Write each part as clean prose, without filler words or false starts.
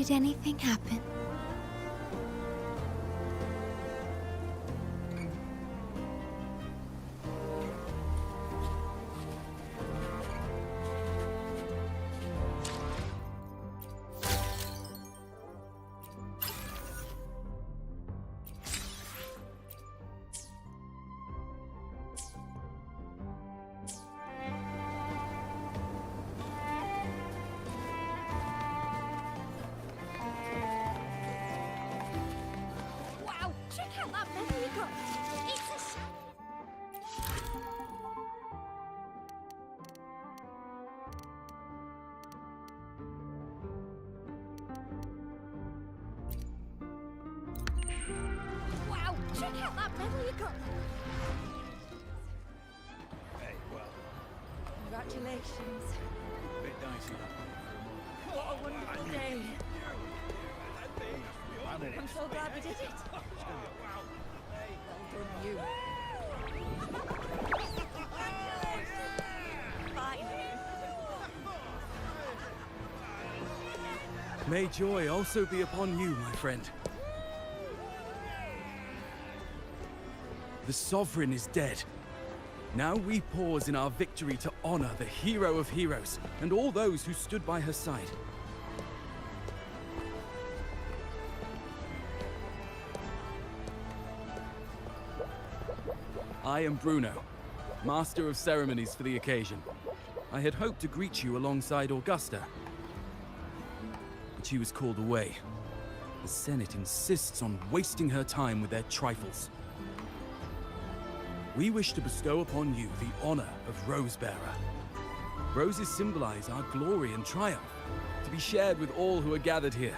Did anything happen? Wow, check out that medal you got. It's a Wow, check out that medal you got. Hey, well, Congratulations. a bit dicey that one. What a wonderful day. I'm so glad we did it. Well done, you. Finally. May joy also be upon you, my friend. The Sovereign is dead. Now we pause in our victory to honor the hero of heroes and all those who stood by her side. I am Bruno, Master of Ceremonies for the occasion. I had hoped to greet you alongside Augusta, but she was called away. The Senate insists on wasting her time with their trifles. We wish to bestow upon you the honor of Rosebearer. Roses symbolize our glory and triumph, to be shared with all who are gathered here.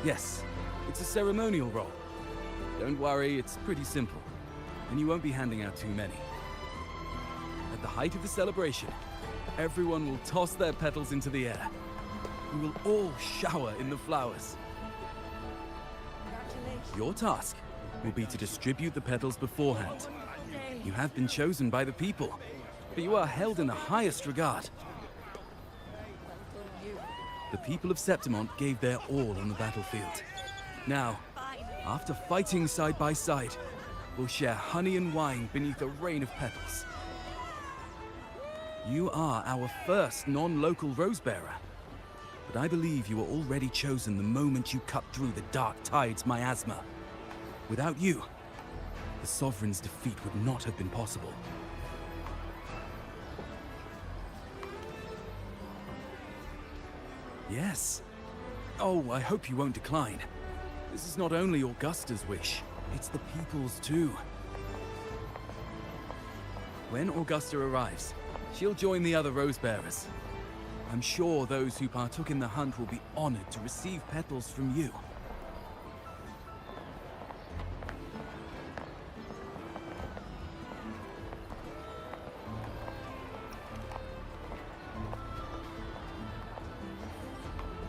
Yes, it's a ceremonial role. Don't worry, it's pretty simple, and you won't be handing out too many. At the height of the celebration, everyone will toss their petals into the air. We will all shower in the flowers. Congratulations. Your task will be to distribute the petals beforehand. Day. You have been chosen by the people, but you are held in the highest regard. Well done, you. The people of Septimont gave their all on the battlefield. Now, Finally. after fighting side by side, we'll share honey and wine beneath a rain of petals. You are our first non-local Rosebearer, but I believe you were already chosen the moment you cut through the dark tide's miasma. Without you, the Sovereign's defeat would not have been possible. Yes. Oh, I hope you won't decline. This is not only Augusta's wish, it's the people's too. When Augusta arrives, she'll join the other Rosebearers. I'm sure those who partook in the hunt will be honored to receive petals from you.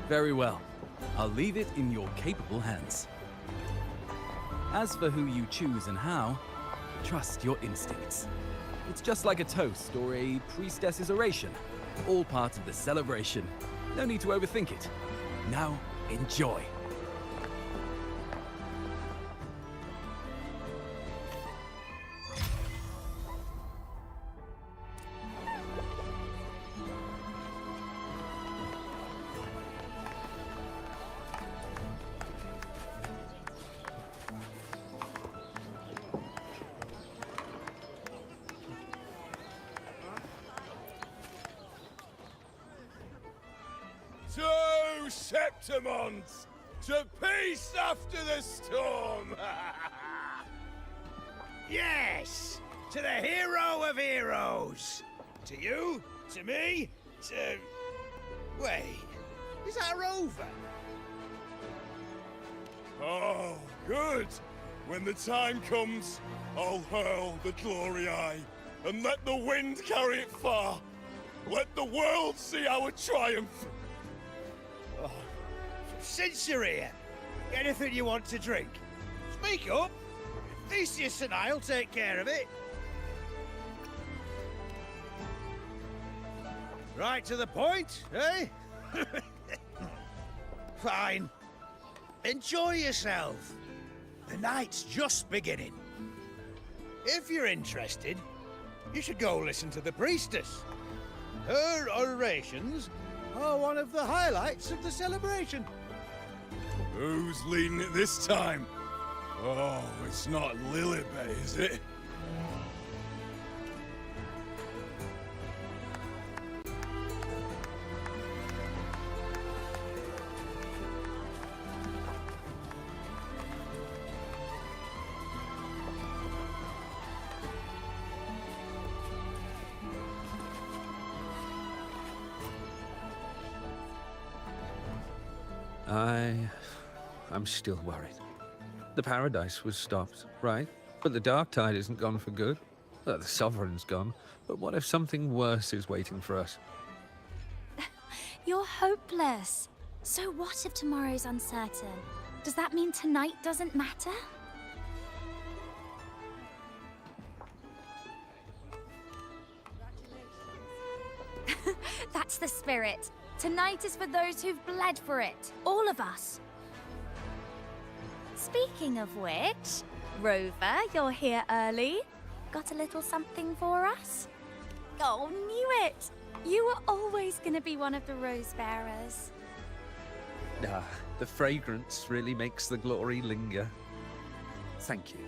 Very well. I'll leave it in your capable hands. As for who you choose and how, trust your instincts. It's just like a toast or a priestess's oration. All part of the celebration. No need to overthink it. Now, enjoy. To Septimont! To peace after the storm! Yes! To the hero of heroes! To you, to me, to... Wait, is that a rover? Oh, good! When the time comes, I'll hurl the glory eye and let the wind carry it far. Let the world see our triumph. Since you're here, anything you want to drink? Speak up! Theseus and I'll take care of it. Right to the point, eh? Fine. Enjoy yourself. The night's just beginning. If you're interested, you should go listen to the priestess. Her orations are one of the highlights of the celebration. Who's leading it this time? Oh, it's not Lilibet, is it? I'm still worried. The paradise was stopped, right? But the dark tide isn't gone for good. The sovereign's gone. But what if something worse is waiting for us? You're hopeless. So what if tomorrow's uncertain? Does that mean tonight doesn't matter? That's the spirit. Tonight is for those who've bled for it. All of us. Speaking of which, Rover, you're here early. Got a little something for us? Oh, knew it! You were always gonna be one of the rose bearers. The fragrance really makes the glory linger. Thank you.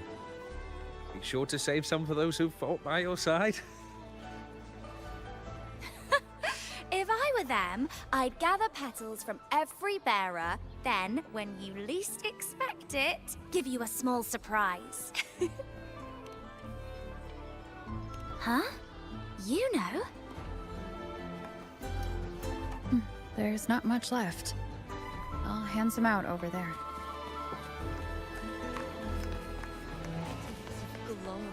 Be sure to save some for those who fought by your side. If I were them, I'd gather petals from every bearer, then, when you least expect it, give you a small surprise. Huh? You know? There's not much left. I'll hand some out over there. Glory.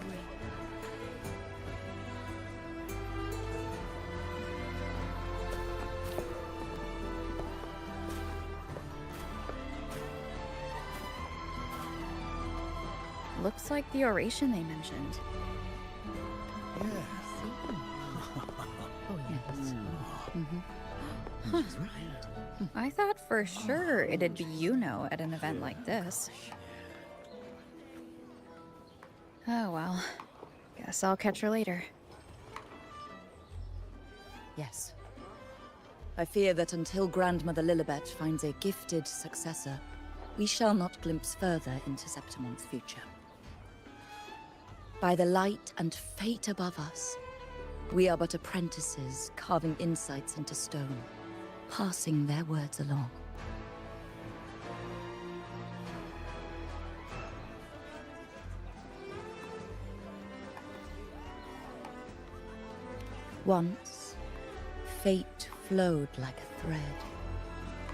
Looks like the oration they mentioned. Oh, yes. I thought for sure it'd be Iuno at an event like this. Oh well. Guess I'll catch her later. Yes. I fear that until Grandmother Lilibet finds a gifted successor, we shall not glimpse further into Septimon's future. By the light and fate above us, we are but apprentices carving insights into stone, passing their words along. Once, fate flowed like a thread.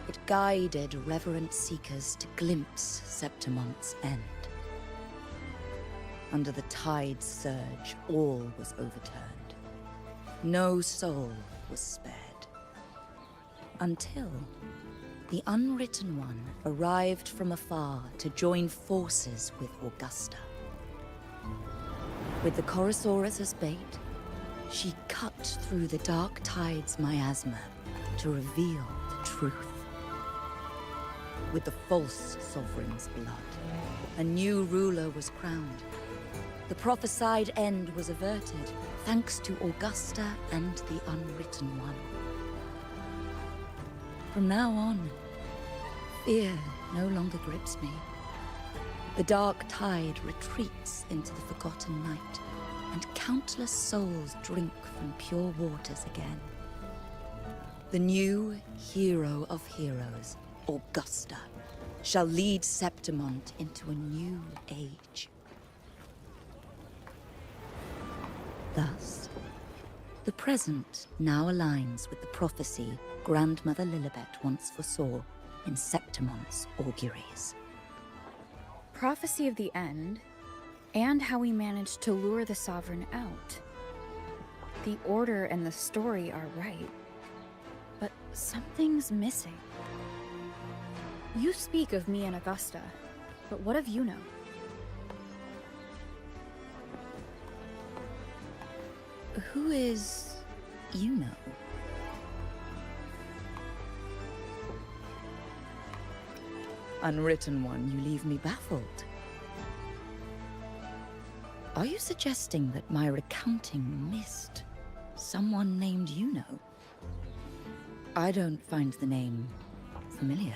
It guided reverent seekers to glimpse Septimon's end. Under the tide's surge, all was overturned. No soul was spared. Until the Unwritten One arrived from afar to join forces with Augusta. With the Chorosaurus as bait, she cut through the dark tide's miasma to reveal the truth. With the false sovereign's blood, a new ruler was crowned. The prophesied end was averted, thanks to Augusta and the Unwritten One. From now on, fear no longer grips me. The dark tide retreats into the forgotten night, and countless souls drink from pure waters again. The new hero of heroes, Augusta, shall lead Septimont into a new age. Thus, the present now aligns with the prophecy Grandmother Lilibet once foresaw in Septimont's auguries. Prophecy of the end, and how we managed to lure the Sovereign out. The order and the story are right, but something's missing. You speak of me and Augusta, but what of Iuno? Who is Iuno? Unwritten One, you leave me baffled. Are you suggesting that my recounting missed someone named Iuno? I don't find the name familiar.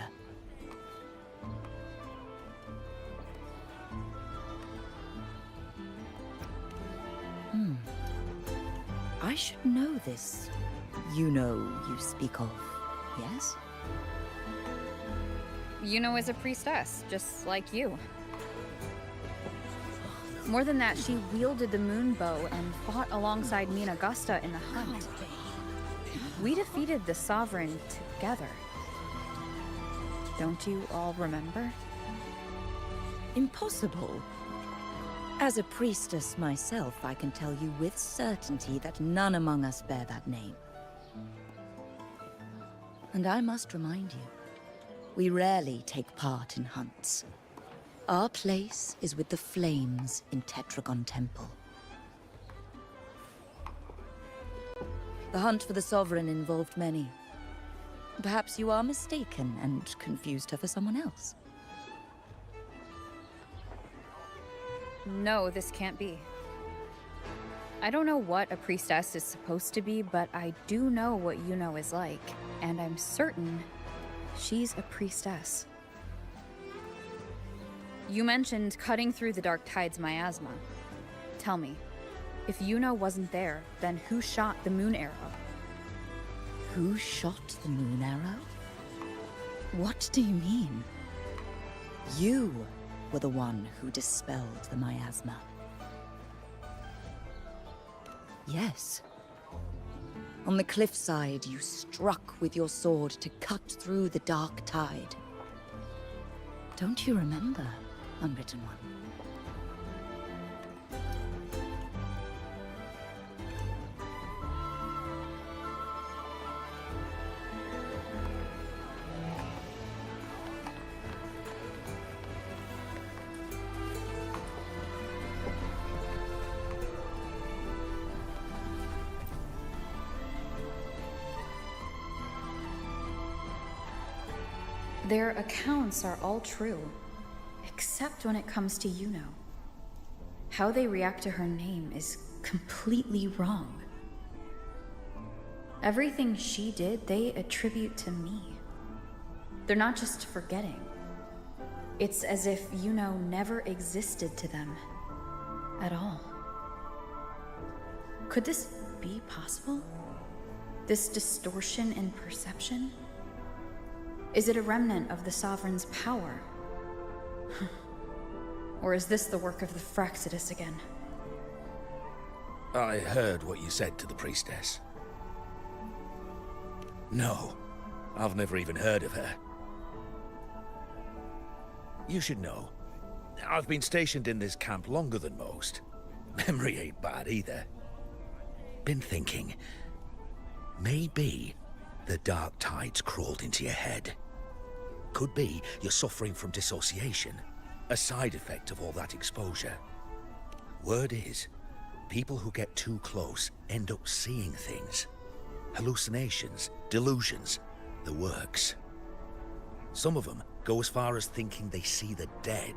I should know this Iuno you speak of, yes? Iuno is a priestess, just like you. More than that, she wielded the moon bow and fought alongside me and Augusta in the hunt. We defeated the Sovereign together. Don't you all remember? Impossible. As a priestess myself, I can tell you with certainty that none among us bear that name. And I must remind you, we rarely take part in hunts. Our place is with the flames in Tetragon Temple. The hunt for the Sovereign involved many. Perhaps you are mistaken and confused her for someone else. No, this can't be. I don't know what a priestess is supposed to be, but I do know what Iuno is like, and I'm certain she's a priestess. You mentioned cutting through the Dark Tide's miasma. Tell me, if Iuno wasn't there, then who shot the moon arrow? Who shot the moon arrow? What do you mean? You were the one who dispelled the miasma. Yes. On the cliffside, you struck with your sword to cut through the Dark Tide. Don't you remember, Unwritten One? Their accounts are all true, except when it comes to Iuno. How they react to her name is completely wrong. Everything she did, they attribute to me. They're not just forgetting. It's as if Iuno never existed to them at all. Could this be possible? This distortion in perception? Is it a remnant of the Sovereign's power? Or is this the work of the Fractsidus again? I heard what you said to the priestess. No, I've never even heard of her. You should know, I've been stationed in this camp longer than most. Memory ain't bad either. Been thinking, maybe the Dark Tide's crawled into your head. Could be you're suffering from dissociation, a side effect of all that exposure. Word is, people who get too close end up seeing things. Hallucinations, delusions, the works. Some of them go as far as thinking they see the dead.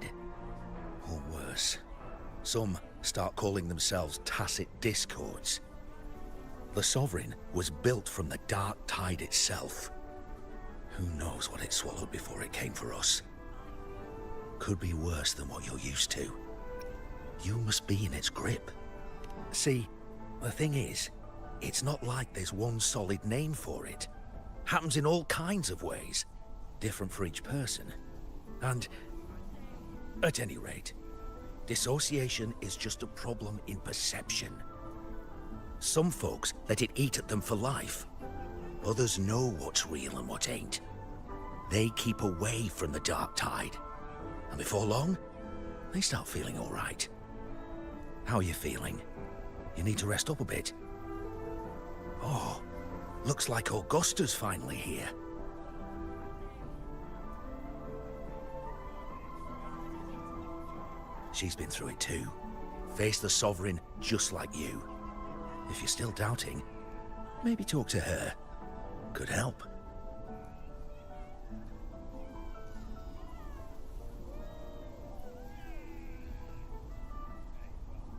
Or worse, some start calling themselves tacit discords. The Sovereign was built from the Dark Tide itself. Who knows what it swallowed before it came for us? Could be worse than what you're used to. You must be in its grip. See, the thing is, it's not like there's one solid name for it. Happens in all kinds of ways, different for each person. And, at any rate, dissociation is just a problem in perception. Some folks let it eat at them for life. Others know what's real and what ain't. They keep away from the Dark Tide. And before long, they start feeling all right. How are you feeling? You need to rest up a bit. Oh, looks like Augusta's finally here. She's been through it too. Faced the Sovereign just like you. If you're still doubting, maybe talk to her. Could help.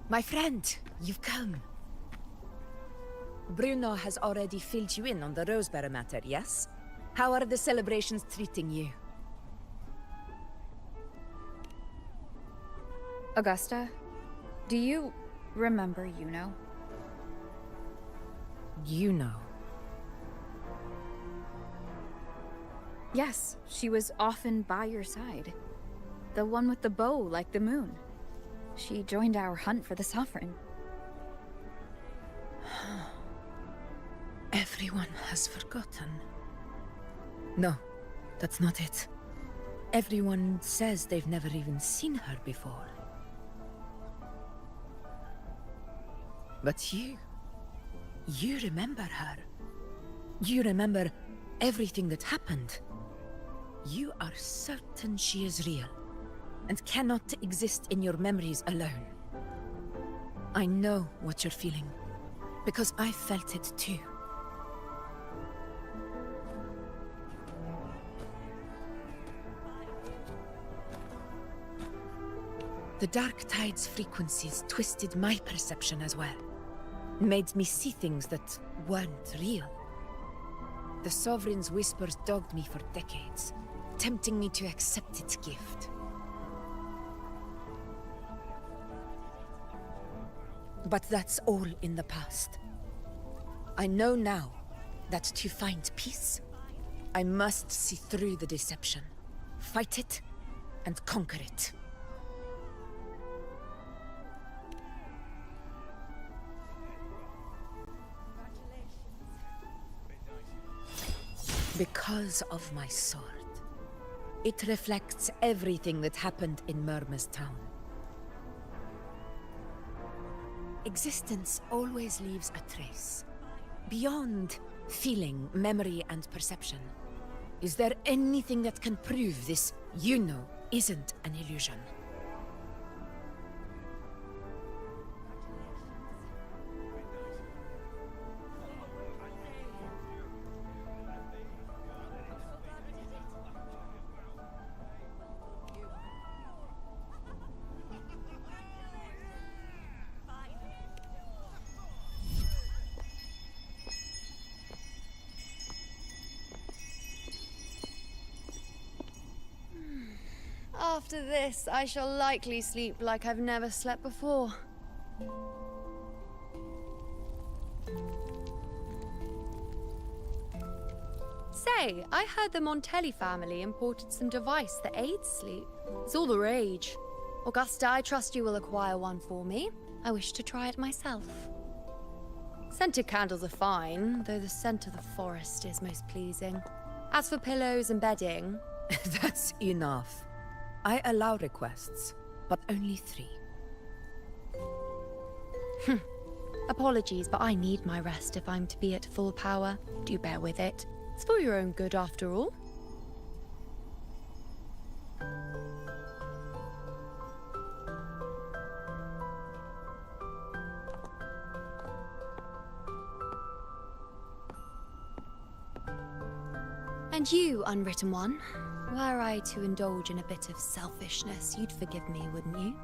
My friend, you've come. Bruno has already filled you in on the Rosebearer matter, yes? How are the celebrations treating you? Augusta, do you remember Iuno? Iuno. Yes, she was often by your side. The one with the bow like the moon. She joined our hunt for the Sovereign. Everyone has forgotten. No, that's not it. Everyone says they've never even seen her before. But you remember her. You remember everything that happened. You are certain she is real, and cannot exist in your memories alone. I know what you're feeling, because I felt it too. The Dark Tide's frequencies twisted my perception as well. Made me see things that weren't real. The Sovereign's whispers dogged me for decades, tempting me to accept its gift. But that's all in the past. I know now that to find peace, I must see through the deception, fight it, and conquer it. Because of my sword. It reflects everything that happened in Murma's town. Existence always leaves a trace. Beyond feeling, memory, and perception. Is there anything that can prove this Iuno isn't an illusion? After this, I shall likely sleep like I've never slept before. Say, I heard the Montelli family imported some device that aids sleep. It's all the rage. Augusta, I trust you will acquire one for me. I wish to try it myself. Scented candles are fine, though the scent of the forest is most pleasing. As for pillows and bedding... That's enough. I allow requests, but only 3. Apologies, but I need my rest if I'm to be at full power. Do bear with it. It's for your own good, after all. And you, Unwritten One, were I to indulge in a bit of selfishness, you'd forgive me, wouldn't you?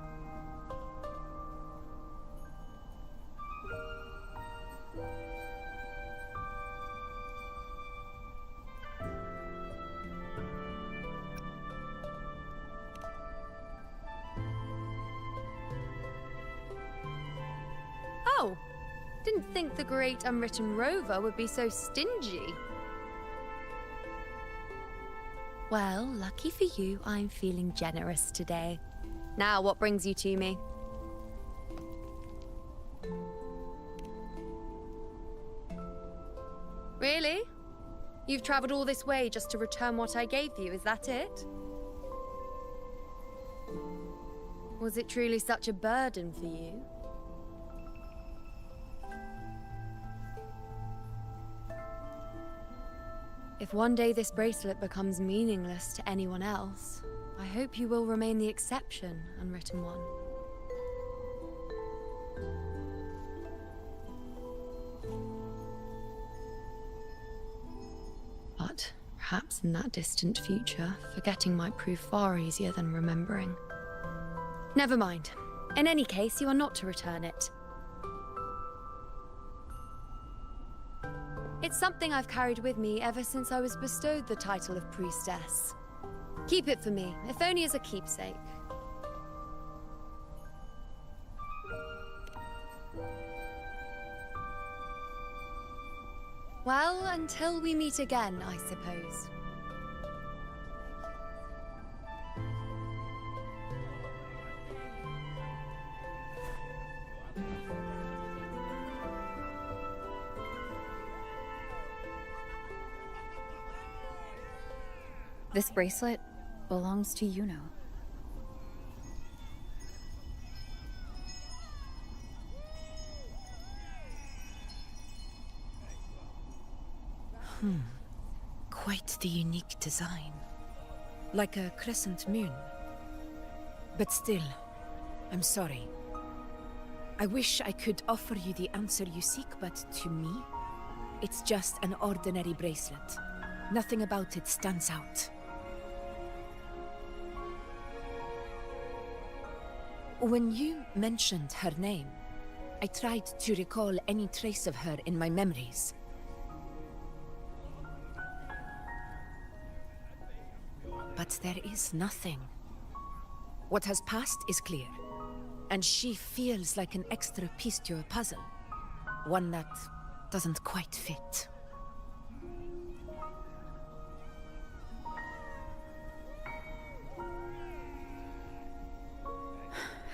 Oh, didn't think the great Unwritten Rover would be so stingy. Well, lucky for you, I'm feeling generous today. Now, what brings you to me? Really? You've traveled all this way just to return what I gave you, is that it? Was it truly such a burden for you? If one day this bracelet becomes meaningless to anyone else, I hope you will remain the exception, Unwritten One. But perhaps in that distant future, forgetting might prove far easier than remembering. Never mind. In any case, you are not to return it. It's something I've carried with me ever since I was bestowed the title of priestess. Keep it for me, if only as a keepsake. Well, until we meet again, I suppose. This bracelet belongs to Iuno. Quite the unique design. Like a crescent moon. But still, I'm sorry. I wish I could offer you the answer you seek, but to me, it's just an ordinary bracelet. Nothing about it stands out. When you mentioned her name, I tried to recall any trace of her in my memories. But there is nothing. What has passed is clear, and she feels like an extra piece to a puzzle. One that doesn't quite fit.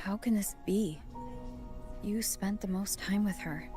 How can this be? You spent the most time with her.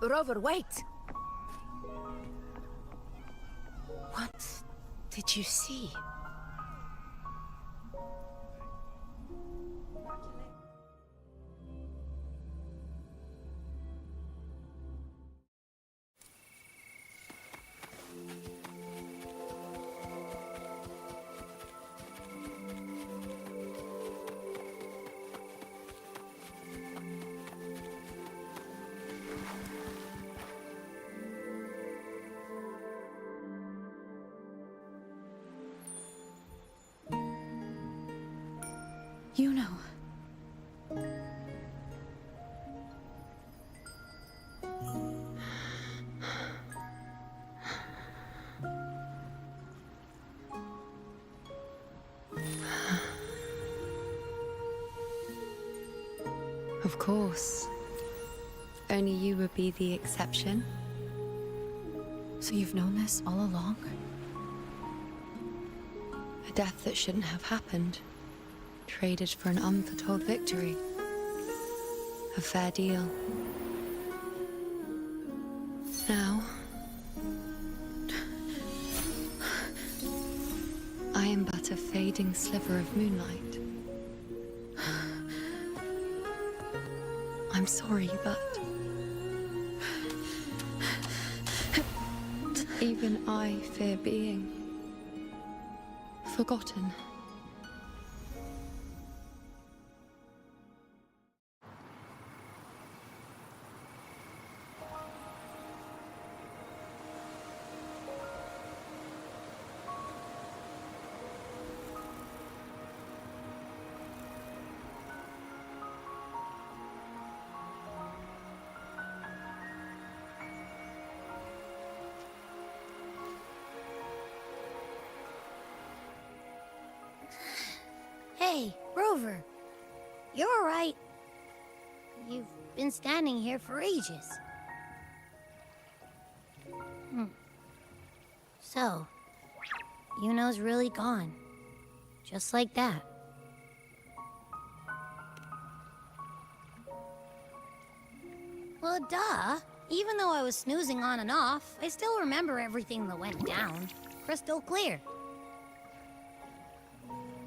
Rover, wait! What did you see? Iuno. Of course. Only you would be the exception. So you've known this all along? A death that shouldn't have happened. Traded for an unforetold victory. A fair deal. Now, I am but a fading sliver of moonlight. I'm sorry, but even I fear being forgotten. Hey, Rover. You're all right. You've been standing here for ages. So, Iuno's really gone. Just like that. Well, duh. Even though I was snoozing on and off, I still remember everything that went down. Crystal clear.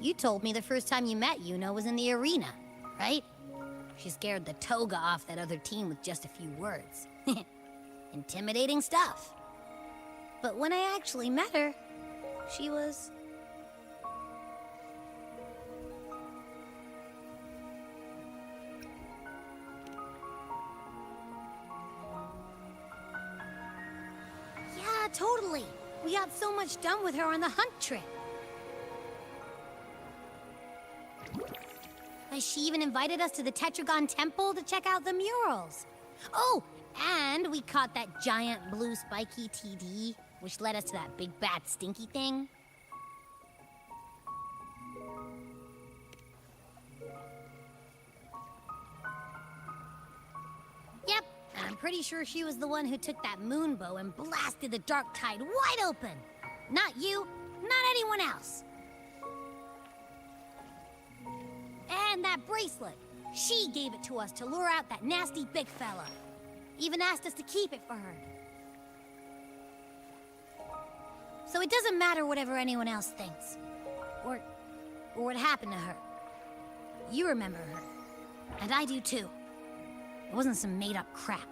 You told me the first time you met Yuno was in the arena, right? She scared the toga off that other team with just a few words. Intimidating stuff. But when I actually met her, she was... Yeah, totally. We got so much done with her on the hunt trip. She even invited us to the Tetragon Temple to check out the murals. Oh, and we caught that giant blue spiky TD, which led us to that big bad stinky thing. Yep, and I'm pretty sure she was the one who took that moon bow and blasted the dark tide wide open. Not you, not anyone else. And that bracelet. She gave it to us to lure out that nasty big fella. Even asked us to keep it for her. So it doesn't matter whatever anyone else thinks. Or what happened to her. You remember her. And I do too. It wasn't some made-up crap.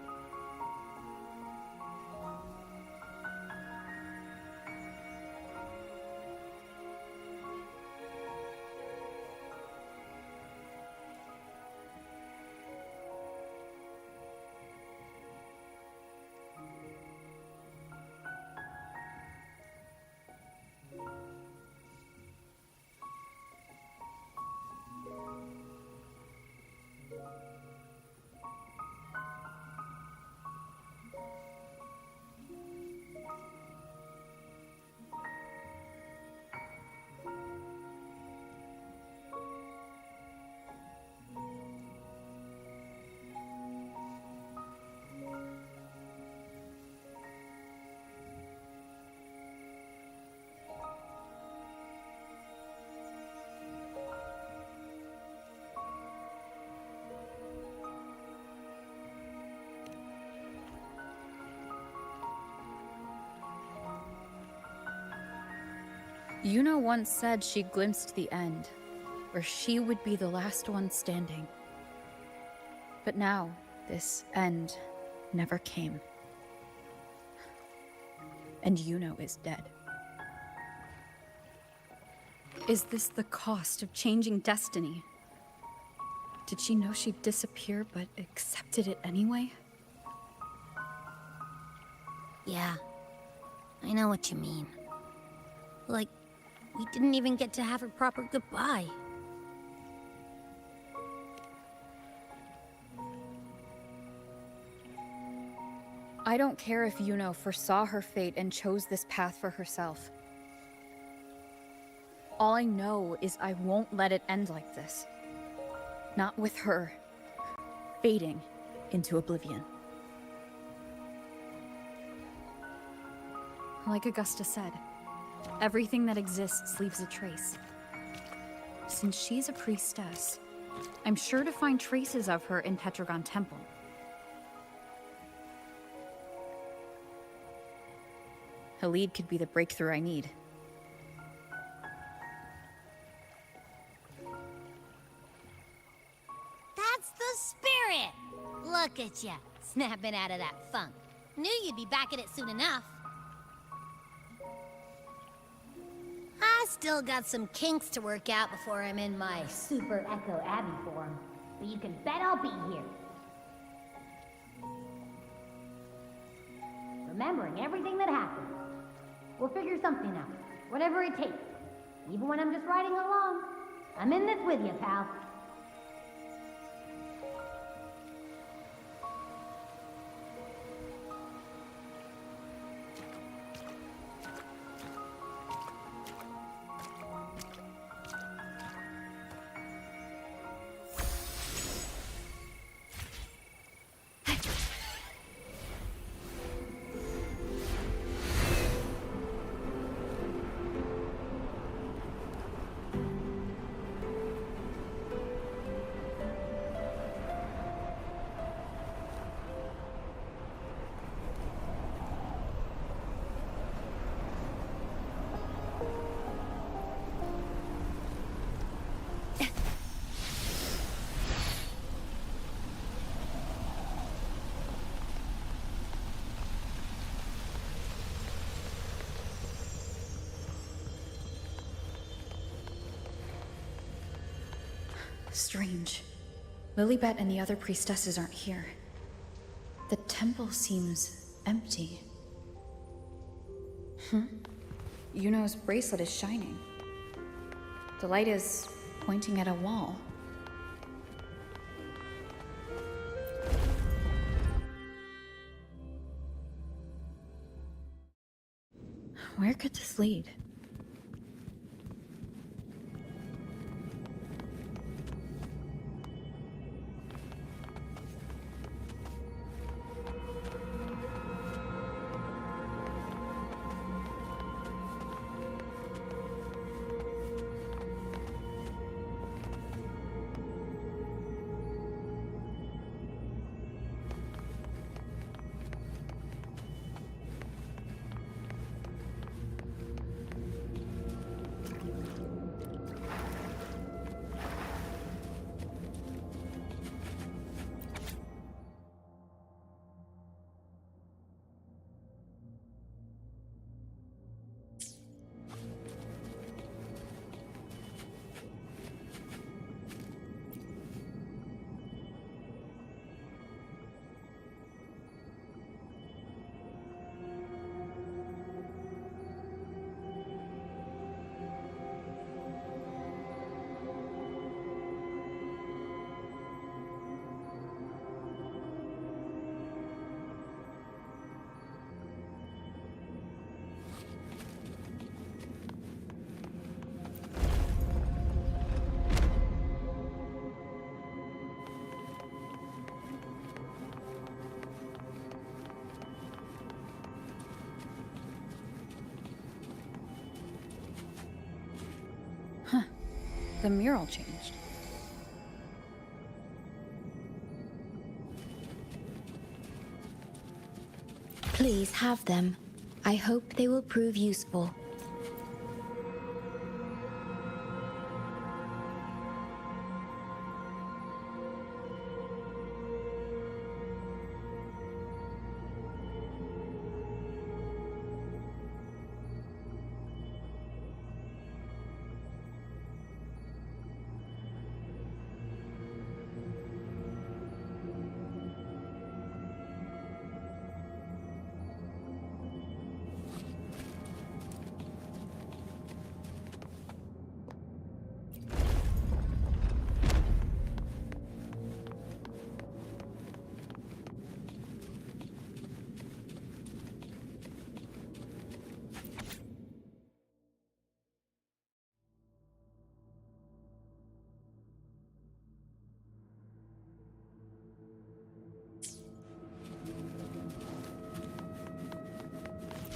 Yuno once said she glimpsed the end, where she would be the last one standing. But now, this end never came. And Yuno is dead. Is this the cost of changing destiny? Did she know she'd disappear, but accepted it anyway? Yeah, I know what you mean. Like, we didn't even get to have a proper goodbye. I don't care if Yuno foresaw her fate and chose this path for herself. All I know is I won't let it end like this. Not with her fading into oblivion. Like Augusta said, everything that exists leaves a trace. Since she's a priestess, I'm sure to find traces of her in Tetragon Temple. Halid could be the breakthrough I need. That's the spirit! Look at ya, snapping out of that funk. Knew you'd be back at it soon enough. I still got some kinks to work out before I'm in my Super Echo Abbey form, but you can bet I'll be here. Remembering everything that happened. We'll figure something out, whatever it takes. Even when I'm just riding along. I'm in this with you, pal. Strange. Lilibet and the other priestesses aren't here. The temple seems empty. Yuno's bracelet is shining. The light is pointing at a wall. Where could this lead? The mural changed. Please have them. I hope they will prove useful.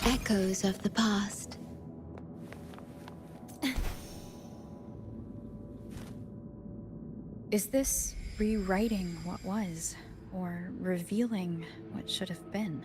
Echoes of the past. Is this rewriting what was, or revealing what should have been?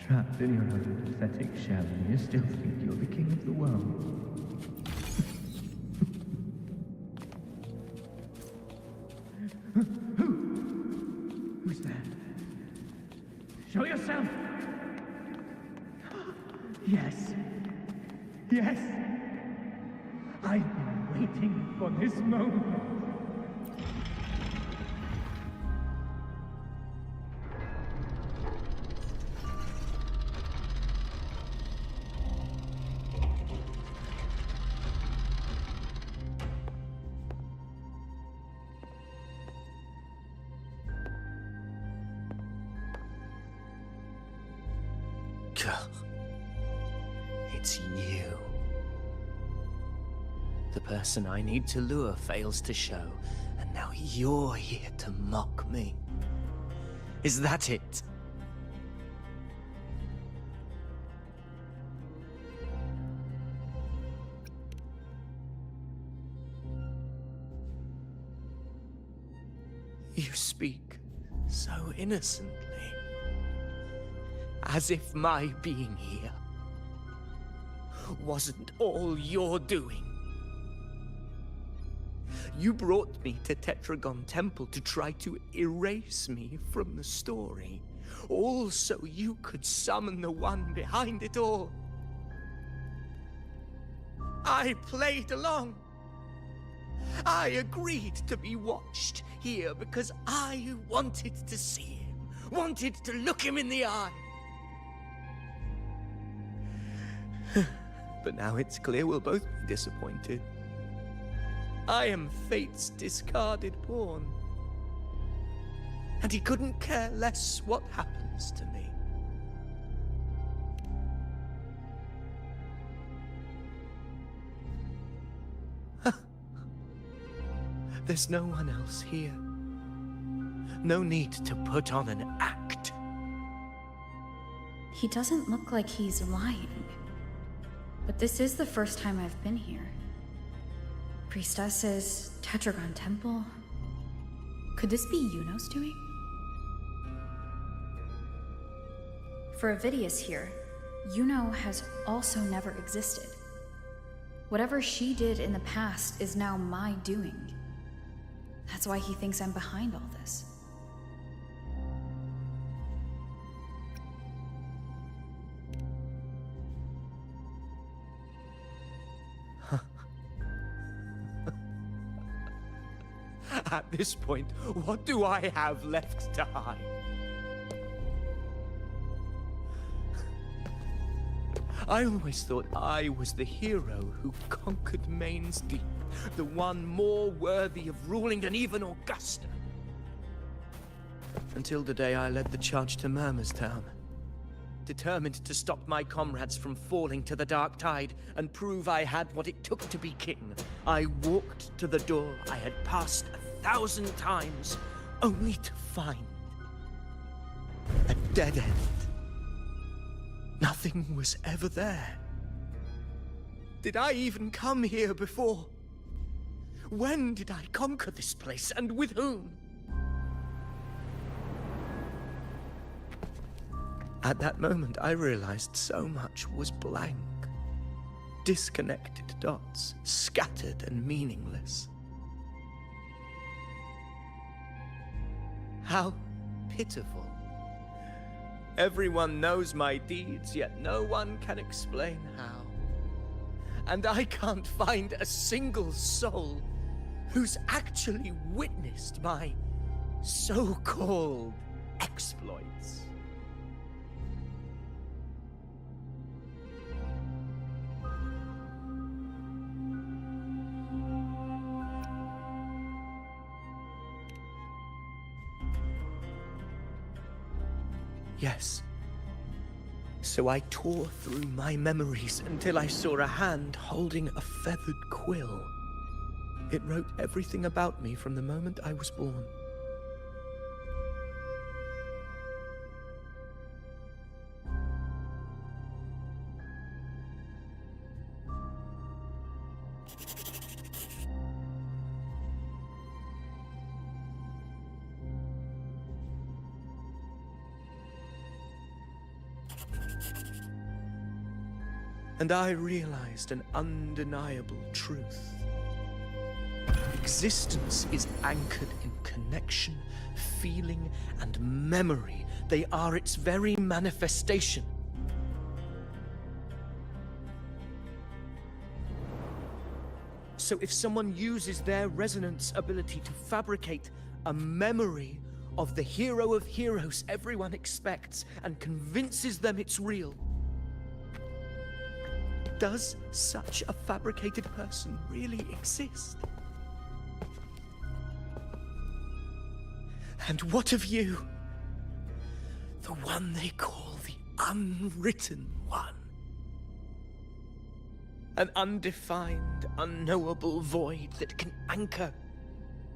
Trapped in your own pathetic shell, and you still think you're the king of the world. Who's there? Show yourself! Yes. Yes! I've been waiting for this moment. It's you. The person I need to lure fails to show, and now you're here to mock me. Is that it? You speak so innocently, as if my being here wasn't all you're doing. You brought me to Tetragon Temple to try to erase me from the story, all so you could summon the one behind it all. I played along. I agreed to be watched here because I wanted to see him, wanted to look him in the eye. But now it's clear we'll both be disappointed. I am fate's discarded pawn. And he couldn't care less what happens to me. There's no one else here. No need to put on an act. He doesn't look like he's lying. But this is the first time I've been here. Priestesses, Tetragon Temple. Could this be Yuno's doing? For Avidius here, Yuno has also never existed. Whatever she did in the past is now my doing. That's why he thinks I'm behind all this. At this point, what do I have left to hide? I always thought I was the hero who conquered Main's Deep, the one more worthy of ruling than even Augusta. Until the day I led the charge to Murmur's Town. Determined to stop my comrades from falling to the dark tide and prove I had what it took to be king, I walked to the door I had passed 1,000 times, only to find a dead end. Nothing was ever there. Did I even come here before? When did I conquer this place, and with whom? At that moment, I realized so much was blank. Disconnected dots, scattered and meaningless. How pitiful. Everyone knows my deeds, yet no one can explain how. And I can't find a single soul who's actually witnessed my so-called exploits. Yes. So I tore through my memories until I saw a hand holding a feathered quill. It wrote everything about me from the moment I was born. And I realized an undeniable truth. Existence is anchored in connection, feeling, and memory. They are its very manifestation. So if someone uses their resonance ability to fabricate a memory of the hero of heroes everyone expects and convinces them it's real, does such a fabricated person really exist? And what of you? The one they call the unwritten one. An undefined, unknowable void that can anchor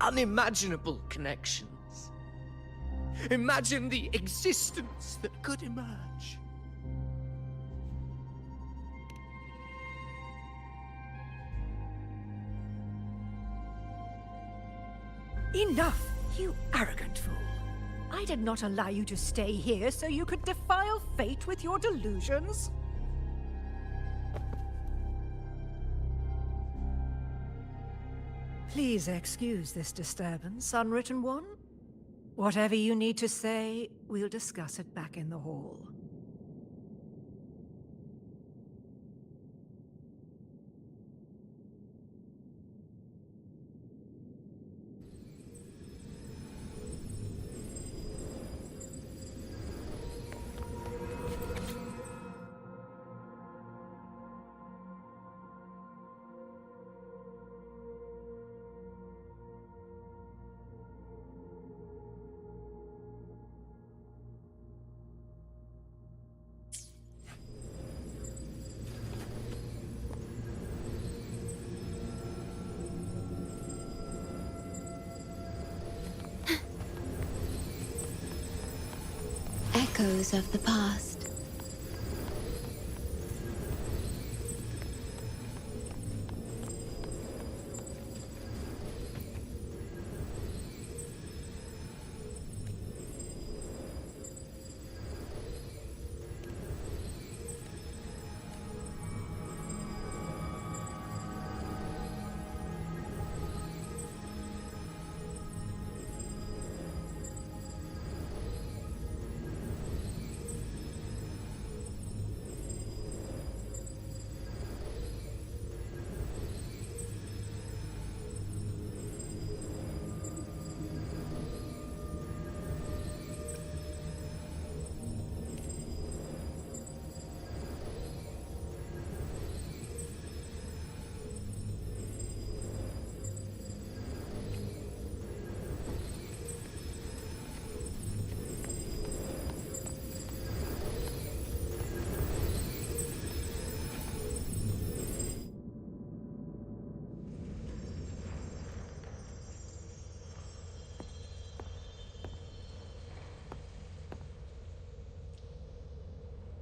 unimaginable connections. Imagine the existence that could emerge. Enough, you arrogant fool. I did not allow you to stay here so you could defile fate with your delusions. Please excuse this disturbance, Unwritten One. Whatever you need to say, we'll discuss it back in the hall. Echoes of the past.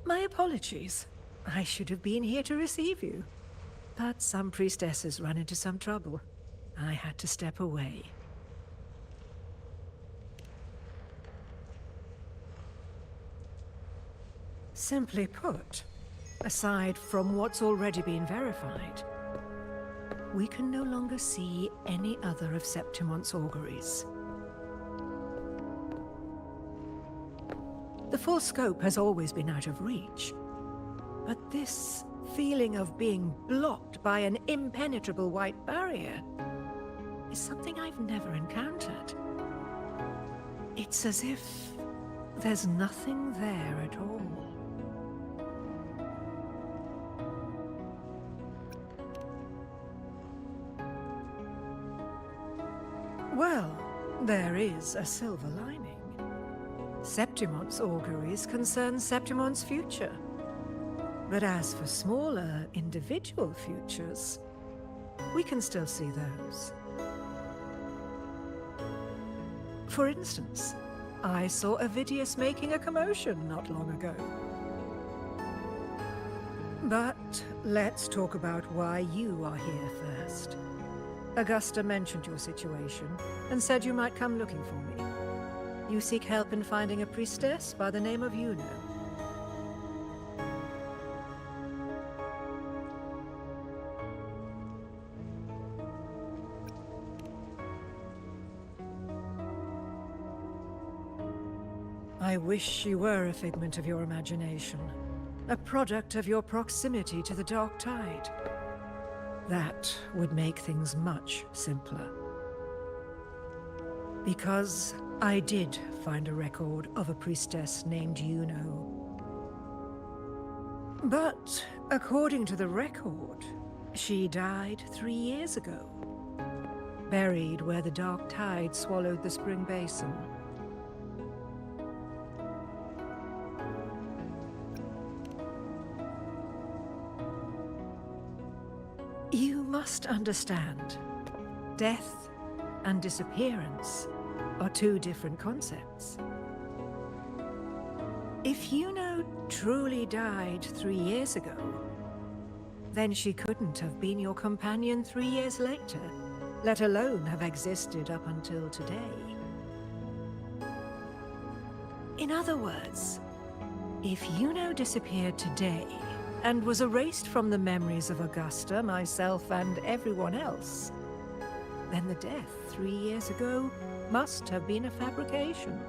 My apologies. I should have been here to receive you. But some priestesses run into some trouble. I had to step away. Simply put, aside from what's already been verified, we can no longer see any other of Septimon's auguries. The full scope has always been out of reach, but this feeling of being blocked by an impenetrable white barrier is something I've never encountered. It's as if there's nothing there at all. Well, there is a silver lining. Septimon's auguries concern Septimon's future. But as for smaller, individual futures, we can still see those. For instance, I saw Avidius making a commotion not long ago. But let's talk about why you are here first. Augusta mentioned your situation and said you might come looking for me. You seek help in finding a priestess by the name of Iuno. I wish she were a figment of your imagination, a product of your proximity to the Dark Tide. That would make things much simpler. Because I did find a record of a priestess named Iuno. But according to the record, she died 3 years ago, buried where the Dark Tide swallowed the Spring Basin. must understand, death and disappearance are two different concepts. If Iuno truly died 3 years ago, then she couldn't have been your companion 3 years later, let alone have existed up until today. In other words, if Iuno disappeared today and was erased from the memories of Augusta, myself, and everyone else, then the death 3 years ago must have been a fabrication.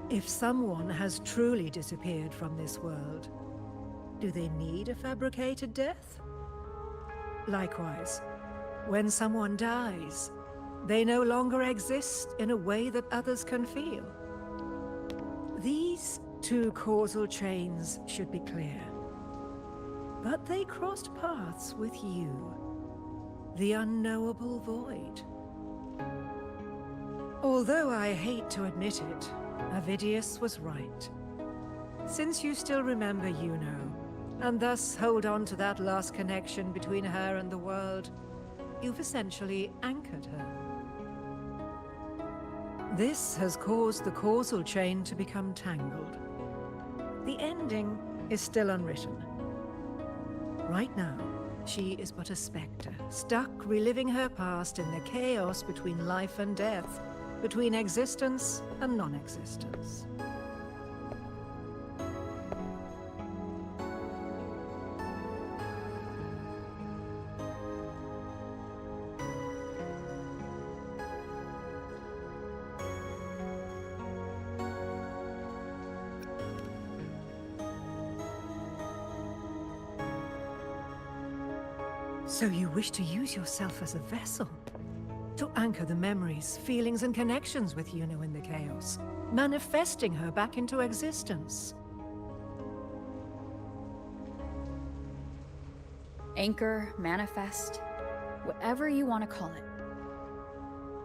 If someone has truly disappeared from this world, do they need a fabricated death? Likewise, when someone dies, they no longer exist in a way that others can feel. These two causal chains should be clear. But they crossed paths with you, the unknowable void. Although I hate to admit it, Avidius was right. Since you still remember Iuno, and thus hold on to that last connection between her and the world, you've essentially anchored her. This has caused the causal chain to become tangled. The ending is still unwritten. Right now, she is but a spectre, stuck reliving her past in the chaos between life and death, between existence and non-existence. So you wish to use yourself as a vessel? To anchor the memories, feelings, and connections with Iuno in the chaos, manifesting her back into existence. Anchor, manifest, whatever you want to call it.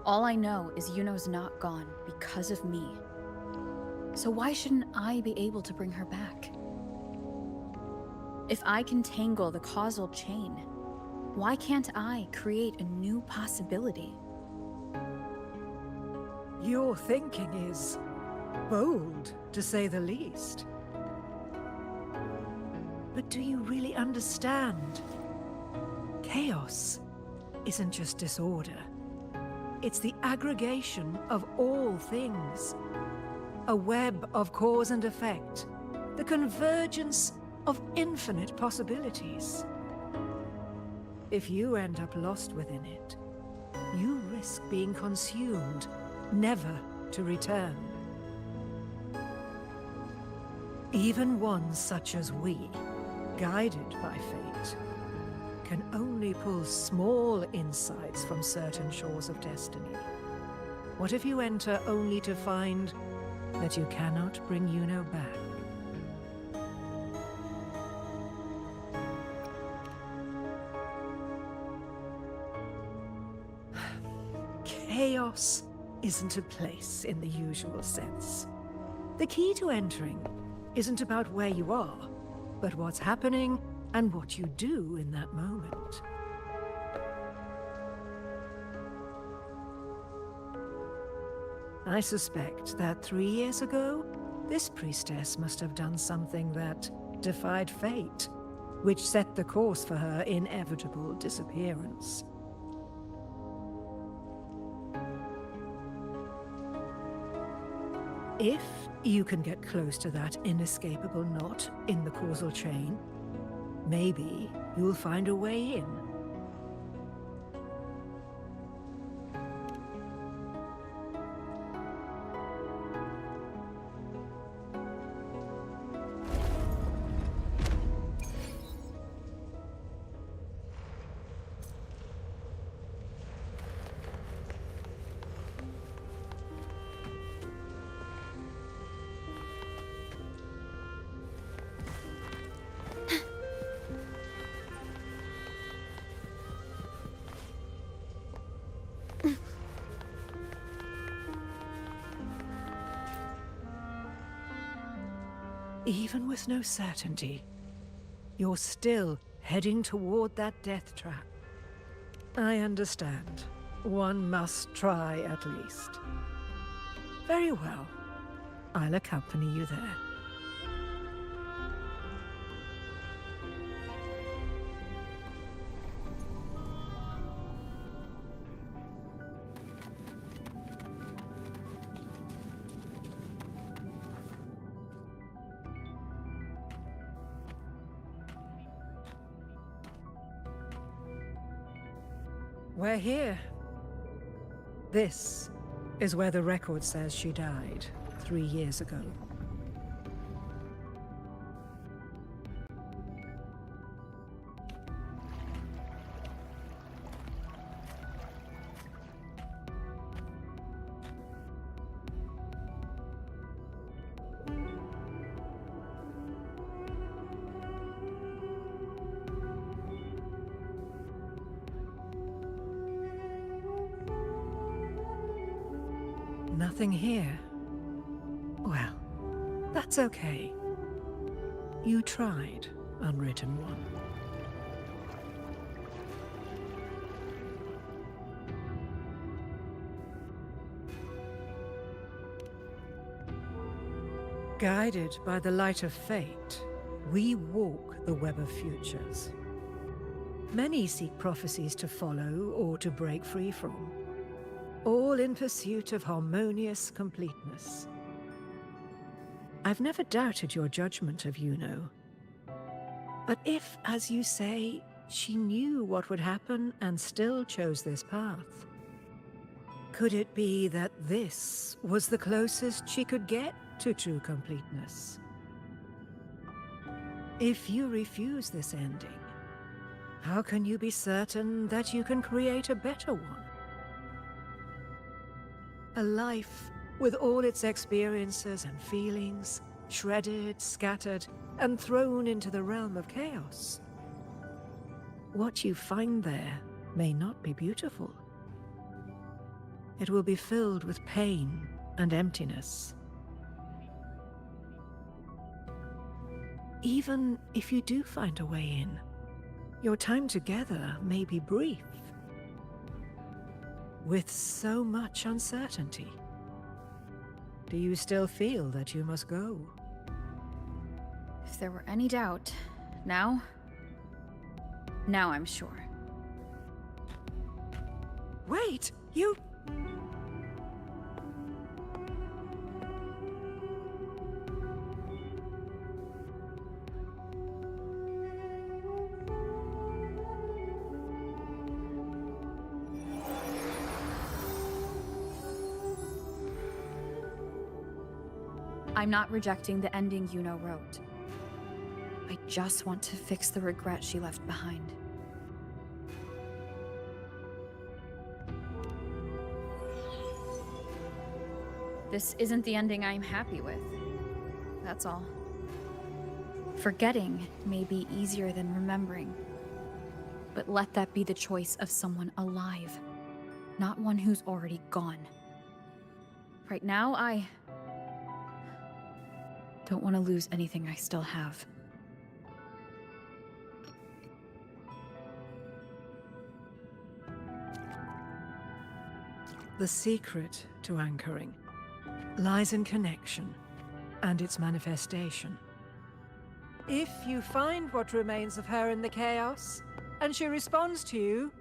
All I know is Iuno's not gone because of me. So why shouldn't I be able to bring her back? If I can tangle the causal chain, why can't I create a new possibility? Your thinking is bold, to say the least. But do you really understand? Chaos isn't just disorder. It's the aggregation of all things. A web of cause and effect. The convergence of infinite possibilities. If you end up lost within it, you risk being consumed, never to return. Even ones such as we, guided by fate, can only pull small insights from certain shores of destiny. What if you enter only to find that you cannot bring Iuno back? Chaos isn't a place in the usual sense. The key to entering isn't about where you are, but what's happening and what you do in that moment. I suspect that 3 years ago, this priestess must have done something that defied fate, which set the course for her inevitable disappearance. If you can get close to that inescapable knot in the causal chain, maybe you'll find a way in. Even with no certainty, you're still heading toward that death trap. I understand. One must try at least. Very well. I'll accompany you there. We're here. This is where the record says she died 3 years ago. Nothing here. Well, that's okay. You tried, Unwritten One. Guided by the light of fate, we walk the web of futures. Many seek prophecies to follow or to break free from, all in pursuit of harmonious completeness. I've never doubted your judgment of Iuno. But if, as you say, she knew what would happen and still chose this path, could it be that this was the closest she could get to true completeness? If you refuse this ending, how can you be certain that you can create a better one? A life with all its experiences and feelings, shredded, scattered, and thrown into the realm of chaos. What you find there may not be beautiful. It will be filled with pain and emptiness. Even if you do find a way in, your time together may be brief. With so much uncertainty, do you still feel that you must go? If there were any doubt, now I'm sure. Wait, you... I'm not rejecting the ending Iuno wrote. I just want to fix the regret she left behind. This isn't the ending I'm happy with. That's all. Forgetting may be easier than remembering. But let that be the choice of someone alive, not one who's already gone. Right now, I don't want to lose anything I still have. The secret to anchoring lies in connection and its manifestation. If you find what remains of her in the chaos, and she responds to you,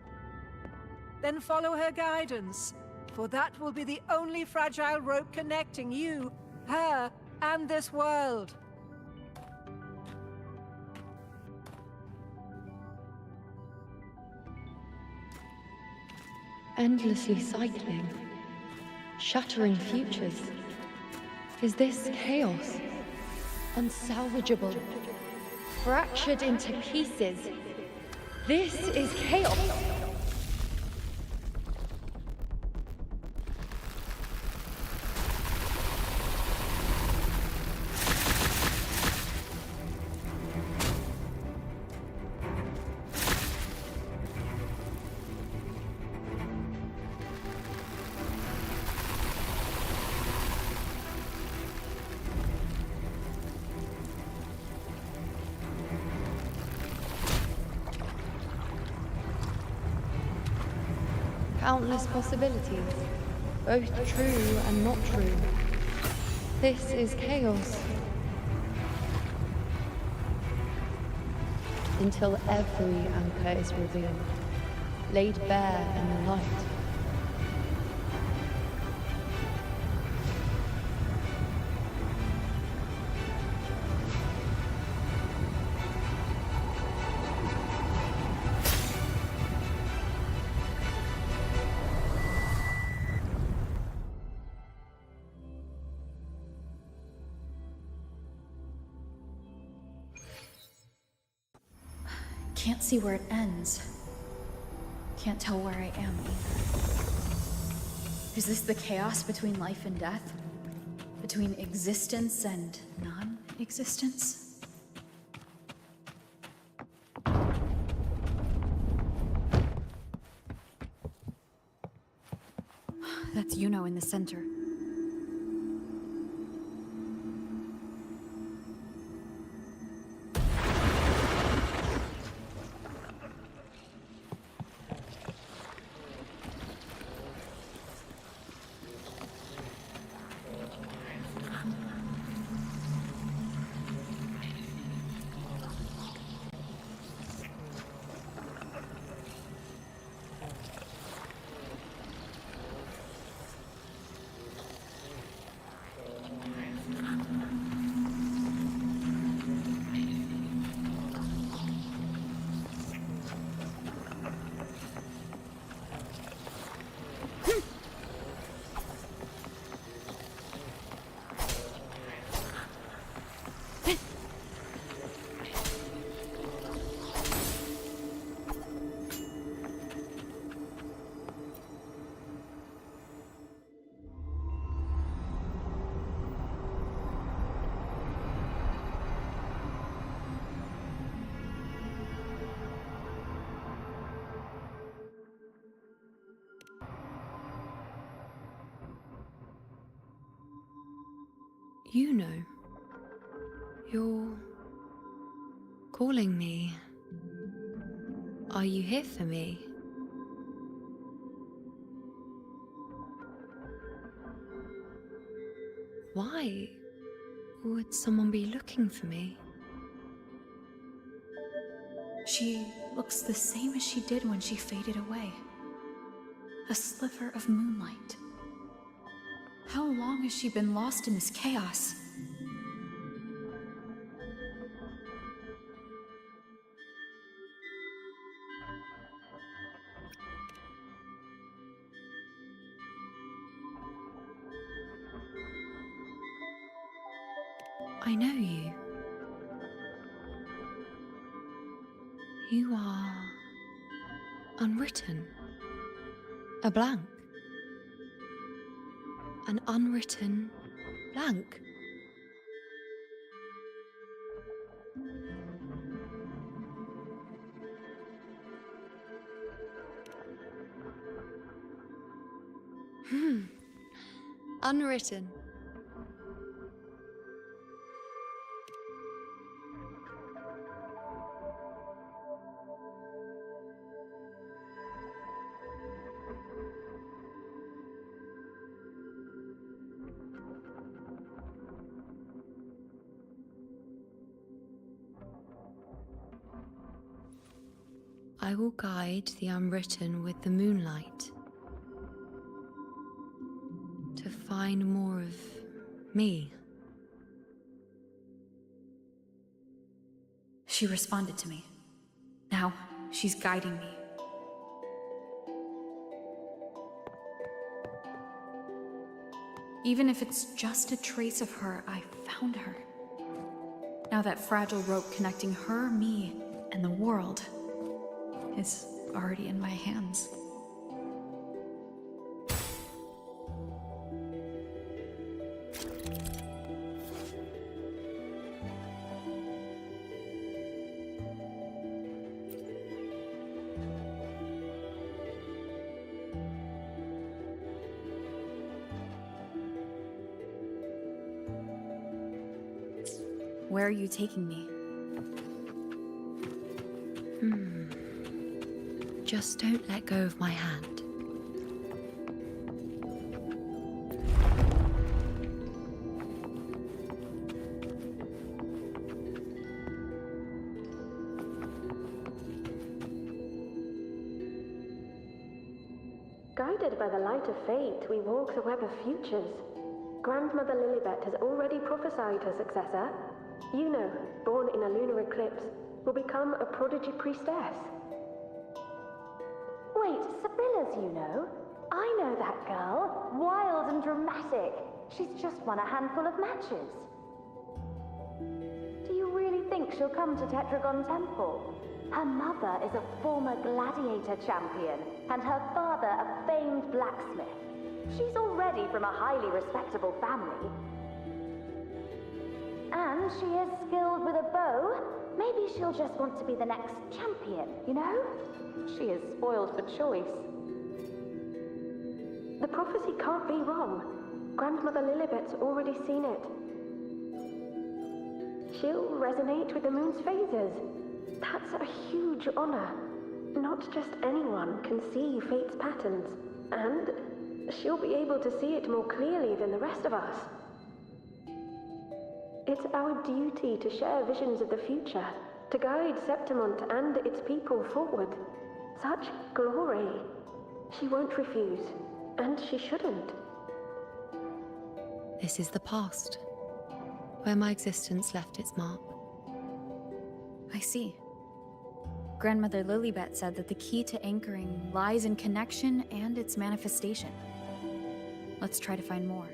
then follow her guidance, for that will be the only fragile rope connecting you, her, and this world. Endlessly cycling, shattering futures. Is this chaos? Unsalvageable, fractured into pieces. This is chaos. Countless possibilities, both true and not true. This is chaos. Until every anchor is revealed, laid bare in the light. Can't see where it ends. Can't tell where I am either. Is this the chaos between life and death? Between existence and non-existence? That's Iuno in the center. Iuno, you're calling me. Are you here for me? Why would someone be looking for me? She looks the same as she did when she faded away. A sliver of moonlight. How long has she been lost in this chaos? I know you. You are unwritten. A blank. An unwritten blank. Unwritten. I will guide the unwritten with the moonlight to find more of me. She responded to me. Now, she's guiding me. Even if it's just a trace of her, I found her. Now that fragile rope connecting her, me, and the world is already in my hands. Where are you taking me? Just don't let go of my hand. Guided by the light of fate, we walk the web of futures. Grandmother Lilibet has already prophesied her successor. Iuno, born in a lunar eclipse, will become a prodigy priestess. Wait, Sibylla's Iuno? I know that girl. Wild and dramatic. She's just won a handful of matches. Do you really think she'll come to Tetragon Temple? Her mother is a former gladiator champion, and her father a famed blacksmith. She's already from a highly respectable family. And she is skilled with a bow. Maybe she'll just want to be the next champion, you know? She is spoiled for choice. The prophecy can't be wrong. Grandmother Lilibet's already seen it. She'll resonate with the moon's phases. That's a huge honor. Not just anyone can see fate's patterns, and she'll be able to see it more clearly than the rest of us. It's our duty to share visions of the future, to guide Septimont and its people forward. Such glory. She won't refuse, and she shouldn't. This is the past, where my existence left its mark. I see. Grandmother Lilibet said that the key to anchoring lies in connection and its manifestation. Let's try to find more.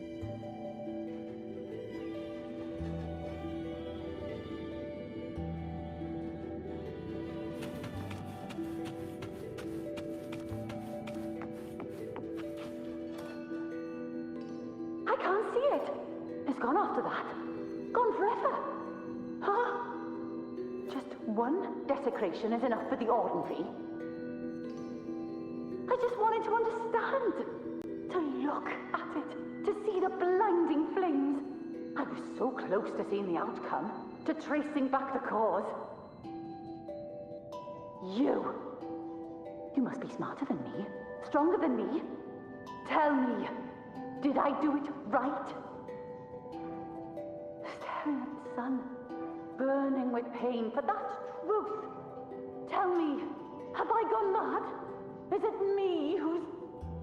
I can't see it. It's gone after that. Gone forever. Huh? Just one desecration is enough for the ordinary. I just wanted to understand. To look at it. To see the blinding flames. I was so close to seeing the outcome. To tracing back the cause. You. You must be smarter than me. Stronger than me. Tell me. Did I do it right? Staring at the sun, burning with pain for that truth. Tell me, have I gone mad? Is it me who's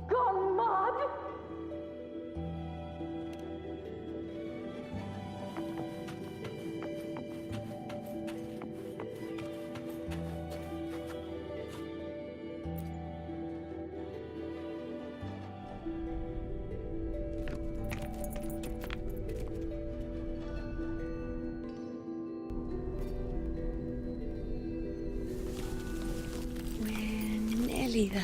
gone mad? Nearly there.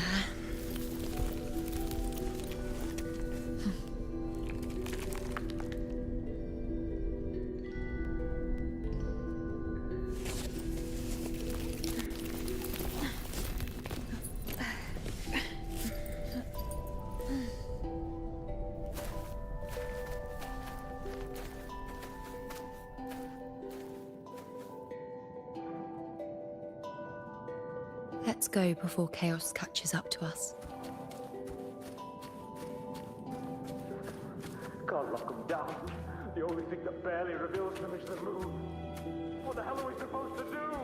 Let's go before chaos catches up to us. Can't lock them down. The only thing that barely reveals them is the moon. What the hell are we supposed to do?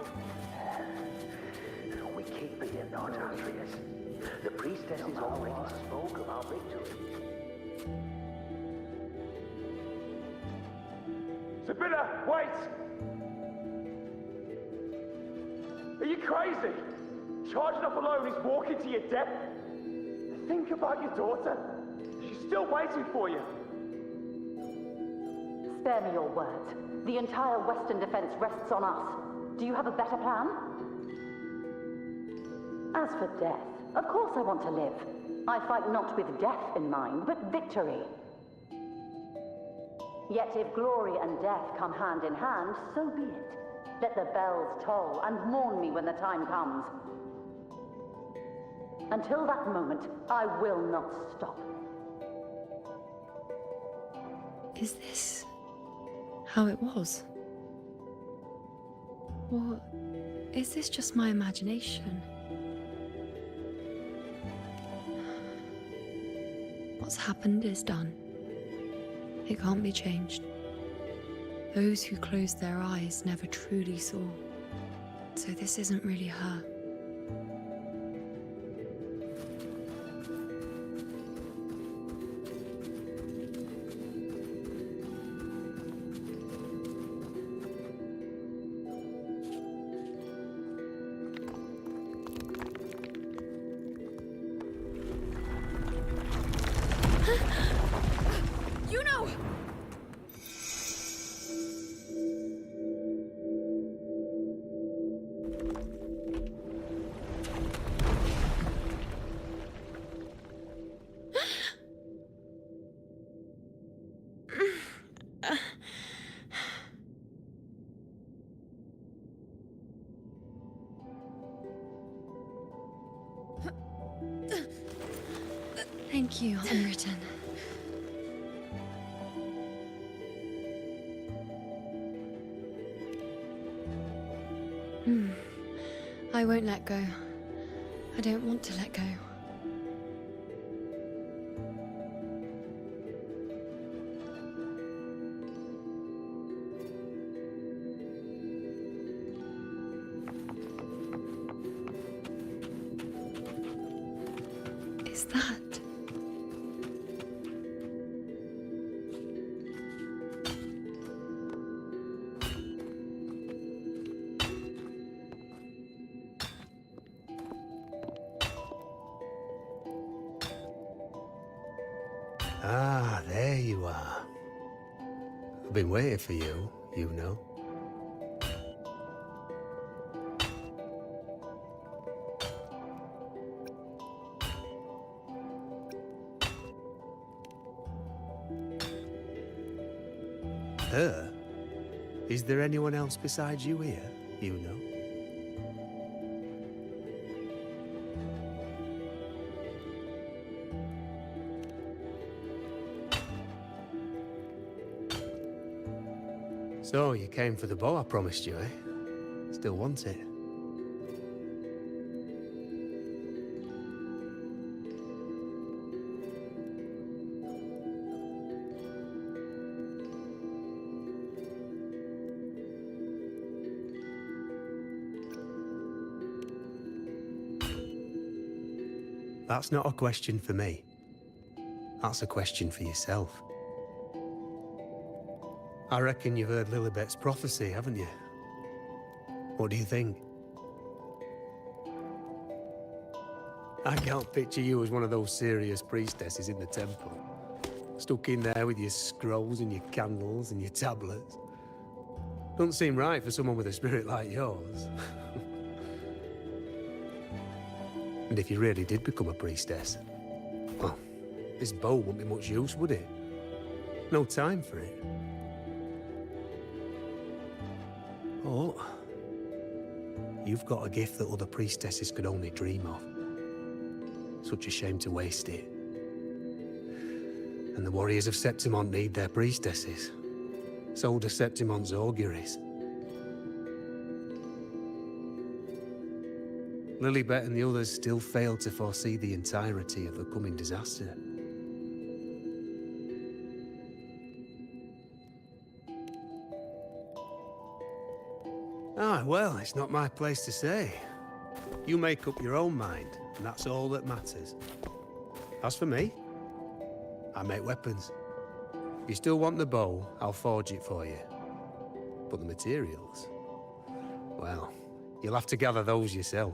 We keep it in not Atreus. The priestesses already spoke of our victory. Sibylla, wait! Are you crazy? Charging up alone is walking to your death. Think about your daughter. She's still waiting for you. Spare me your words. The entire Western defense rests on us. Do you have a better plan? As for death, of course I want to live. I fight not with death in mind, but victory. Yet if glory and death come hand in hand, so be it. Let the bells toll and mourn me when the time comes. Until that moment, I will not stop. Is this how it was? Or is this just my imagination? What's happened is done. It can't be changed. Those who closed their eyes never truly saw. So this isn't really her. Thank you, Unwritten. I won't let go. I don't want to let go. Is that? Ah, there you are. I've been waiting for you, you know. Her? Is there anyone else besides you here, you know? So, you came for the bow I promised you, eh? Still want it? That's not a question for me. That's a question for yourself. I reckon you've heard Lilibet's prophecy, haven't you? What do you think? I can't picture you as one of those serious priestesses in the temple. Stuck in there with your scrolls and your candles and your tablets. Doesn't seem right for someone with a spirit like yours. And if you really did become a priestess, well, this bow wouldn't be much use, would it? No time for it. Oh, you've got a gift that other priestesses could only dream of. Such a shame to waste it. And the warriors of Septimont need their priestesses. So do Septimont's auguries. Lilibet and the others still failed to foresee the entirety of the coming disaster. Ah, well, it's not my place to say. You make up your own mind, and that's all that matters. As for me, I make weapons. If you still want the bow, I'll forge it for you. But the materials, well, you'll have to gather those yourself.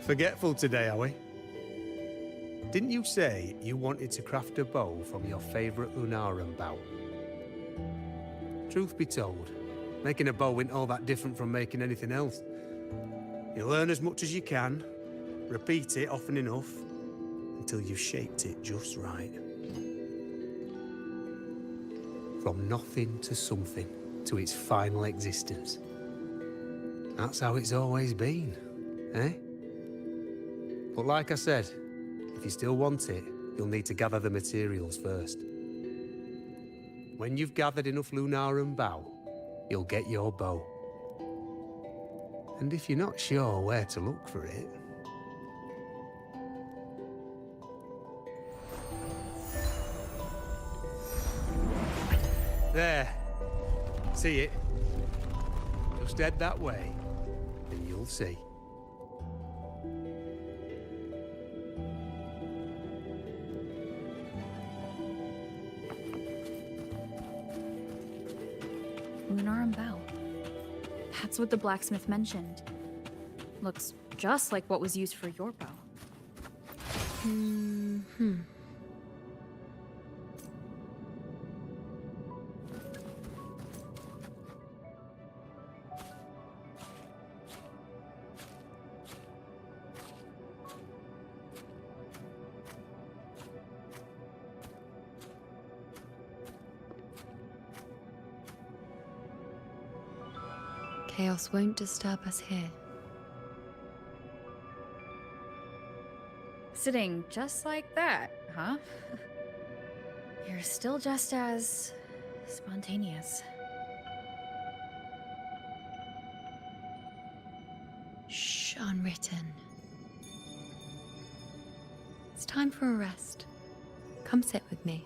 Forgetful today, are we? Didn't you say you wanted to craft a bow from your favorite Lunarum bout? Truth be told, making a bow ain't all that different from making anything else. You learn as much as you can, repeat it often enough, until you've shaped it just right. From nothing to something, to its final existence. That's how it's always been, eh? But like I said, if you still want it, you'll need to gather the materials first. When you've gathered enough Lunarum bow, you'll get your bow. And if you're not sure where to look for it... There. See it? Just head that way, and you'll see. Lunarum bow. That's what the blacksmith mentioned. Looks just like what was used for your bow. Chaos won't disturb us here. Sitting just like that, huh? You're still just as spontaneous. Shh, unwritten. It's time for a rest. Come sit with me.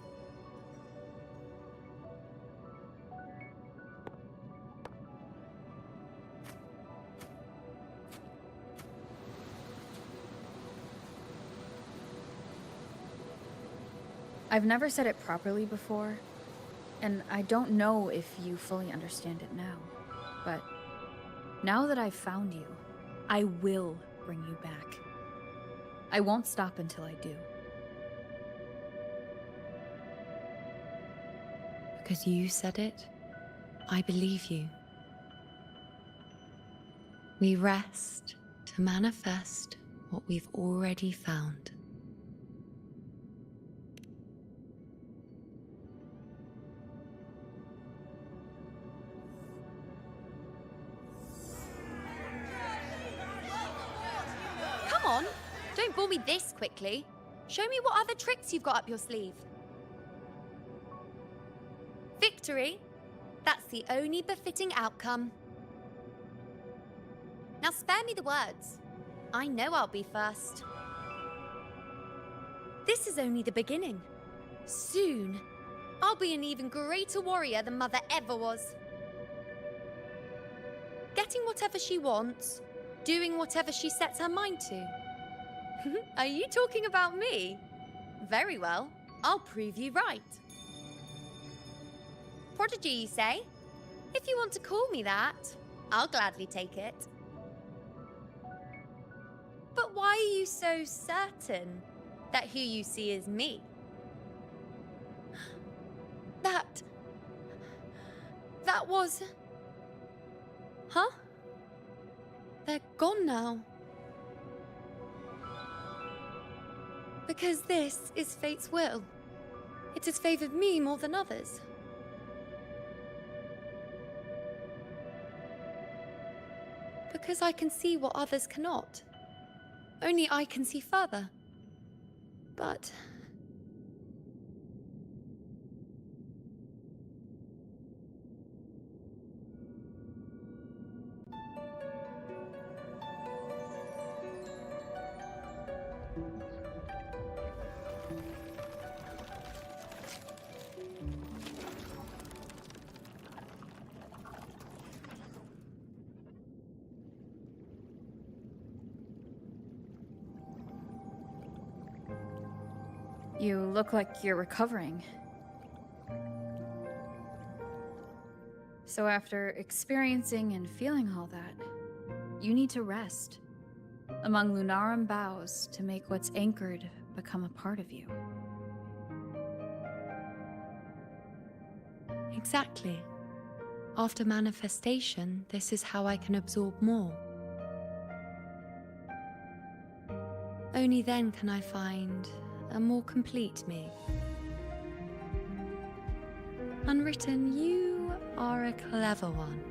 I've never said it properly before, and I don't know if you fully understand it now. But now that I've found you, I will bring you back. I won't stop until I do. Because you said it, I believe you. We rest to manifest what we've already found. Come on, don't bore me this quickly. Show me what other tricks you've got up your sleeve. Victory? That's the only befitting outcome. Now spare me the words. I know I'll be first. This is only the beginning. Soon, I'll be an even greater warrior than Mother ever was. Getting whatever she wants, doing whatever she sets her mind to. Are you talking about me? Very well, I'll prove you right. Prodigy, you say? If you want to call me that, I'll gladly take it. But why are you so certain that who you see is me? That was... Huh? They're gone now. Because this is fate's will. It has favored me more than others. Because I can see what others cannot. Only I can see further. But... You look like you're recovering. So after experiencing and feeling all that, you need to rest among Lunarum boughs to make what's anchored become a part of you. Exactly. After manifestation, this is how I can absorb more. Only then can I find a more complete me. Unwritten, you are a clever one.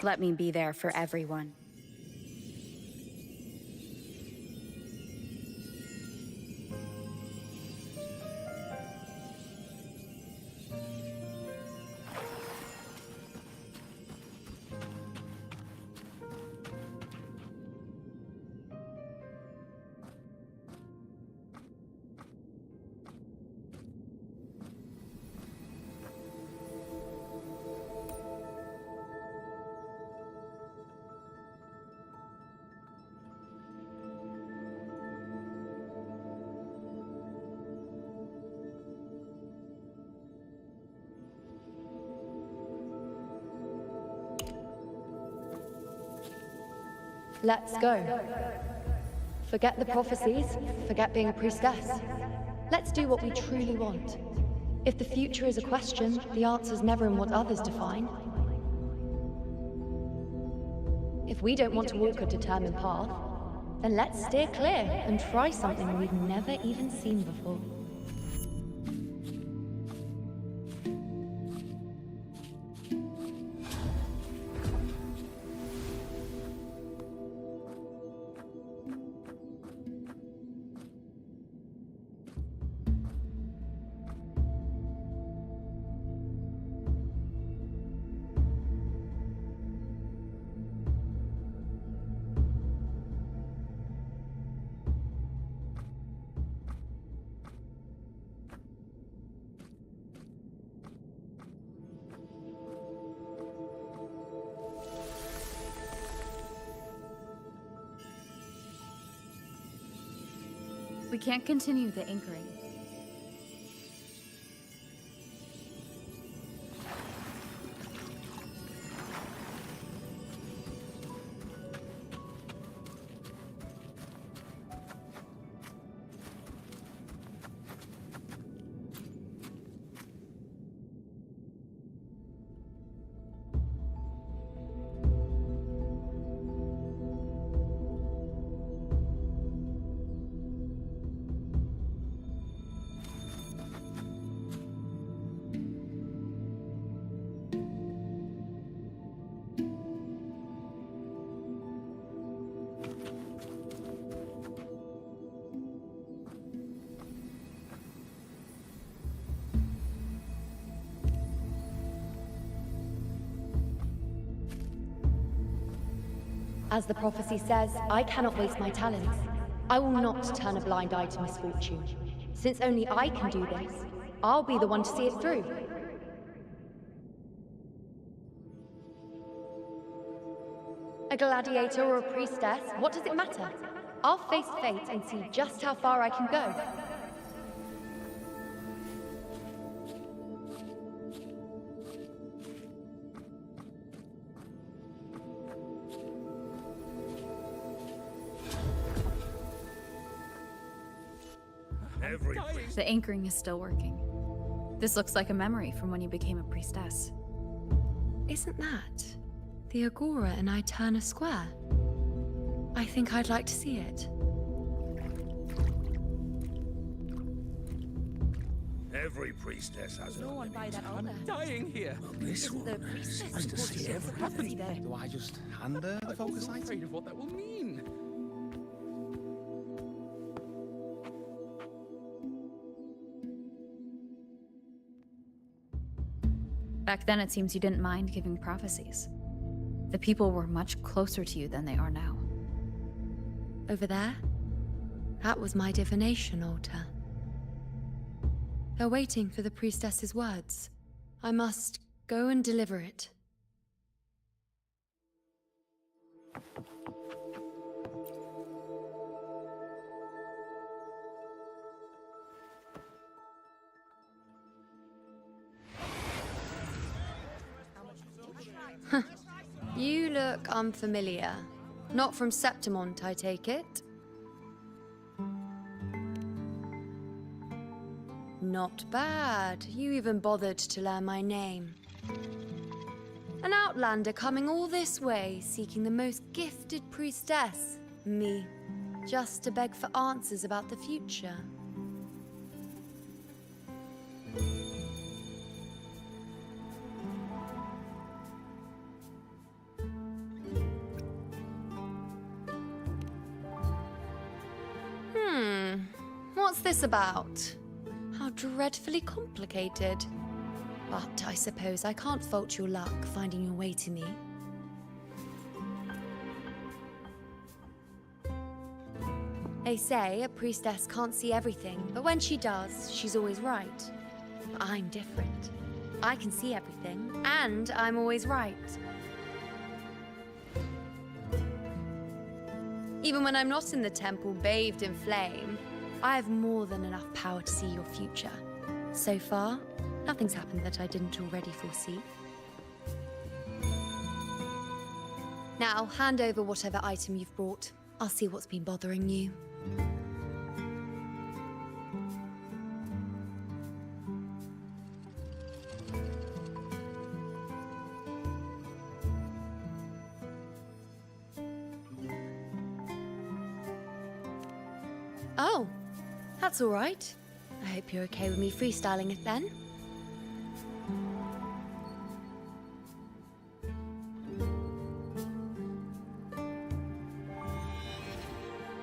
Let me be there for everyone. Let's go. Forget the prophecies, forget being a priestess. Let's do what we truly want. If the future is a question, the answer's never in what others define. If we don't want to walk a determined path, then let's steer clear and try something we've never even seen before. We can't continue the anchoring. As the prophecy says, I cannot waste my talents. I will not turn a blind eye to misfortune. Since only I can do this, I'll be the one to see it through. A gladiator or a priestess, what does it matter? I'll face fate and see just how far I can go. The anchoring is still working. This looks like a memory from when you became a priestess. Isn't that the Agora in Eterna Square? I think I'd like to see it. Every priestess has No one by that altar. I'm dying here. This Isn't one the priestess has to see everything. there? Do I just hand her the focus I'm light? afraid of what that will mean. Back then, it seems you didn't mind giving prophecies. The people were much closer to you than they are now. Over there? That was my divination altar. They're waiting for the priestess's words. I must go and deliver it. You look unfamiliar. Not from Septimont, I take it? Not bad. You even bothered to learn my name. An outlander coming all this way, seeking the most gifted priestess, me, just to beg for answers about the future. What's this about? How dreadfully complicated. But I suppose I can't fault your luck finding your way to me. They say a priestess can't see everything, but when she does, she's always right. I'm different. I can see everything, and I'm always right. Even when I'm not in the temple bathed in flame, I have more than enough power to see your future. So far, nothing's happened that I didn't already foresee. Now, hand over whatever item you've brought. I'll see what's been bothering you. Oh, that's all right. I hope you're okay with me freestyling it then.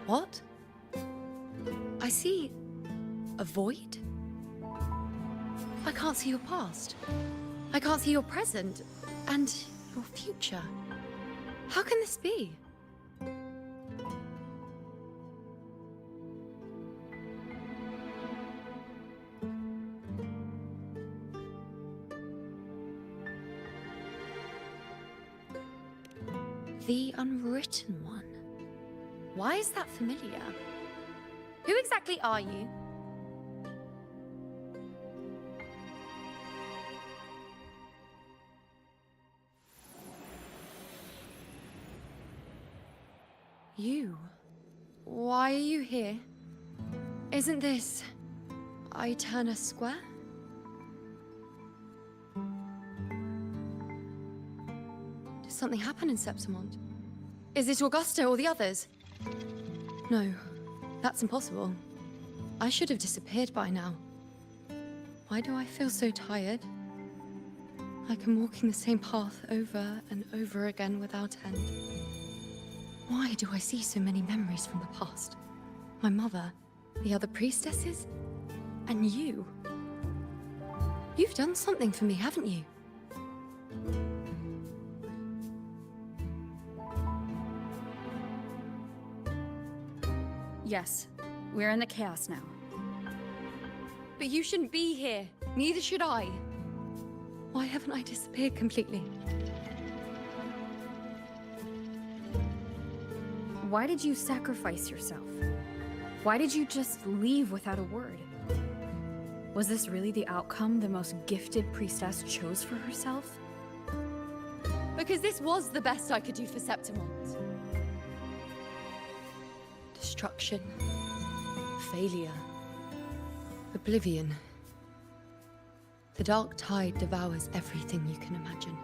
What? I see a void? I can't see your past. I can't see your present and your future. How can this be? The Unwritten One. Why is that familiar? Who exactly are you? You? Why are you here? Isn't this Eterna Square? Did something happen in Septimont? Is it Augusta or the others? No, that's impossible. I should have disappeared by now. Why do I feel so tired? Like I'm walking the same path over and over again without end. Why do I see so many memories from the past? My mother, the other priestesses, and you. You've done something for me, haven't you? Yes, we're in the chaos now. But you shouldn't be here. Neither should I. Why haven't I disappeared completely? Why did you sacrifice yourself? Why did you just leave without a word? Was this really the outcome the most gifted priestess chose for herself? Because this was the best I could do for Septimont. Destruction. Failure. Oblivion. The dark tide devours everything you can imagine.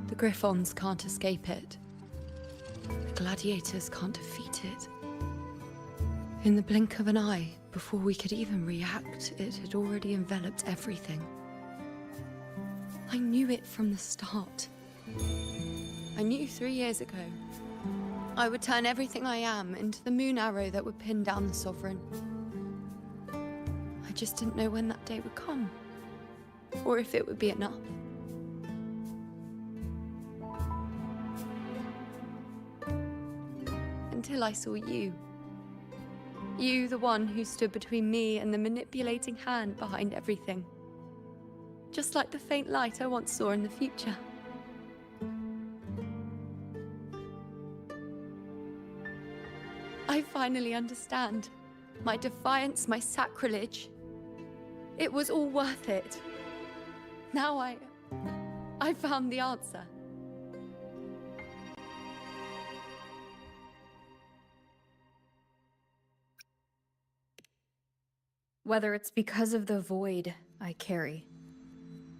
The Griffons can't escape it. The gladiators can't defeat it. In the blink of an eye, before we could even react, it had already enveloped everything. I knew it from the start. I knew 3 years ago. I would turn everything I am into the moon arrow that would pin down the Sovereign. I just didn't know when that day would come, or if it would be enough. Until I saw you. You, the one who stood between me and the manipulating hand behind everything. Just like the faint light I once saw in the future. I finally understand. My defiance, my sacrilege. It was all worth it. Now I found the answer. Whether it's because of the void I carry,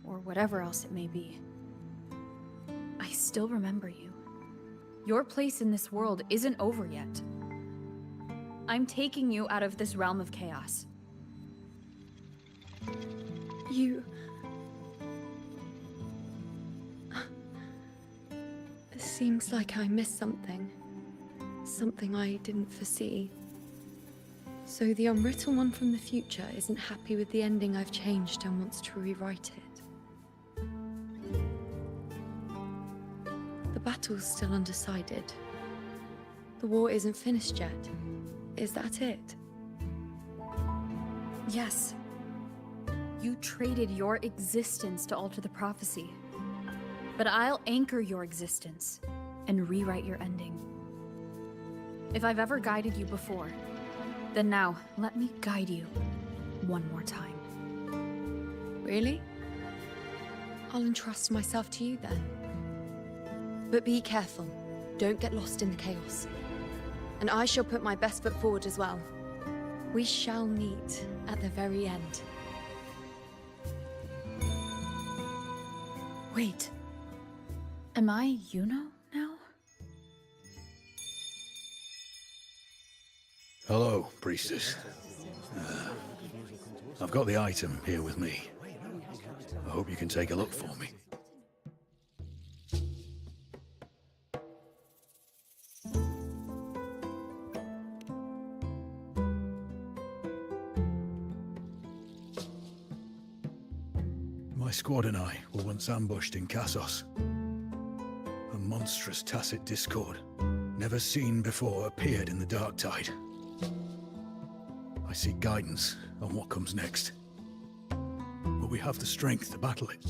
or whatever else it may be, I still remember you. Your place in this world isn't over yet. I'm taking you out of this realm of chaos. You... It seems like I missed something. Something I didn't foresee. So the Unwritten One from the future isn't happy with the ending I've changed and wants to rewrite it. The battle's still undecided. The war isn't finished yet. Is that it? Yes. You traded your existence to alter the prophecy. But I'll anchor your existence and rewrite your ending. If I've ever guided you before, then now let me guide you one more time. Really? I'll entrust myself to you then. But be careful. Don't get lost in the chaos. And I shall put my best foot forward as well. We shall meet at the very end. Wait. Am I Iuno now? Hello, priestess. I've got the item here with me. I hope you can take a look for me. My squad and I were once ambushed in Kassos. A monstrous tacit discord, never seen before, appeared in the dark tide. I seek guidance on what comes next. But we have the strength to battle it.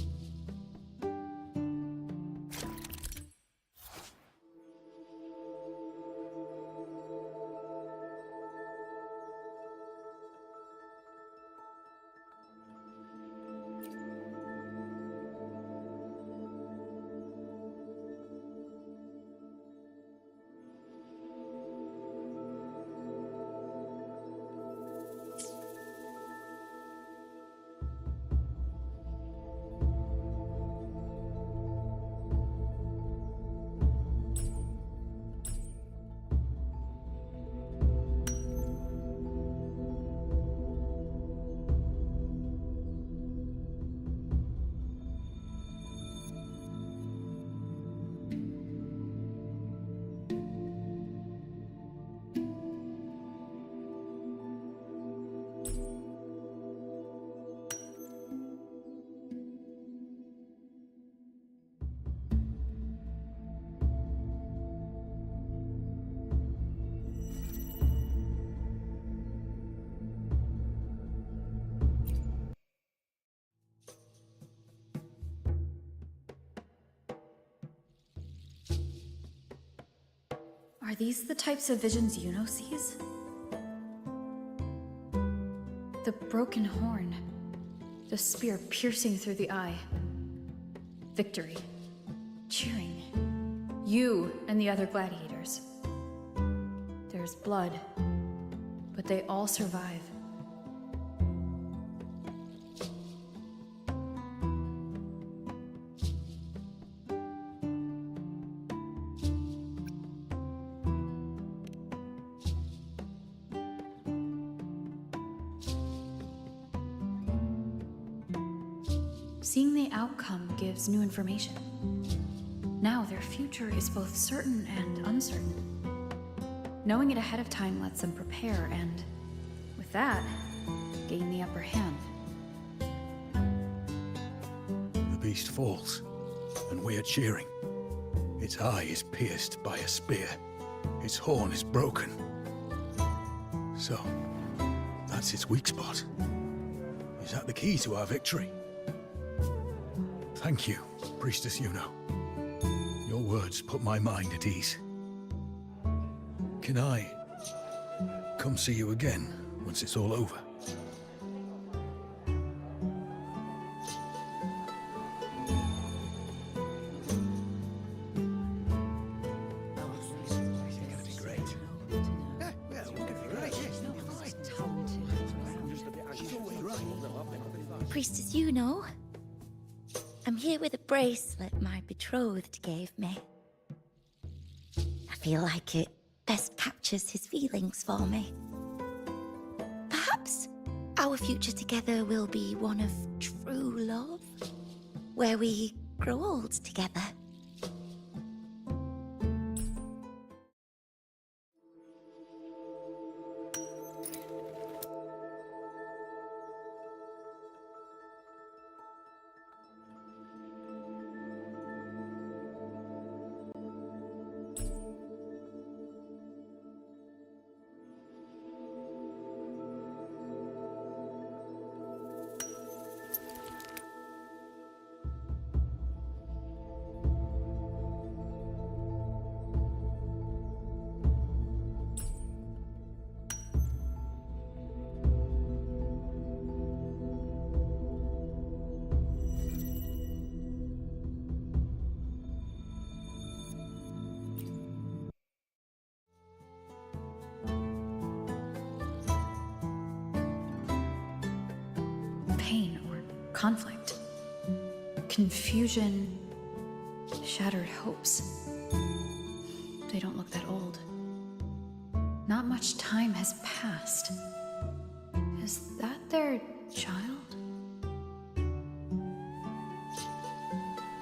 Are these the types of visions Iuno sees? The broken horn. The spear piercing through the eye. Victory. Cheering. You and the other gladiators. There's blood, but they all survive. Seeing the outcome gives new information. Now their future is both certain and uncertain. Knowing it ahead of time lets them prepare and, with that, gain the upper hand. The beast falls, and we are cheering. Its eye is pierced by a spear. Its horn is broken. So, that's its weak spot. Is that the key to our victory? Thank you, Priestess Iuno. Your words put my mind at ease. Can I come see you again once it's all over? Priestess Iuno, I'm here with a bracelet my betrothed gave me. I feel like it best captures his feelings for me. Perhaps our future together will be one of true love, where we grow old together. pain or conflict. Confusion, shattered hopes. They don't look that old. Not much time has passed. Is that their child?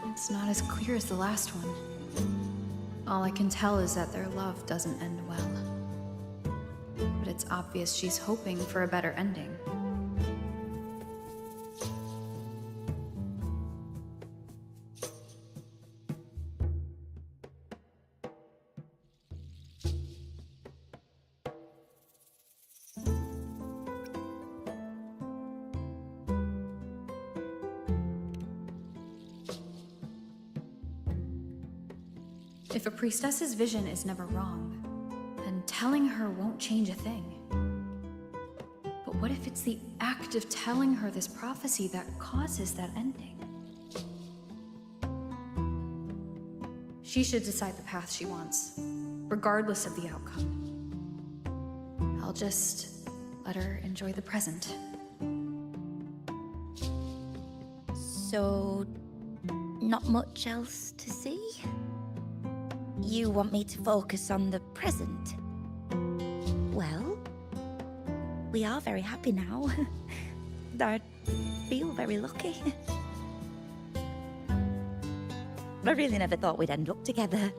It's not as clear as the last one. All I can tell is that their love doesn't end well. But it's obvious she's hoping for a better ending. If a priestess's vision is never wrong, then telling her won't change a thing. But what if it's the act of telling her this prophecy that causes that ending? She should decide the path she wants, regardless of the outcome. I'll just let her enjoy the present. So, not much else to see? You want me to focus on the present? Well, we are very happy now. I feel very lucky. I really never thought we'd end up together.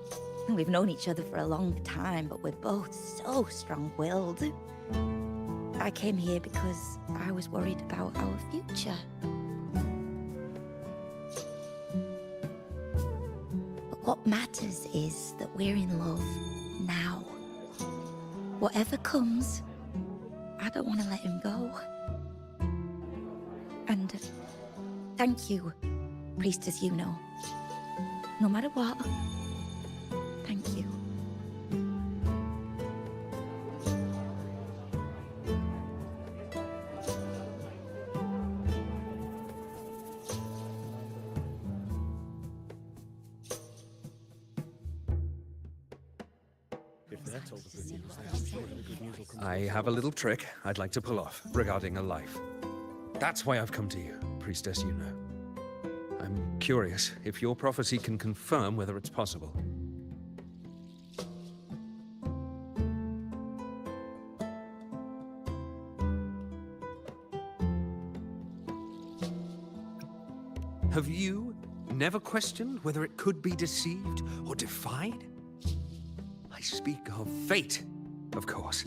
We've known each other for a long time, but we're both so strong-willed. I came here because I was worried about our future. What matters is that we're in love now. Whatever comes, I don't want to let him go. And thank you, Priestess Iuno. No matter what, thank you. I have a little trick I'd like to pull off regarding a life. That's why I've come to you, Priestess Iuno. I'm curious if your prophecy can confirm whether it's possible. Have you never questioned whether it could be deceived or defied? I speak of fate, of course.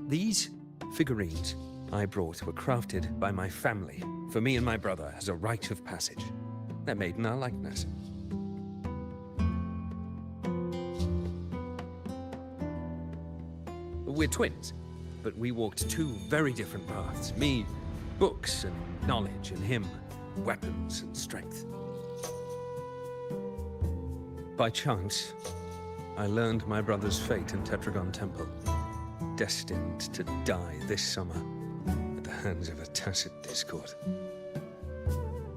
These figurines I brought were crafted by my family for me and my brother as a rite of passage. They're made in our likeness. We're twins, but we walked two very different paths. Me, books and knowledge, and him, weapons and strength. By chance, I learned my brother's fate in Tetragon Temple, destined to die this summer at the hands of a tacit discord.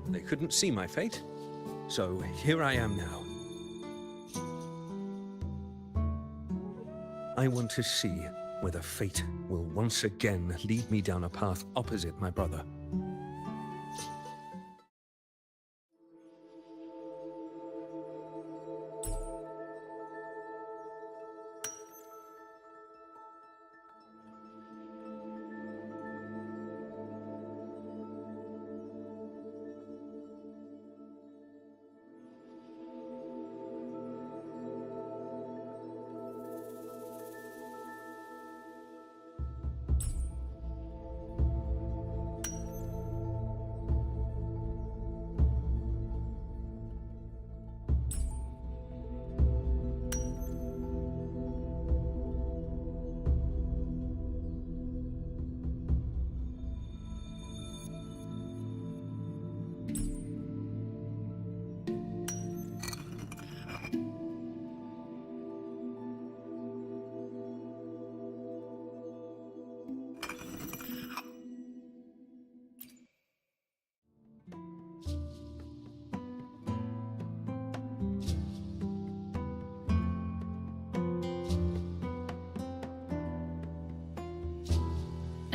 They couldn't see my fate, so here I am now. I want to see whether fate will once again lead me down a path opposite my brother.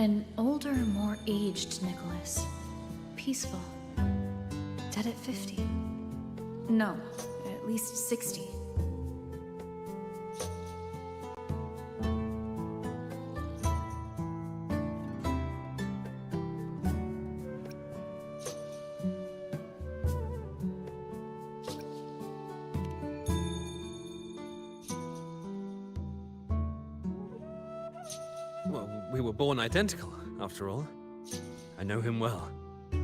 An older, more aged Nicholas. Peaceful. Dead at 50. No, at least 60. Well, we were born identical, after all. I know him well.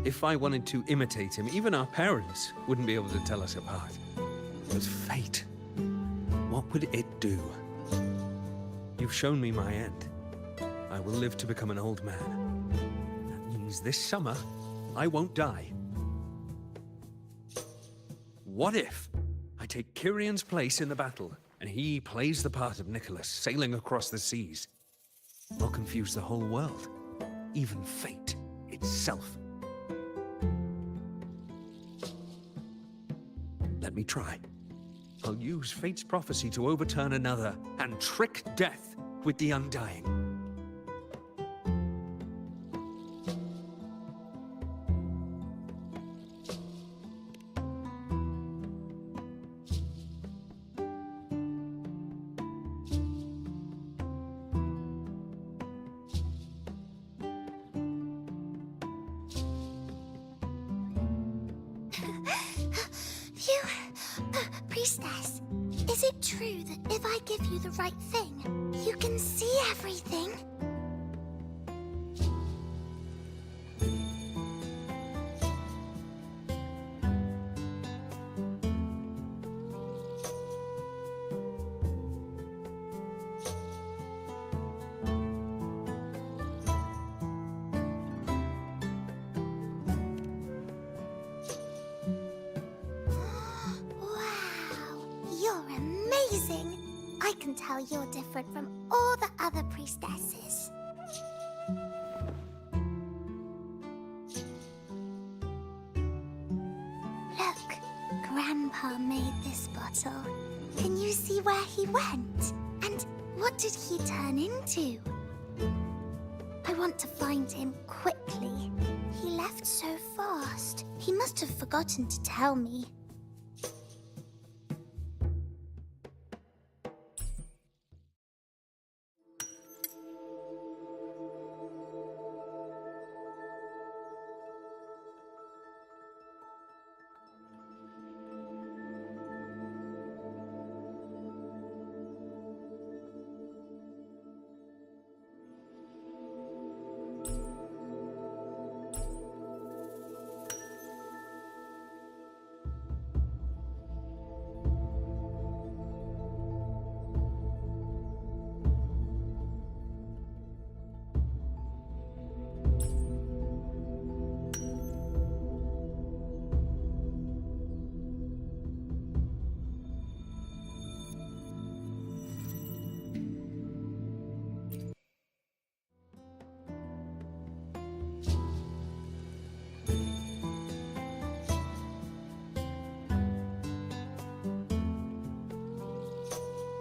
If I wanted to imitate him, even our parents wouldn't be able to tell us apart. But fate, what would it do? You've shown me my end. I will live to become an old man. That means this summer, I won't die. What if I take Kyrion's place in the battle, and he plays the part of Nicholas, sailing across the seas? I'll confuse the whole world, even fate itself. Let me try. I'll use fate's prophecy to overturn another and trick death with the undying. Priestess, is it true that if I give you the right thing, you can see everything? You're amazing! I can tell you're different from all the other priestesses. Look, Grandpa made this bottle. Can you see where he went? And what did he turn into? I want to find him quickly. He left so fast. He must have forgotten to tell me.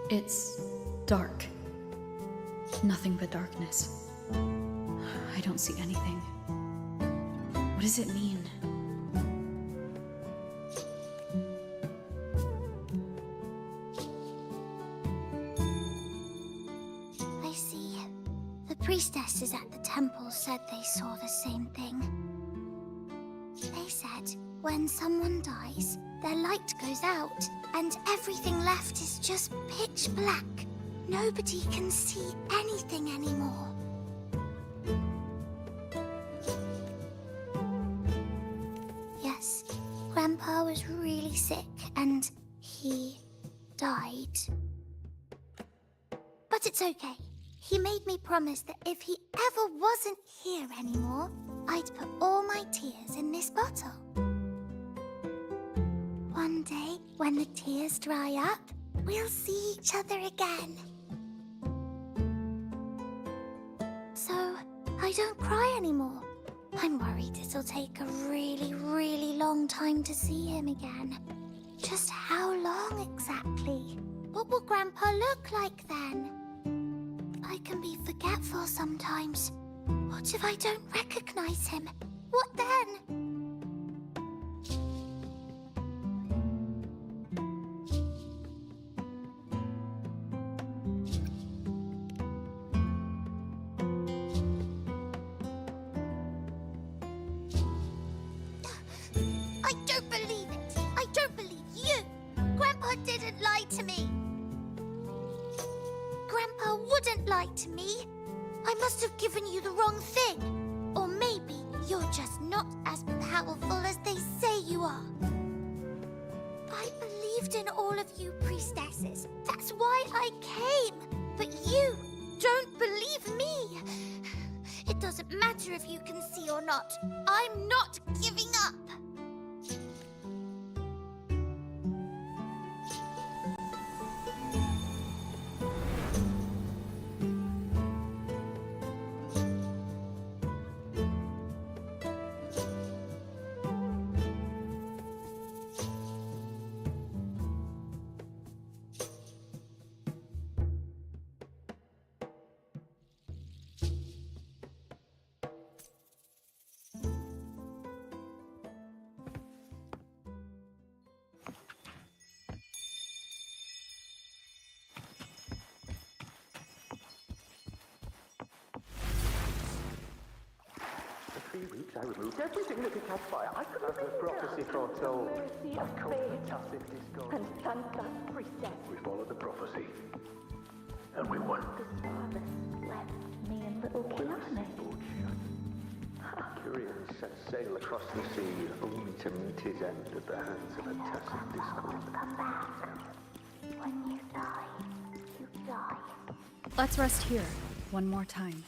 It's dark. Nothing but darkness. I don't see anything. What does it mean? I see. The priestesses at the temple said they saw the same thing. They said when someone dies, their light goes out, and everything left is just pitch black. Nobody can see anything anymore. Yes, Grandpa was really sick, and he died. But it's okay. He made me promise that if he ever wasn't here anymore, I'd put all my tears in this bottle. One day, when the tears dry up, we'll see each other again. So, I don't cry anymore. I'm worried it'll take a really, really long time to see him again. Just how long exactly? What will Grandpa look like then? I can be forgetful sometimes. What if I don't recognize him? What then? I don't believe it. I don't believe you. Grandpa didn't lie to me. Grandpa wouldn't lie to me. I must have given you the wrong thing. Or maybe you're just not as powerful as they say you are. I believed in all of you priestesses. That's why I came. But you don't believe me. It doesn't matter if you can see or not. I'm not giving up. For 3 weeks, I removed everything that could catch fire. I could have the prophecy foretold. Mercy I of called fate. the tacit discord. And Santa Priestess. We followed the prophecy. And we won. The farthest left me and little Kiane. Curian set sail across the sea, only to meet his end at the hands of a tacit discord. Come back. When you die, you die. Let's rest here, one more time.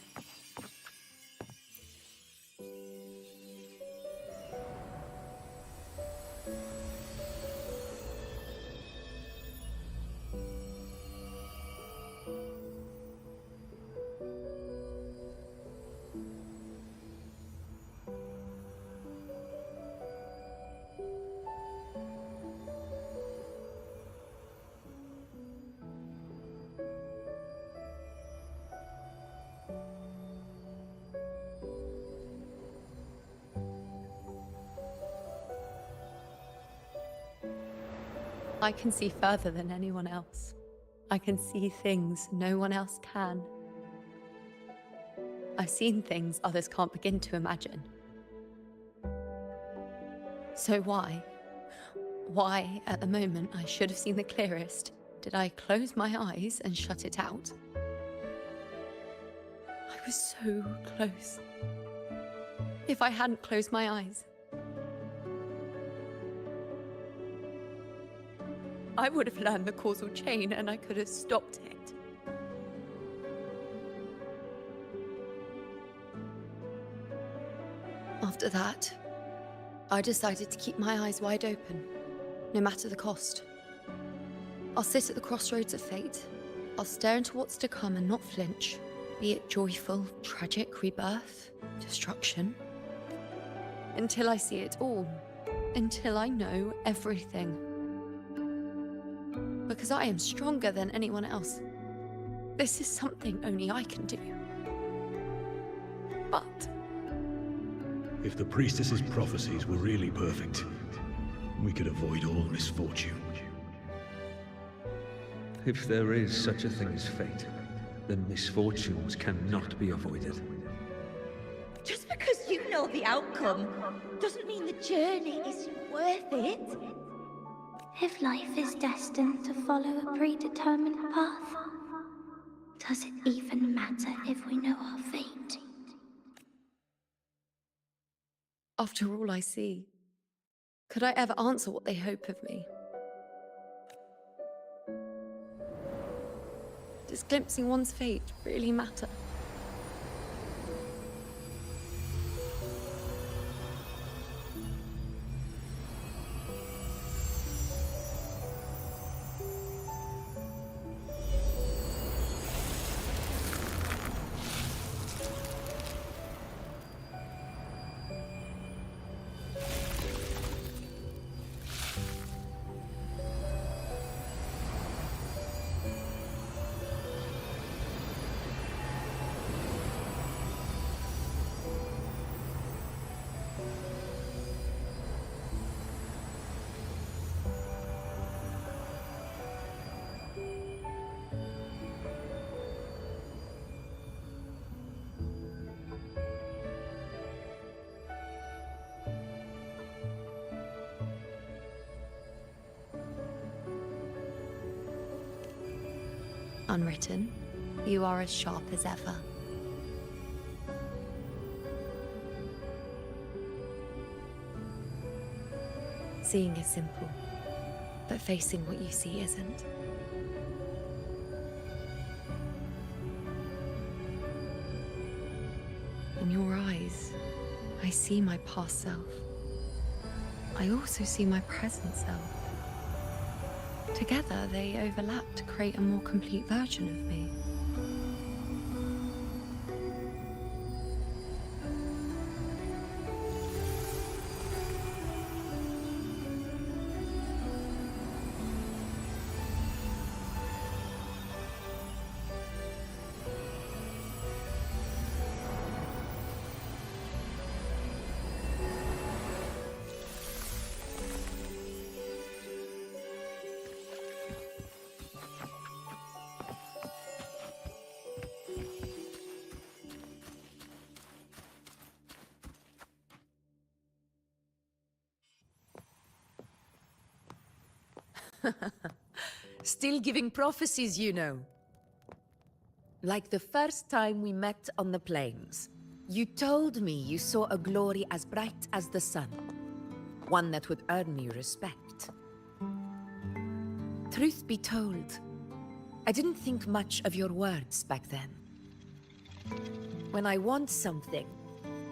I can see further than anyone else. I can see things no one else can. I've seen things others can't begin to imagine. So why, at the moment I should have seen the clearest, did I close my eyes and shut it out? I was so close. If I hadn't closed my eyes, I would have learned the causal chain and I could have stopped it. After that, I decided to keep my eyes wide open, no matter the cost. I'll sit at the crossroads of fate. I'll stare into what's to come and not flinch, be it joyful, tragic, rebirth, destruction. Until I see it all. Until I know everything. Because I am stronger than anyone else. This is something only I can do. But If the priestess's prophecies were really perfect, we could avoid all misfortune. If there is such a thing as fate, then misfortunes cannot be avoided. Just because you know the outcome doesn't mean the journey is worth it. If life is destined to follow a predetermined path, does it even matter if we know our fate? after all I see, could I ever answer what they hope of me? Does glimpsing one's fate really matter? Unwritten, you are as sharp as ever. Seeing is simple, but facing what you see isn't. In your eyes, I see my past self. I also see my present self. Together, they overlap to create a more complete version of me. Still giving prophecies, you know. Like the first time we met on the plains, you told me you saw a glory as bright as the sun, one that would earn me respect. Truth be told, I didn't think much of your words back then. When I want something,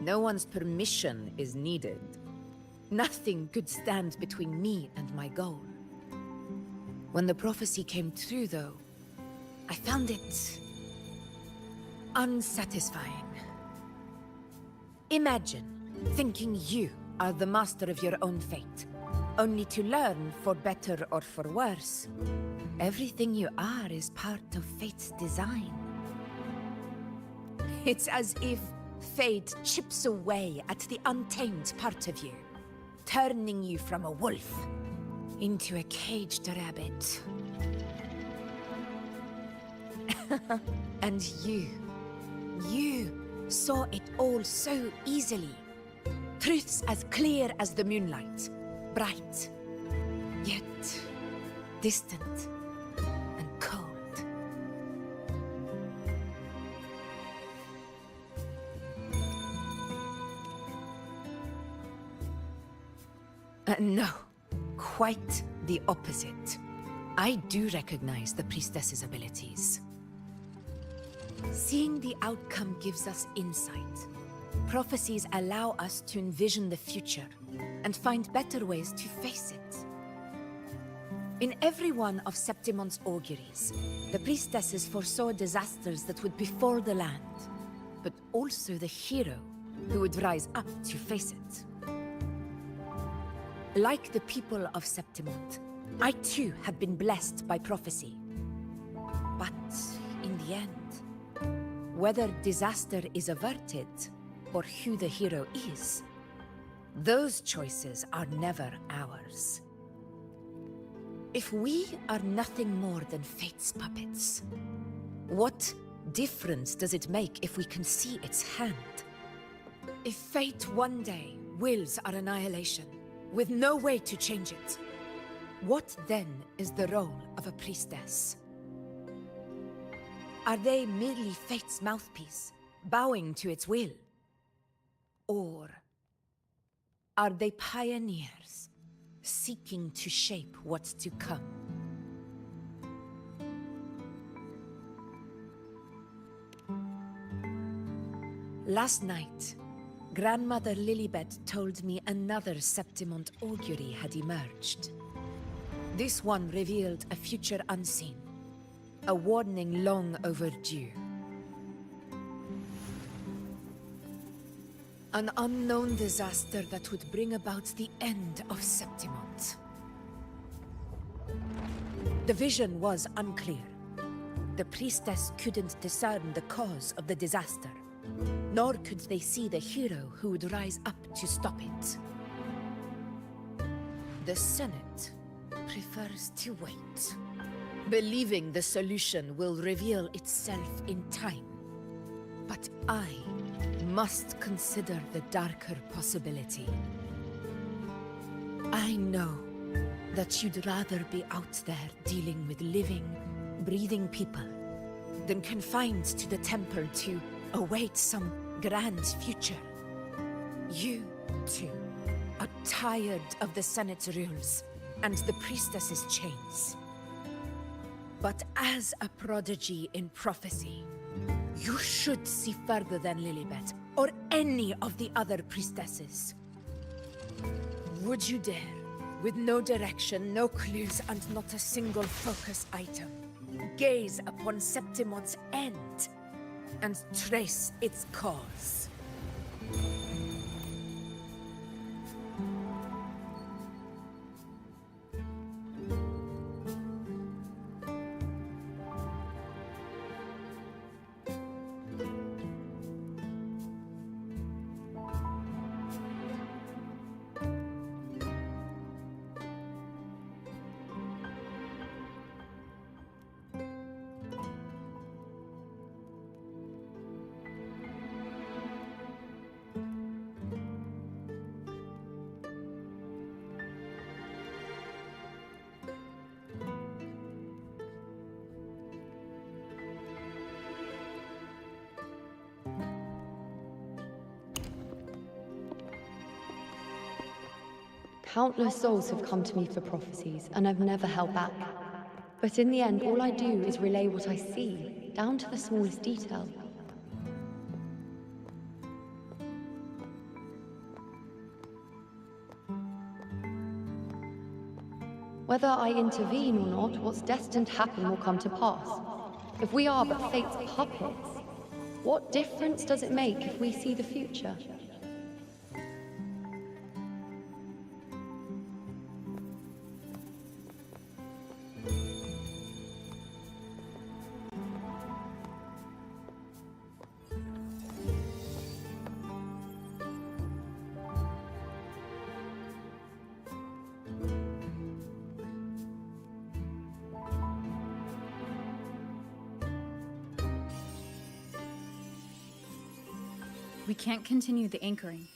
no one's permission is needed. Nothing could stand between me and my goal. When the prophecy came true, though, I found it unsatisfying. Imagine thinking you are the master of your own fate, only to learn, for better or for worse, everything you are is part of fate's design. It's as if fate chips away at the untamed part of you, turning you from a wolf into a caged rabbit. And you saw it all so easily. Truths as clear as the moonlight, bright, yet distant and cold. No. Quite the opposite. I do recognize the priestess's abilities. Seeing the outcome gives us insight. Prophecies allow us to envision the future and find better ways to face it. In every one of Septimon's auguries, the priestesses foresaw disasters that would befall the land, but also the hero who would rise up to face it. Like the people of Septimont, I too have been blessed by prophecy. But in the end, whether disaster is averted or who the hero is, those choices are never ours. If we are nothing more than fate's puppets, what difference does it make if we can see its hand? If fate one day wills our annihilation, with no way to change it, what then is the role of a priestess? Are they merely fate's mouthpiece, bowing to its will? Or are they pioneers, seeking to shape what's to come? Last night, Grandmother Lilibet told me another Septimont augury had emerged. This one revealed a future unseen, a warning long overdue. An unknown disaster that would bring about the end of Septimont. The vision was unclear. The priestess couldn't discern the cause of the disaster, nor could they see the hero who would rise up to stop it. The Senate prefers to wait, believing the solution will reveal itself in time. But I must consider the darker possibility. I know that you'd rather be out there dealing with living, breathing people than confined to the temple to await some grand future. You, too, are tired of the Senate's rules and the priestess's chains. But as a prodigy in prophecy, you should see further than Lilibet or any of the other priestesses. Would you dare, with no direction, no clues, and not a single focus item, gaze upon Septimon's end and trace its cause? Countless souls have come to me for prophecies, and I've never held back. But in the end, all I do is relay what I see, down to the smallest detail. Whether I intervene or not, what's destined to happen will come to pass. If we are but fate's puppets, what difference does it make if we see the future? We can't continue the anchoring.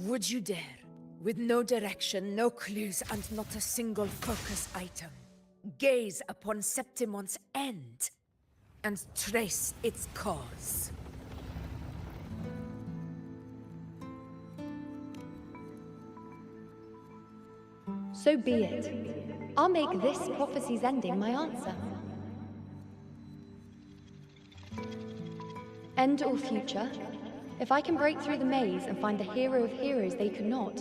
Would you dare, with no direction, no clues, and not a single focus item, gaze upon Septimon's end and trace its cause? So be it. I'll make this prophecy's ending my answer. End or future, if I can break through the maze and find the hero of heroes they could not,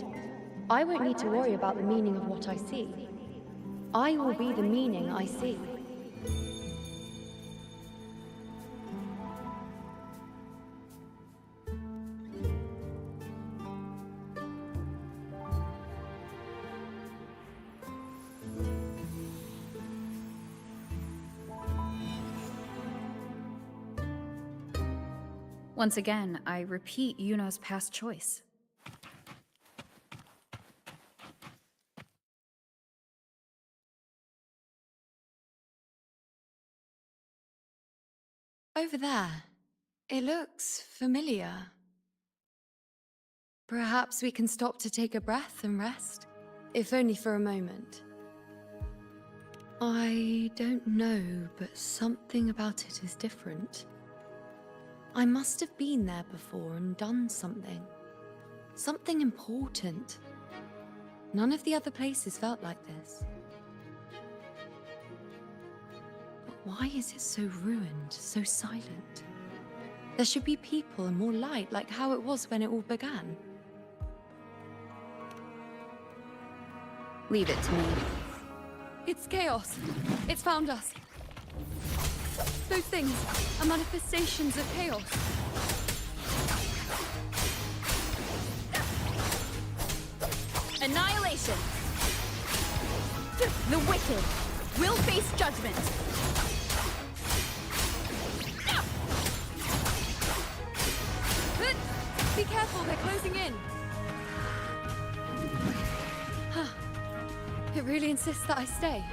I won't need to worry about the meaning of what I see. I will be the meaning I see. Once again, I repeat Yuno's past choice. Over there. It looks familiar. Perhaps we can stop to take a breath and rest, if only for a moment. I don't know, but something about it is different. I must have been there before and done something. Something important. None of the other places felt like this. But why is it so ruined, so silent? There should be people and more light, like how it was when it all began. Leave it to me. It's chaos. It's found us. Those things are manifestations of chaos. Annihilation! The wicked will face judgment! closing in. It really insists that I stay.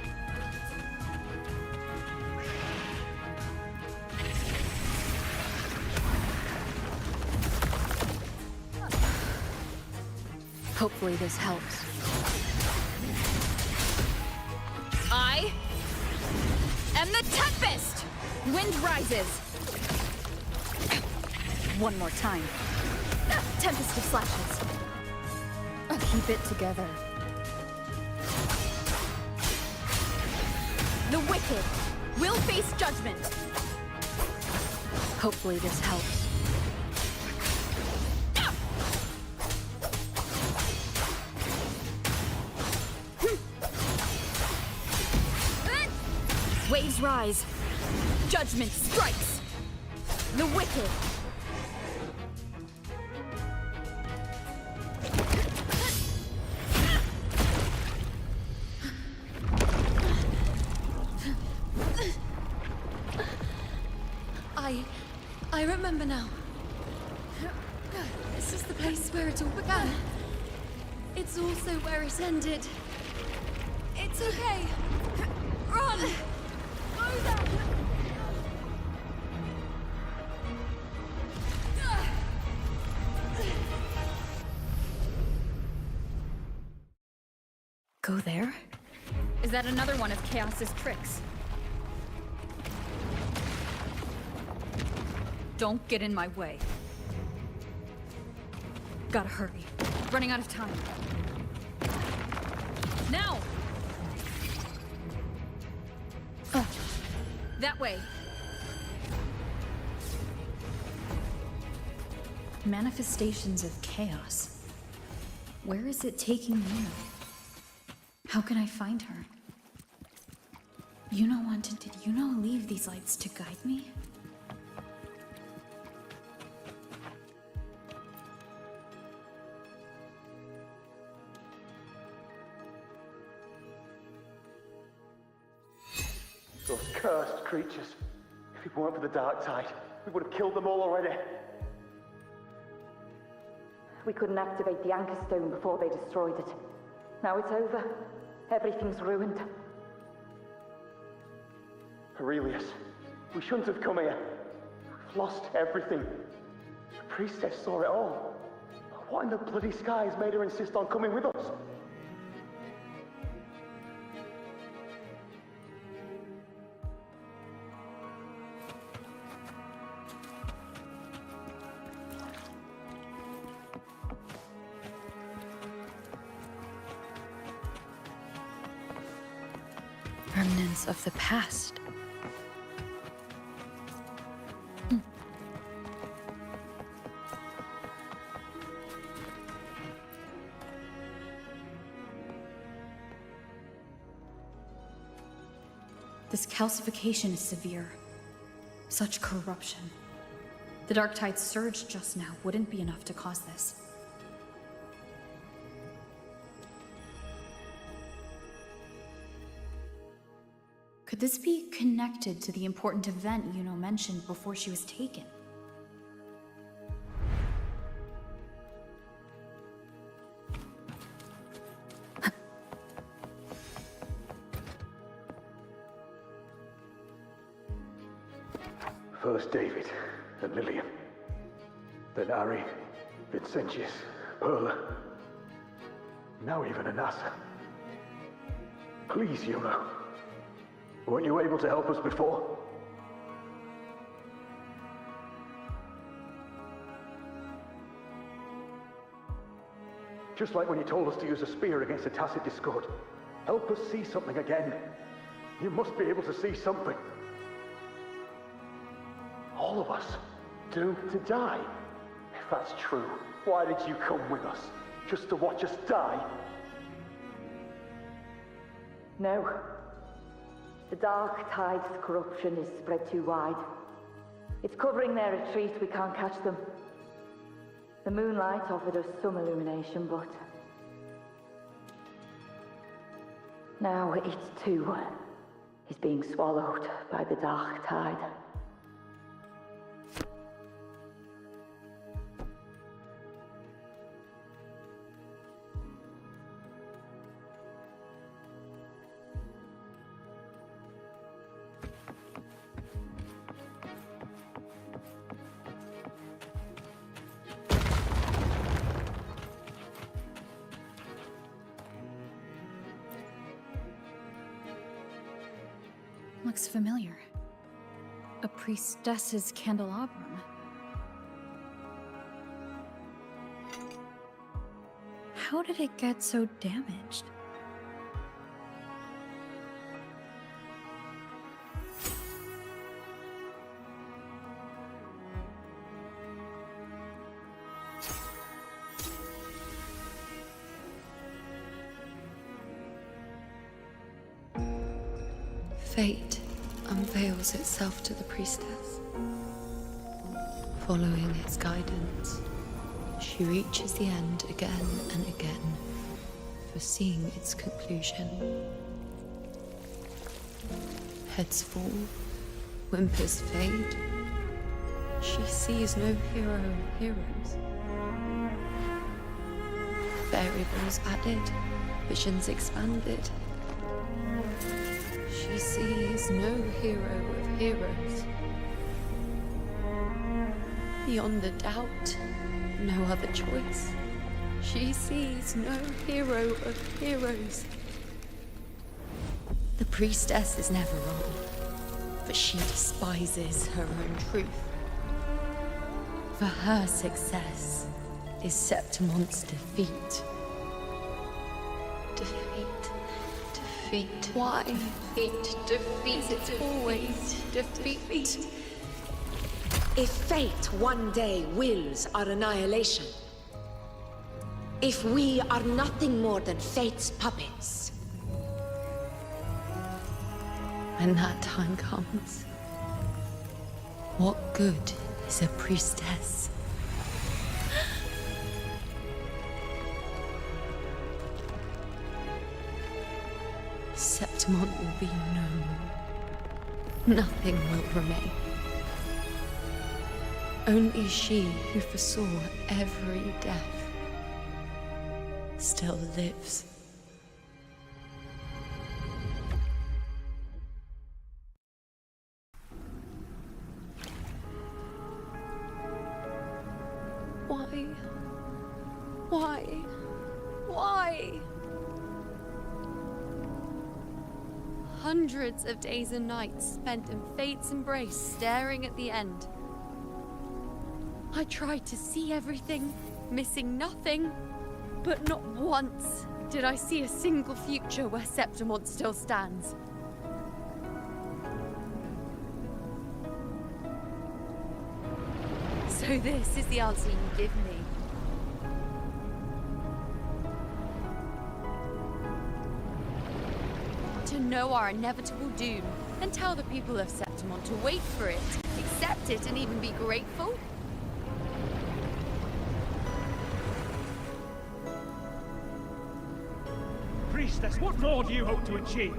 Hopefully this helps. I am the Tempest! Wind rises. One more time. Tempest of slashes. Keep it together. The wicked will face judgment. Hopefully this helps. Waves rise. Judgment strikes. The wicked. I remember now. This is the place where it all began. It's also where it ended. It's okay. Run! Go there? Is that another one of Chaos's tricks? Don't get in my way. Gotta hurry. Running out of time. Now! That way. Manifestations of chaos. Where is it taking me? How can I find her? Did Yuno leave these lights to guide me? Those cursed creatures. If it weren't for the dark tide, we would have killed them all already. We couldn't activate the anchor stone before they destroyed it. Now it's over. Everything's ruined. Aurelius, we shouldn't have come here. We've lost everything. The priestess saw it all. What in the bloody skies made her insist on coming with us? Remnants of the past. This calcification is severe. Such corruption. The dark tide's surge just now wouldn't be enough to cause this. Could this be connected to the important event Yuno mentioned before she was taken? First David and Lillian. Then Ari, Vincentius, Perla. Now even Anassa. Please, Yuno. Weren't you able to help us before? Just like when you told us to use a spear against the Tacit Discord. Help us see something again. You must be able to see something. All of us, doomed to die. If that's true, why did you come with us? Just to watch us die? No. The dark tide's corruption is spread too wide. It's covering their retreat, we can't catch them. The moonlight offered us some illumination, but... now it too is being swallowed by the dark tide. Looks familiar. A priestess's candelabrum. How did it get so damaged? Fate unveils itself to the priestess. Following its guidance, she reaches the end again and again, foreseeing its conclusion. Heads fall, whimpers fade. She sees no hero of heroes. Variables added, visions expanded. She sees no hero of heroes. Beyond a doubt, no other choice. She sees no hero of heroes. The priestess is never wrong, but she despises her own truth. For her success is Septimon's defeat. Defeat. Why? Defeat. Is it always defeat? If fate one day wills our annihilation, if we are nothing more than fate's puppets, When that time comes, what good is a priestess? Septimon will be known. Nothing will remain. Only she who foresaw every death still lives. Why? Hundreds of days and nights spent in fate's embrace, staring at the end. I tried to see everything, missing nothing, but not once did I see a single future where Septimon still stands. So this is the answer you give me. To know our inevitable doom, and tell the people of Septimon to wait for it, accept it, and even be grateful? Priestess, what more do you hope to achieve?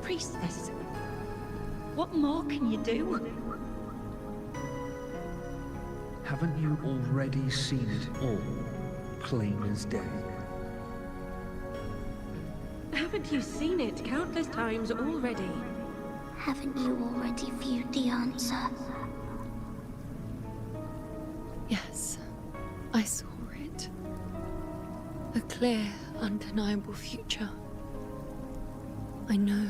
Priestess, what more can you do? Haven't you already seen it all, plain as day? Haven't you seen it countless times already? Haven't you already viewed the answer? Yes, I saw it. A clear, undeniable future. I know.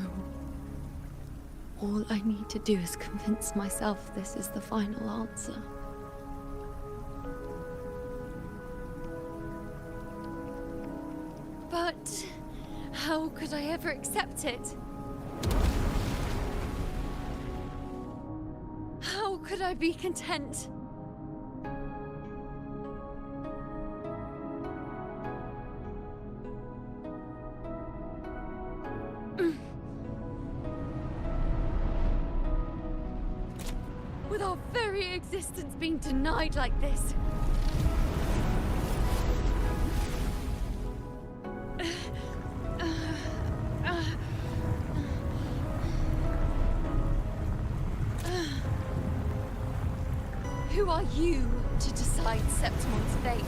All I need to do is convince myself this is the final answer. But how could I ever accept it? How could I be content? With our very existence being denied like this. Who are you to decide Septimon's fate?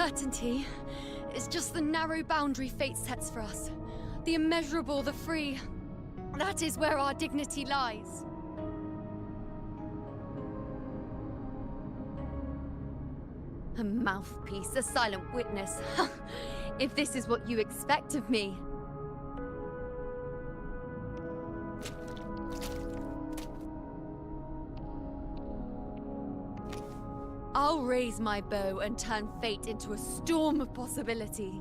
Certainty is just the narrow boundary fate sets for us. The immeasurable, the free. That is where our dignity lies. A mouthpiece, a silent witness. If this is what you expect of me. I'll raise my bow and turn fate into a storm of possibility.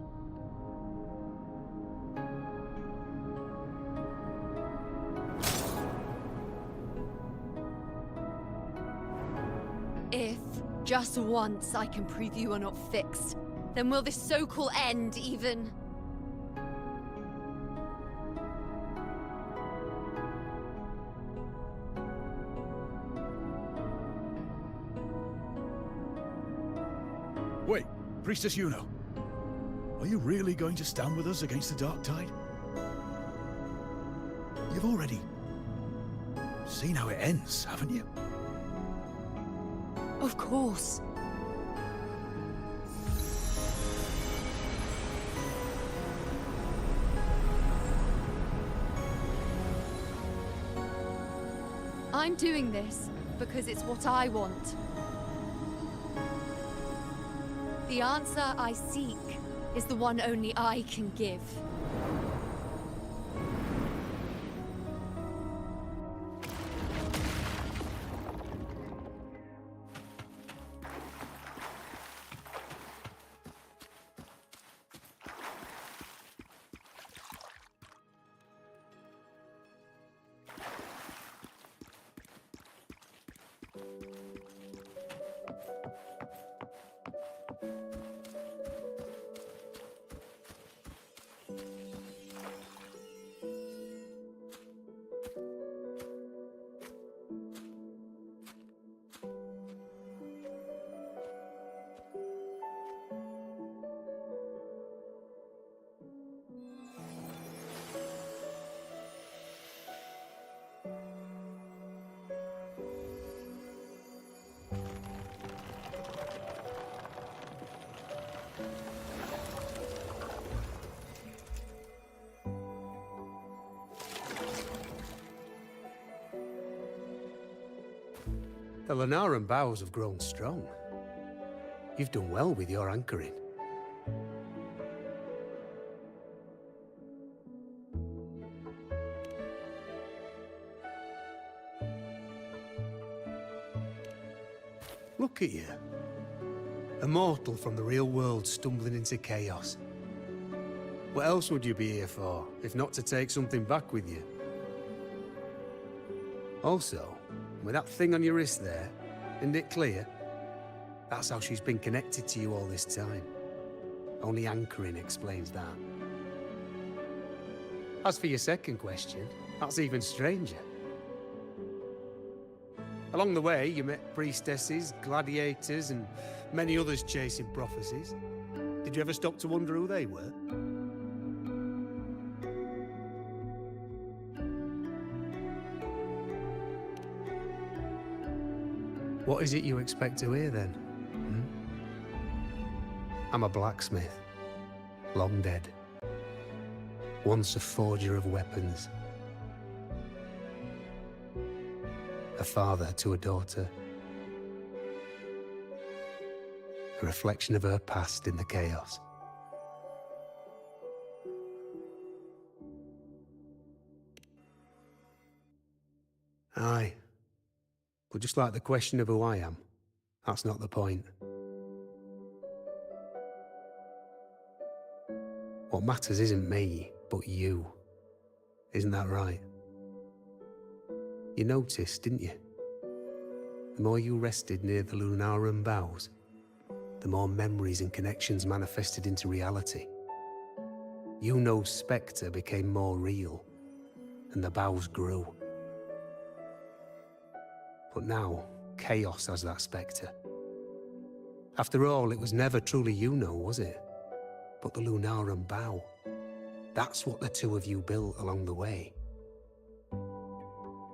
If, just once, I can prove you are not fixed, then will this so-called end even? Wait, Priestess Iuno. Are you really going to stand with us against the Dark Tide? You've already seen how it ends, haven't you? Of course. I'm doing this because it's what I want. The answer I seek is the one only I can give. The Lunaran bows have grown strong. You've done well with your anchoring. Look at you. A mortal from the real world stumbling into chaos. What else would you be here for, if not to take something back with you? Also, with that thing on your wrist there, isn't it clear? That's how she's been connected to you all this time. Only anchoring explains that. As for your second question, that's even stranger. Along the way, you met priestesses, gladiators, and many others chasing prophecies. Did you ever stop to wonder who they were? What is it you expect to hear, then? I'm a blacksmith, long dead. Once a forger of weapons. A father to a daughter. A reflection of her past in the chaos. Aye. But just like the question of who I am, that's not the point. What matters isn't me, but you. Isn't that right? You noticed, didn't you? The more you rested near the Lunaran bows, the more memories and connections manifested into reality. Iuno's spectre became more real, and the bows grew. But now, chaos has that spectre. After all, it was never truly Iuno, was it? But the Lunaran bow. That's what the two of you built along the way.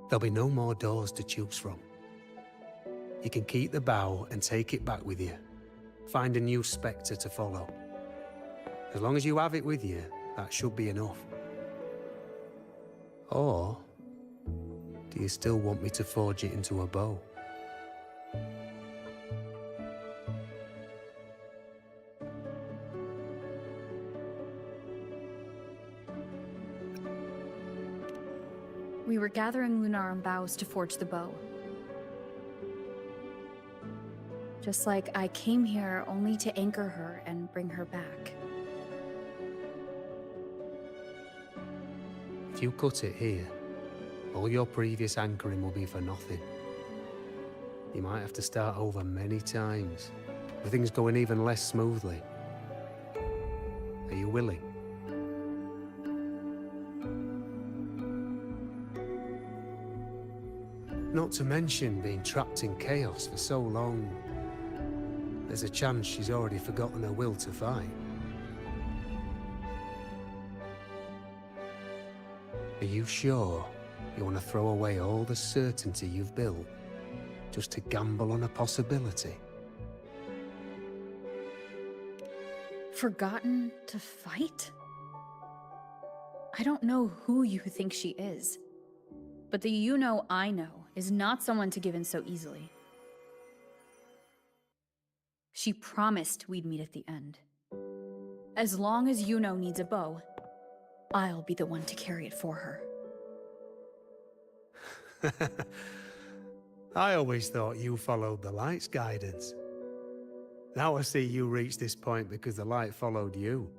There'll be no more doors to choose from. You can keep the bow and take it back with you. find a new spectre to follow. As long as you have it with you, that should be enough. Or do you still want me to forge it into a bow? We were gathering Lunarum boughs to forge the bow. Just like I came here only to anchor her and bring her back. If you cut it here, all your previous anchoring will be for nothing. You might have to start over many times, with things going even less smoothly. Are you willing? Not to mention being trapped in chaos for so long. There's a chance she's already forgotten her will to fight. Are you sure you want to throw away all the certainty you've built just to gamble on a possibility? Forgotten to fight? I don't know who you think she is, but the Iuno I know is not someone to give in so easily. She promised we'd meet at the end. As long as Iuno needs a bow, I'll be the one to carry it for her. I always thought you followed the light's guidance. Now I see you reached this point because the light followed you.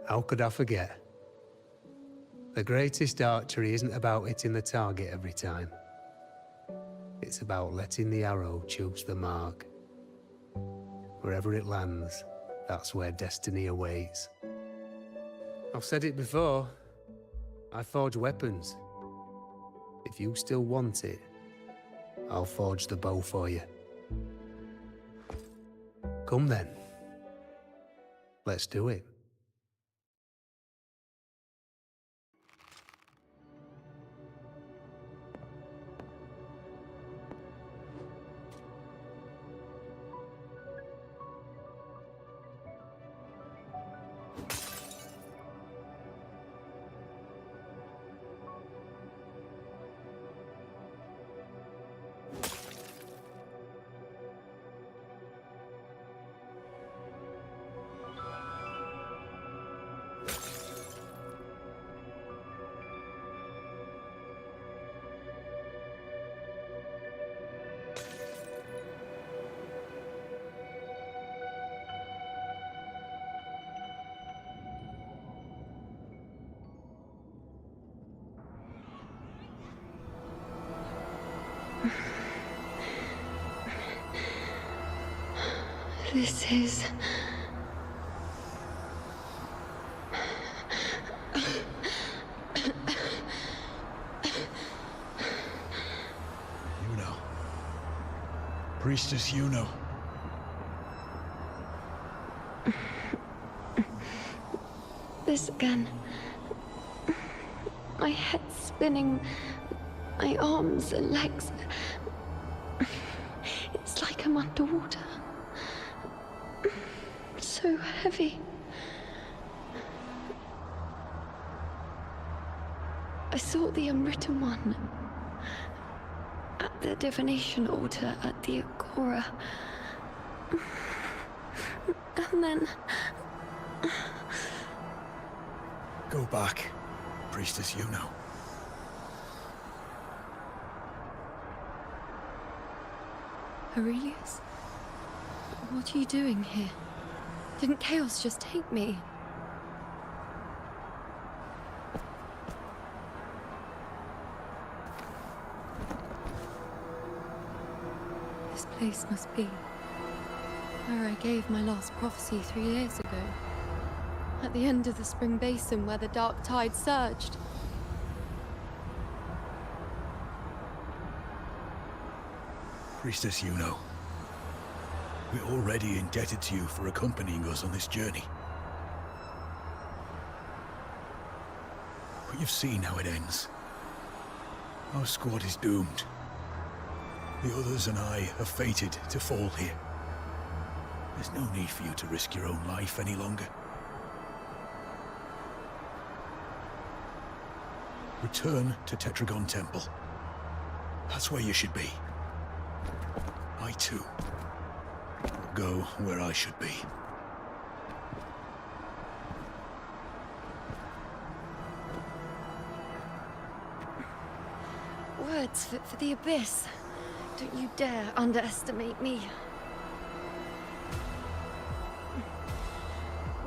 How could I forget? The greatest archery isn't about hitting the target every time. It's about letting the arrow choose the mark. Wherever it lands, that's where destiny awaits. I've said it before, I forge weapons. If you still want it, I'll forge the bow for you. Come then. Let's do it. This is... Iuno. Priestess Iuno. This again. My head spinning, my arms and legs. It's like I'm underwater. So heavy. I saw the Unwritten One at the divination altar at the Agora. And then... Go back, Priestess Iuno. Aurelius? What are you doing here? Didn't chaos just take me? This place must be where I gave my last prophecy 3 years ago. At the end of the spring basin where the dark tide surged. Priestess Iuno. We're already indebted to you for accompanying us on this journey. But you've seen how it ends. Our squad is doomed. The others and I are fated to fall here. There's no need for you to risk your own life any longer. Return to Tetragon Temple. That's where you should be. I too will go where I should be. Words fit for the abyss. Don't you dare underestimate me.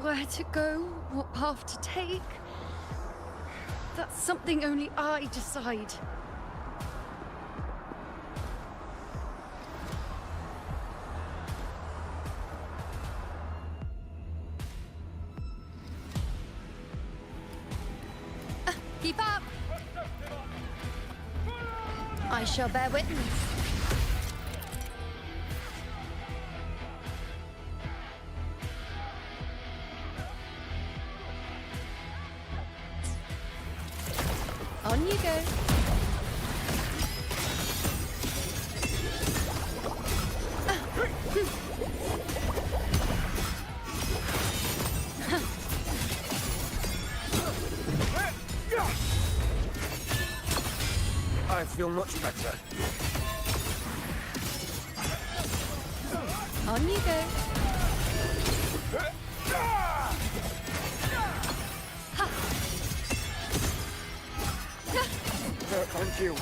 Where to go, what path to take, that's something only I decide. Keep up! I shall bear witness. On you go. I feel much better. On you go. Thank you.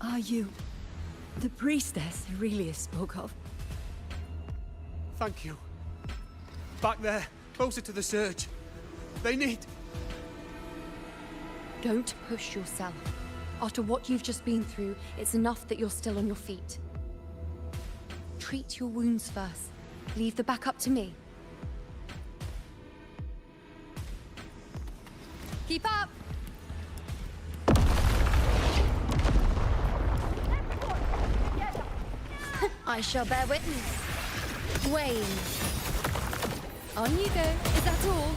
Are you the priestess Aurelius spoke of? Thank you. Back there, closer to the surge. They need... Don't push yourself. After what you've just been through, it's enough that you're still on your feet. Treat your wounds first. Leave the back up to me. Keep up! I shall bear witness. Wayne. On you go. Is that all?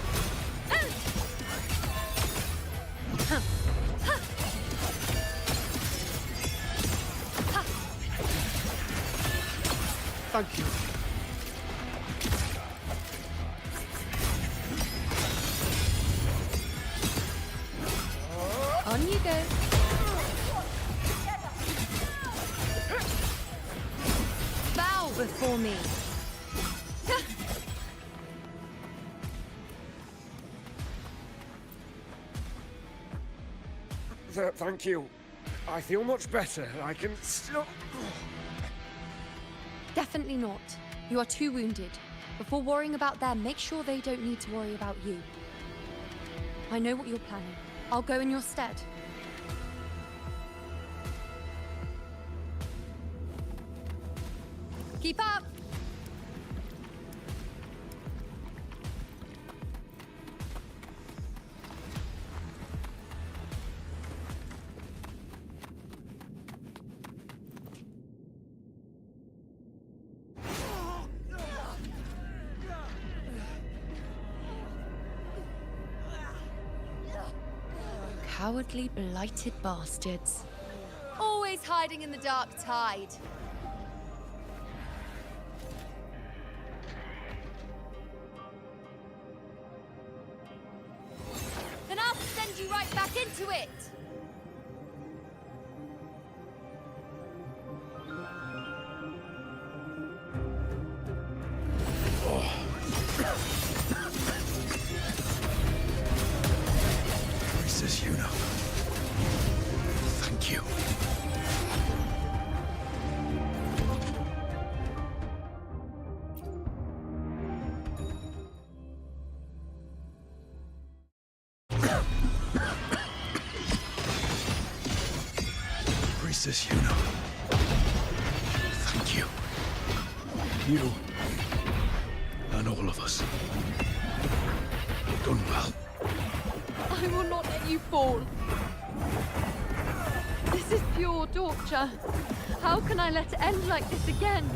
Thank you. On you go. Bow before me. Thank you. I feel much better. I can still... Definitely not. You are too wounded. Before worrying about them, make sure they don't need to worry about you. I know what you're planning. I'll go in your stead. Keep up! Cowardly, blighted bastards. Always hiding in the dark tide. Then I'll send you right back into it! Priestess Iuno. Thank you. Priestess Iuno. Thank you. You and all of us. You've done well. I will not let you fall. This is pure torture. How can I let it end like this again?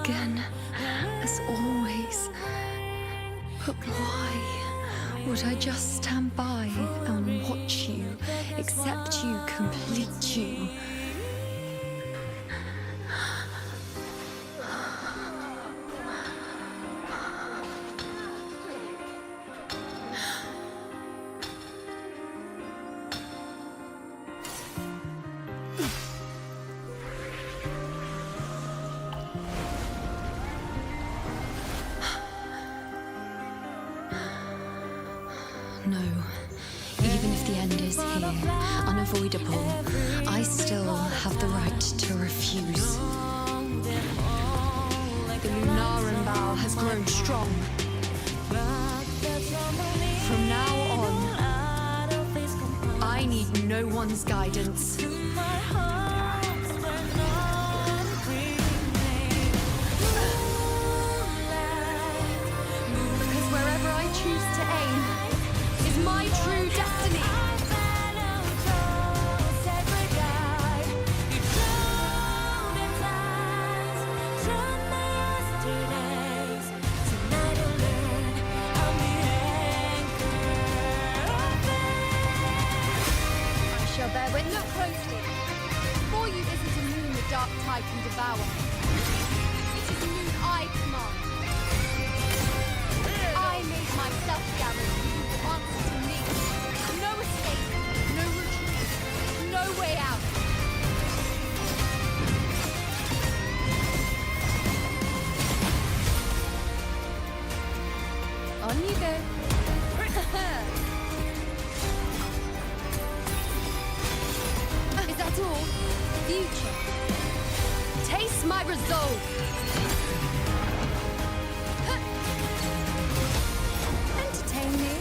Again, as always. But why would I just stand by and watch you, accept you, complete you? No. Even if the end is here, unavoidable, I still have the right to refuse. The Lunaran bow has grown strong. From now on, I need no one's guidance. Because wherever I choose to aim is my true destiny. Bear with. Look closely. Before you isn't a moon the dark tide can devour. It is a moon I command. I made myself guarantee the answer to me. No escape, no retreat, no way out. On you go. Is that all? Future. Taste my resolve. Entertain me.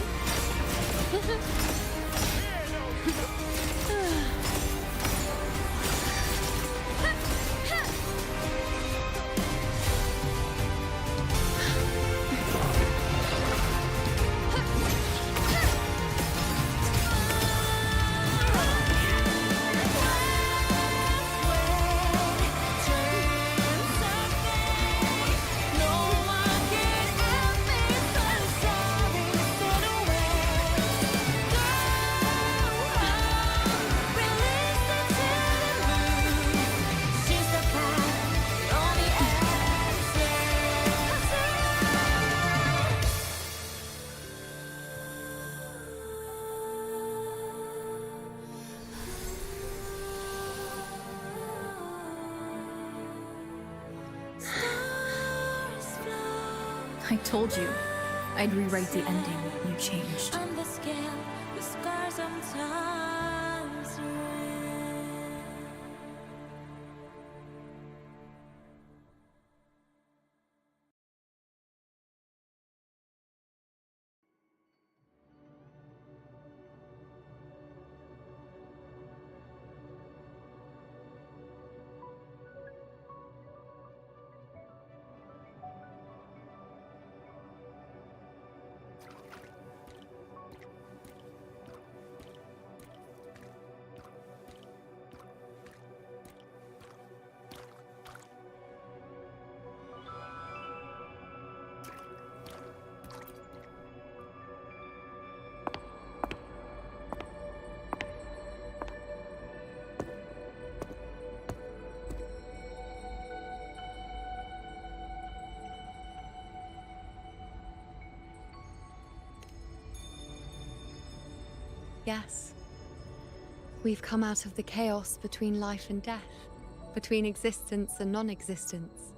I told you I'd rewrite the ending. You changed. On the scale, the scars sometimes ring. Yes. We've come out of the chaos between life and death, between existence and non-existence.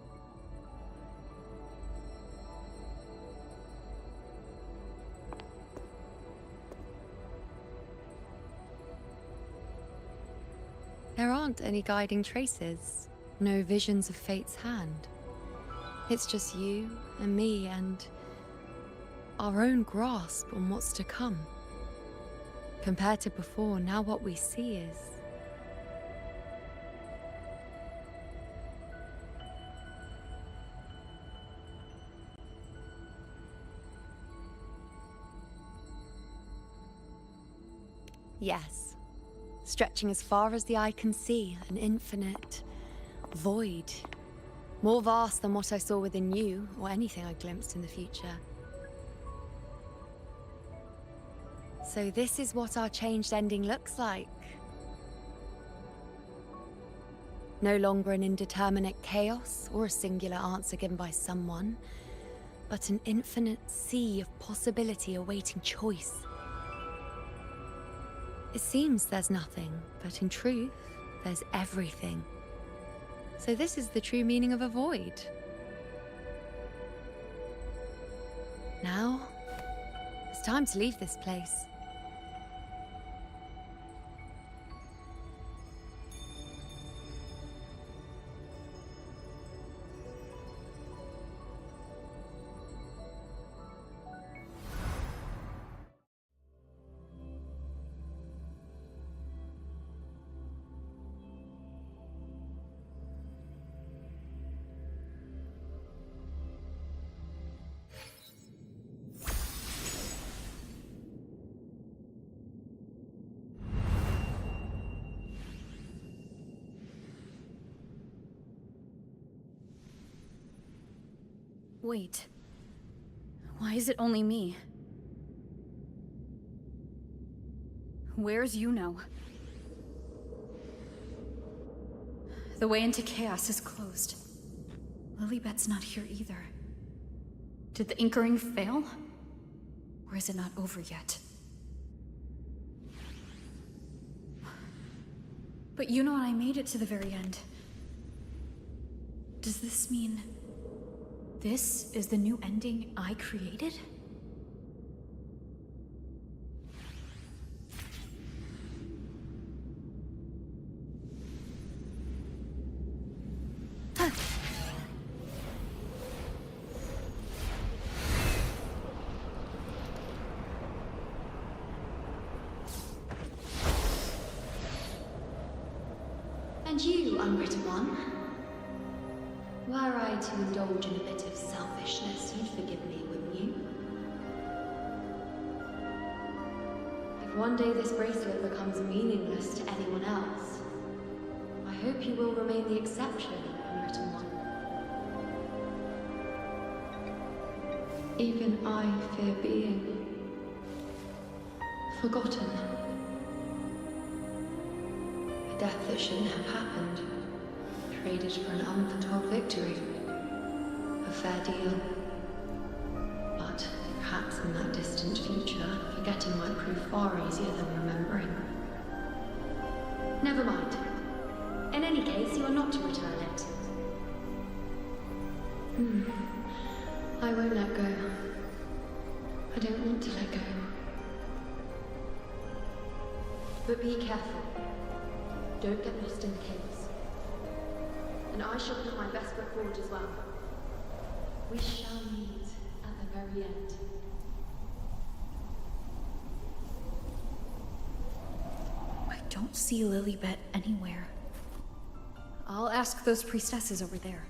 There aren't any guiding traces, no visions of fate's hand. It's just you and me and our own grasp on what's to come. Compared to before, now what we see is... Yes. Stretching as far as the eye can see, an infinite void. More vast than what I saw within you, or anything I glimpsed in the future. So this is what our changed ending looks like. No longer an indeterminate chaos, or a singular answer given by someone, but an infinite sea of possibility awaiting choice. It seems there's nothing, but in truth, there's everything. So this is the true meaning of a void. Now, it's time to leave this place. Wait. Why is it only me? Where's Iuno? The way into chaos is closed. Lilibet's not here either. Did the anchoring fail? Or is it not over yet? But Iuno and I made it to the very end. Does this mean... this is the new ending I created? And you, unwritten one? Were I to indulge in a bit of selfishness, you'd forgive me, wouldn't you? If one day this bracelet becomes meaningless to anyone else, I hope you will remain the exception, unwritten one. Even I fear being forgotten. A death that shouldn't have happened. Traded for an unforetold victory. A fair deal. But perhaps in that distant future, forgetting might prove far easier than remembering. Never mind. In any case, you are not to return it. I won't let go. I don't want to let go. But be careful. Don't get lost in the caves. And I shall put my best foot forward as well. We shall meet at the very end. I don't see Lilibet anywhere. I'll ask those priestesses over there.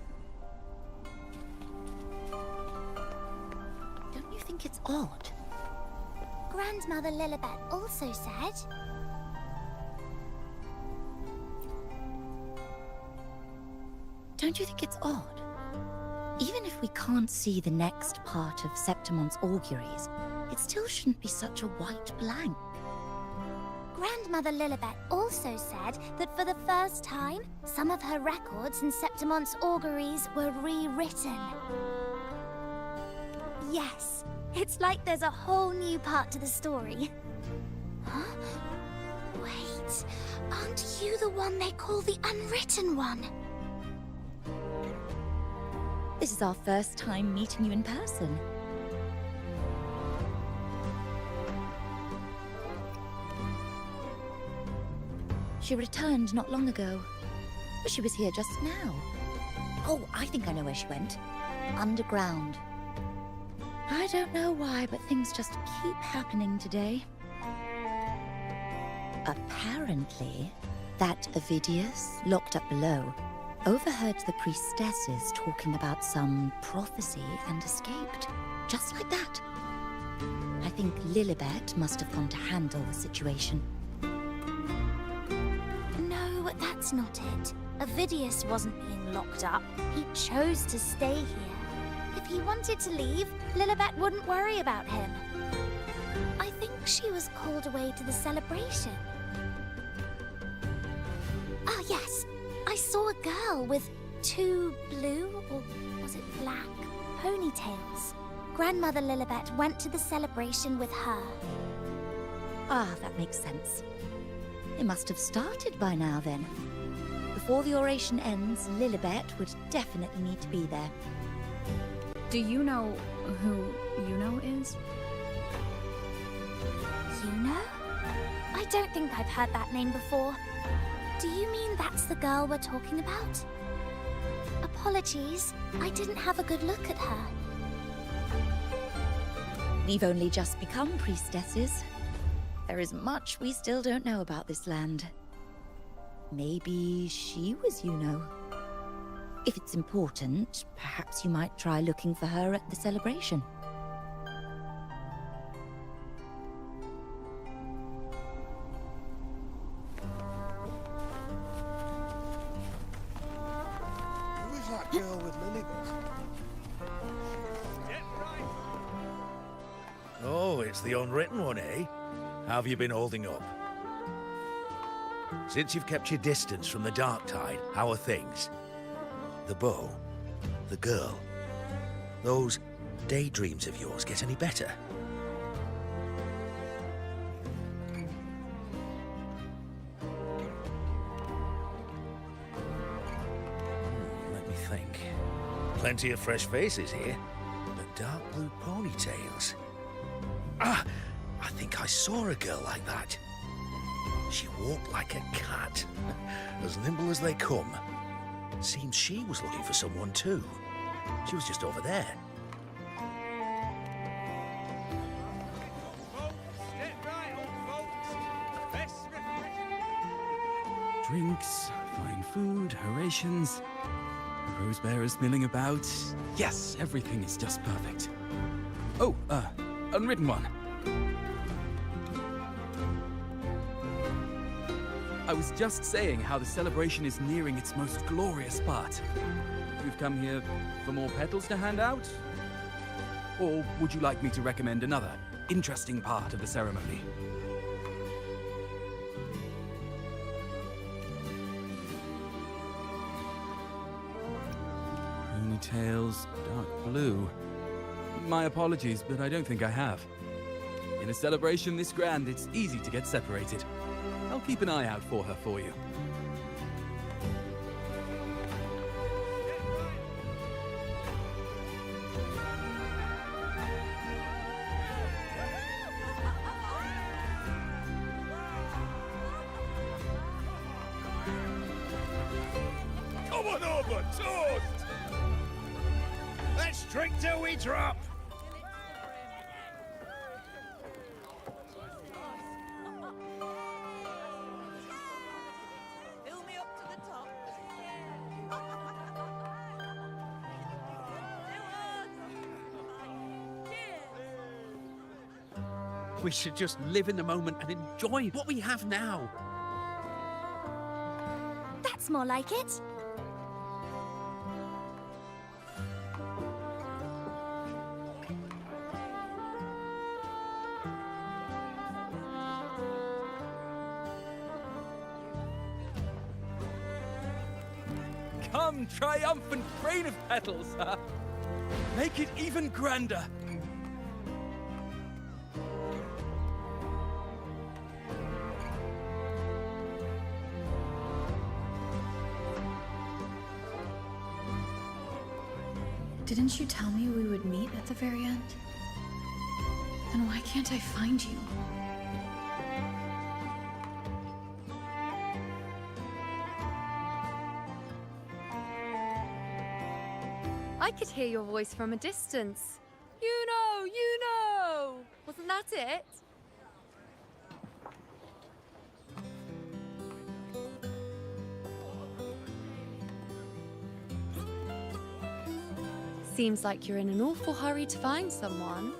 Don't you think it's odd? Grandmother Lilibet also said... Don't you think it's odd? Even if we can't see the next part of Septimon's auguries, it still shouldn't be such a white blank. Grandmother Lilibet also said that for the first time, some of her records in Septimon's auguries were rewritten. Yes, it's like there's a whole new part to the story. Huh? Aren't you the one they call the Unwritten One? This is our first time meeting you in person. She returned not long ago, but she was here just now. Oh, I think I know where she went. Underground. I don't know why, but things just keep happening today. Apparently, that Ovidius, locked up below, overheard the priestesses talking about some prophecy and escaped. Just like that. I think Lilibet must have gone to handle the situation. No, that's not it. Ovidius wasn't being locked up. He chose to stay here. If he wanted to leave, Lilibet wouldn't worry about him. I think she was called away to the celebration. Ah, yes. I saw a girl with 2 blue, or was it black, ponytails. Grandmother Lilibet went to the celebration with her. Ah, that makes sense. It must have started by now then. Before the oration ends, Lilibet would definitely need to be there. Do you know who Iuno is? Iuno? I don't think I've heard that name before. Do you mean that's the girl we're talking about? Apologies, I didn't have a good look at her. We've only just become priestesses. There is much we still don't know about this land. Maybe she was Iuno. If it's important, perhaps you might try looking for her at the celebration. Who is that girl with Lilibet? Oh, it's the Unwritten One, eh? How have you been holding up? Since you've kept your distance from the Dark Tide, how are things? The bow? The girl? Those daydreams of yours get any better? Let me think. Plenty of fresh faces here, but dark blue ponytails. Ah! I think I saw a girl like that. She walked like a cat, as nimble as they come. Seems she was looking for someone too. She was just over there. Drinks, fine food, orations, rose bearers milling about. Yes, everything is just perfect. Oh, Unwritten One. I was just saying how the celebration is nearing its most glorious part. You've come here for more petals to hand out? Or would you like me to recommend another interesting part of the ceremony? Ponytails, dark blue. My apologies, but I don't think I have. In a celebration this grand, it's easy to get separated. I'll keep an eye out for her for you. Come on over, toast! Let's drink till we drop! We should just live in the moment and enjoy what we have now. That's more like it. Come, triumphant rain of petals! Make it even grander! Didn't you tell me we would meet at the very end? Then why can't I find you? I could hear your voice from a distance. You know! Wasn't that it? Seems like you're in an awful hurry to find someone.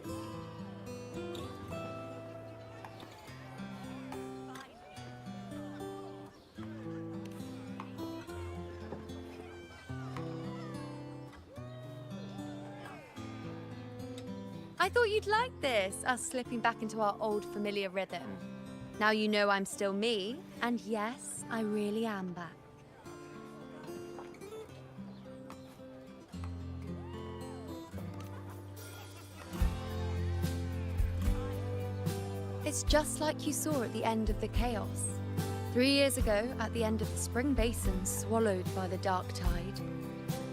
I thought you'd like this, us slipping back into our old familiar rhythm. Now you know I'm still me, and yes, I really am back. It's just like you saw at the end of the chaos. 3 years ago, at the end of the spring basin swallowed by the dark tide,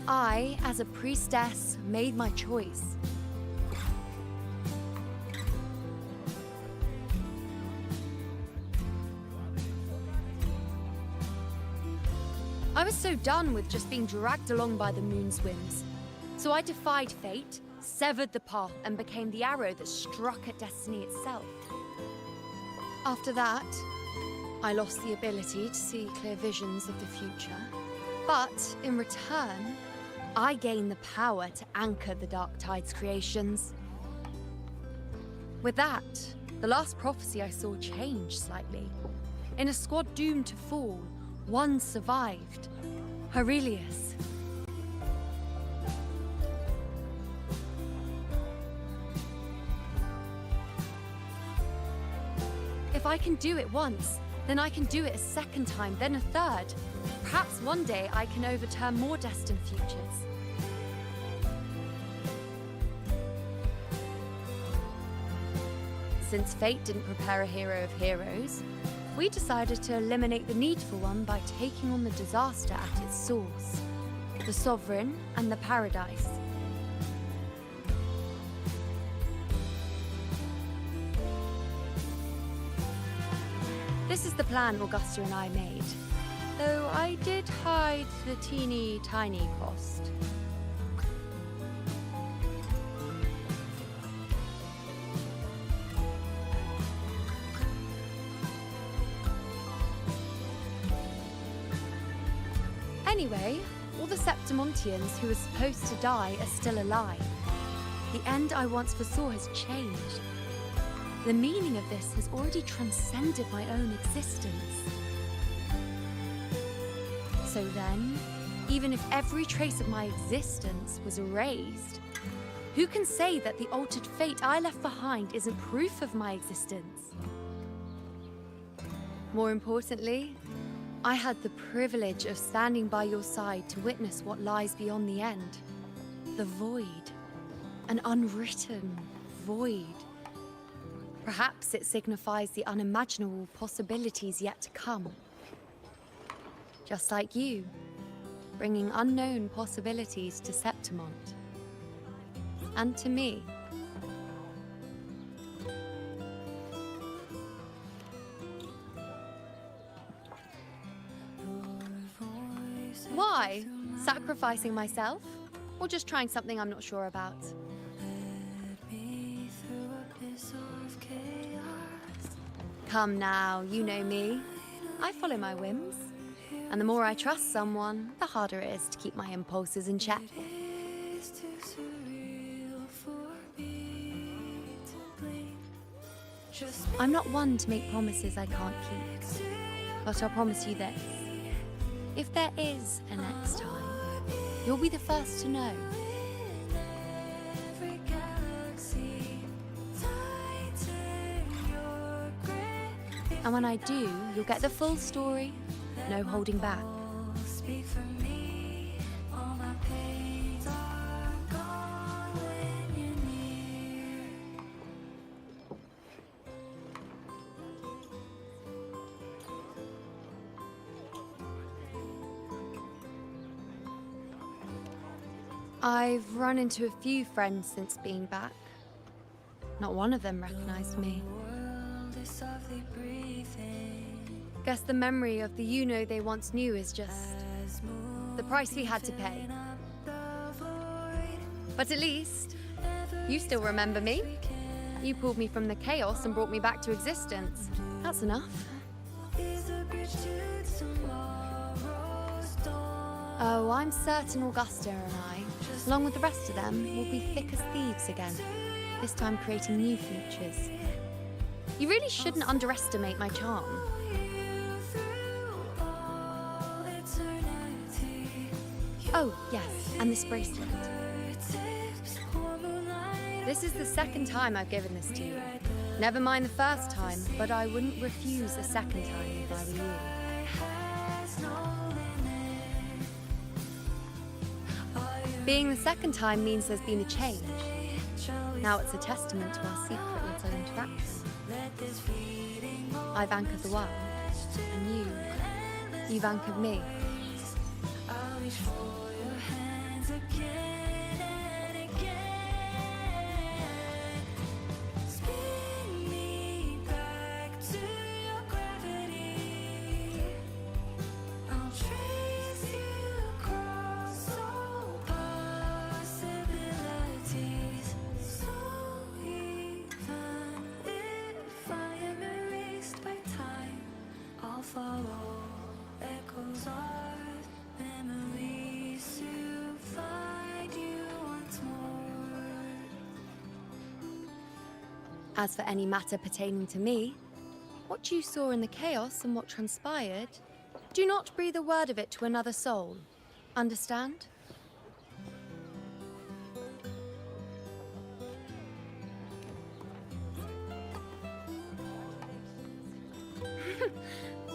I, as a priestess, made my choice. I was so done with just being dragged along by the moon's whims. So I defied fate, severed the path, and became the arrow that struck at destiny itself. After that, I lost the ability to see clear visions of the future. But in return, I gained the power to anchor the Dark Tide's creations. With that, the last prophecy I saw changed slightly. In a squad doomed to fall, one survived. Aurelius. If I can do it once, then I can do it a second time, then a third. Perhaps one day I can overturn more destined futures. Since fate didn't prepare a hero of heroes, we decided to eliminate the need for one by taking on the disaster at its source, the Sovereign and the Paradise. This is the plan Augusta and I made, though I did hide the teeny tiny cost. Anyway, all the Septimontians who were supposed to die are still alive. The end I once foresaw has changed. The meaning of this has already transcended my own existence. So then, even if every trace of my existence was erased, who can say that the altered fate I left behind isn't proof of my existence? More importantly, I had the privilege of standing by your side to witness what lies beyond the end. The void. An unwritten void. Perhaps it signifies the unimaginable possibilities yet to come. Just like you, bringing unknown possibilities to Septimont. And to me. Why? Sacrificing myself? Or just trying something I'm not sure about? Come now, you know me. I follow my whims. And the more I trust someone, the harder it is to keep my impulses in check. I'm not one to make promises I can't keep. But I'll promise you this. If there is a next time, you'll be the first to know. And when I do, you'll get the full story, no holding back. I've run into a few friends since being back. Not one of them recognized me. Guess the memory of the Iuno they once knew is just the price we had to pay. But at least, you still remember me. You pulled me from the chaos and brought me back to existence. That's enough. Oh, I'm certain Augusta and I, along with the rest of them, will be thick as thieves again, this time creating new futures. You really shouldn't underestimate my charm. Oh, yes, and this bracelet. This is the second time I've given this to you. Never mind the first time, but I wouldn't refuse a second time if I were you. Being the second time means there's been a change. Now it's a testament to our secret little interaction. I've anchored the world, and you've anchored me. As for any matter pertaining to me, what you saw in the chaos and what transpired, do not breathe a word of it to another soul. Understand?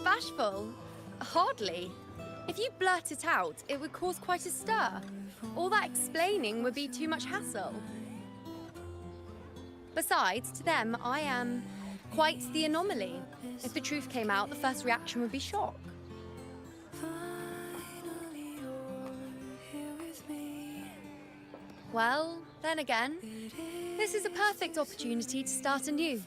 Bashful? Hardly. If you blurt it out, it would cause quite a stir. All that explaining would be too much hassle. Besides, to them, I am quite the anomaly. If the truth came out, the first reaction would be shock. Well, then again, this is a perfect opportunity to start anew.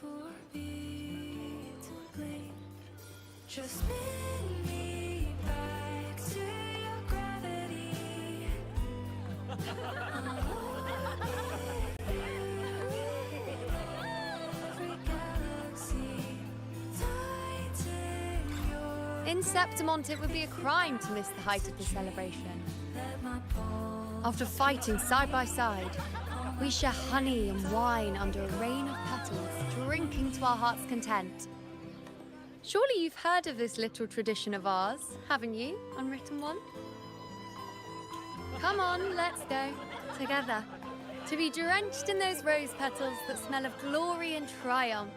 In Septimont, it would be a crime to miss the height of the celebration. After fighting side by side, we share honey and wine under a rain of petals, drinking to our heart's content. Surely you've heard of this little tradition of ours, haven't you, Unwritten One? Come on, let's go, together, to be drenched in those rose petals that smell of glory and triumph.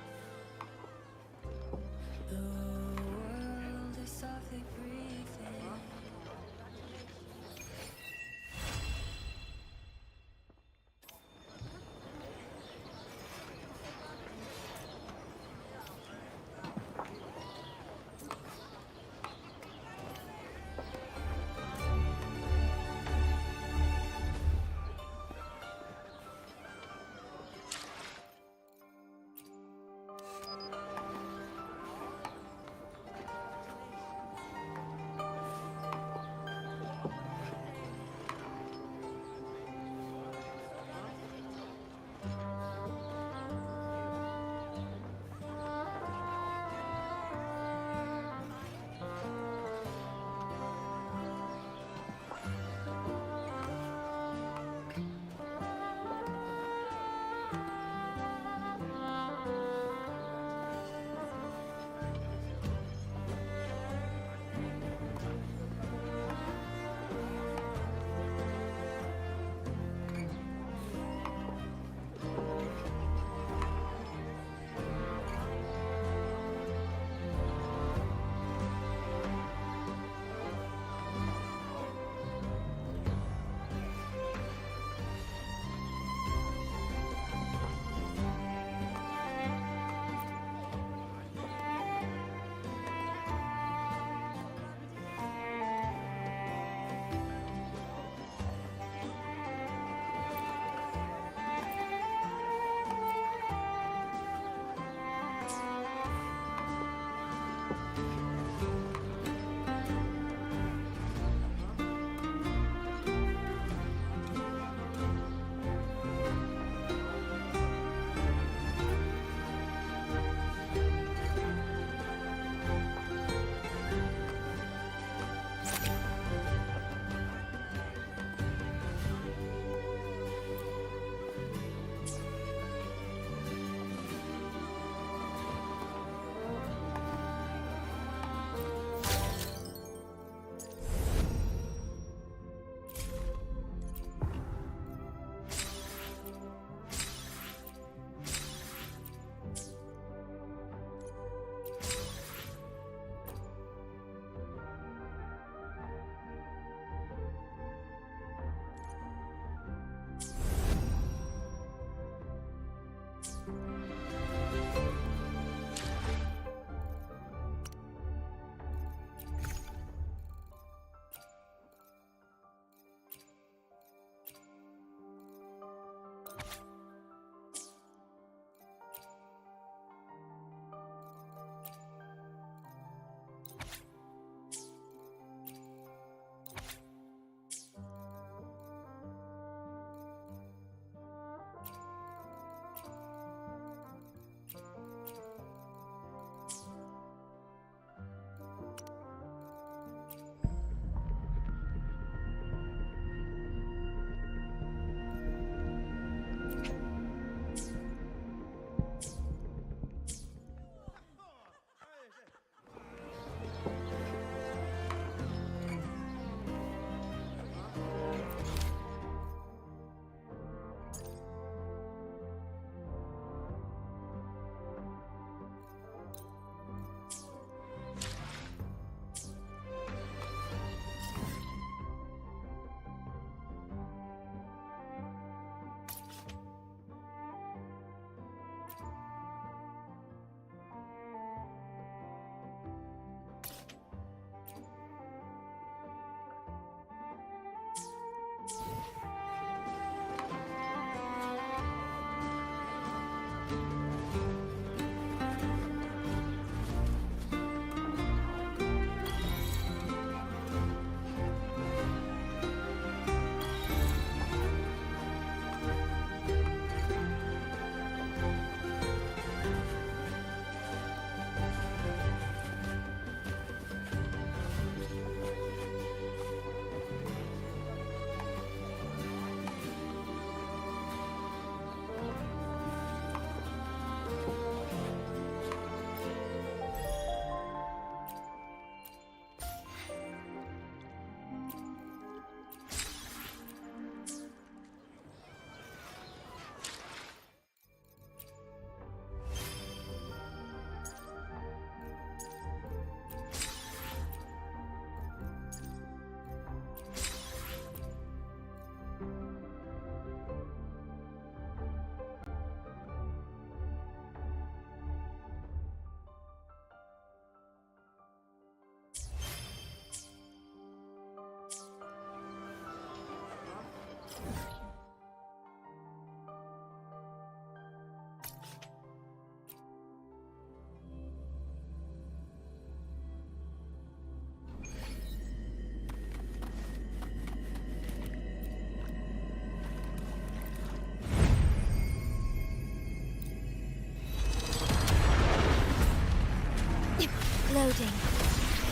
Loading.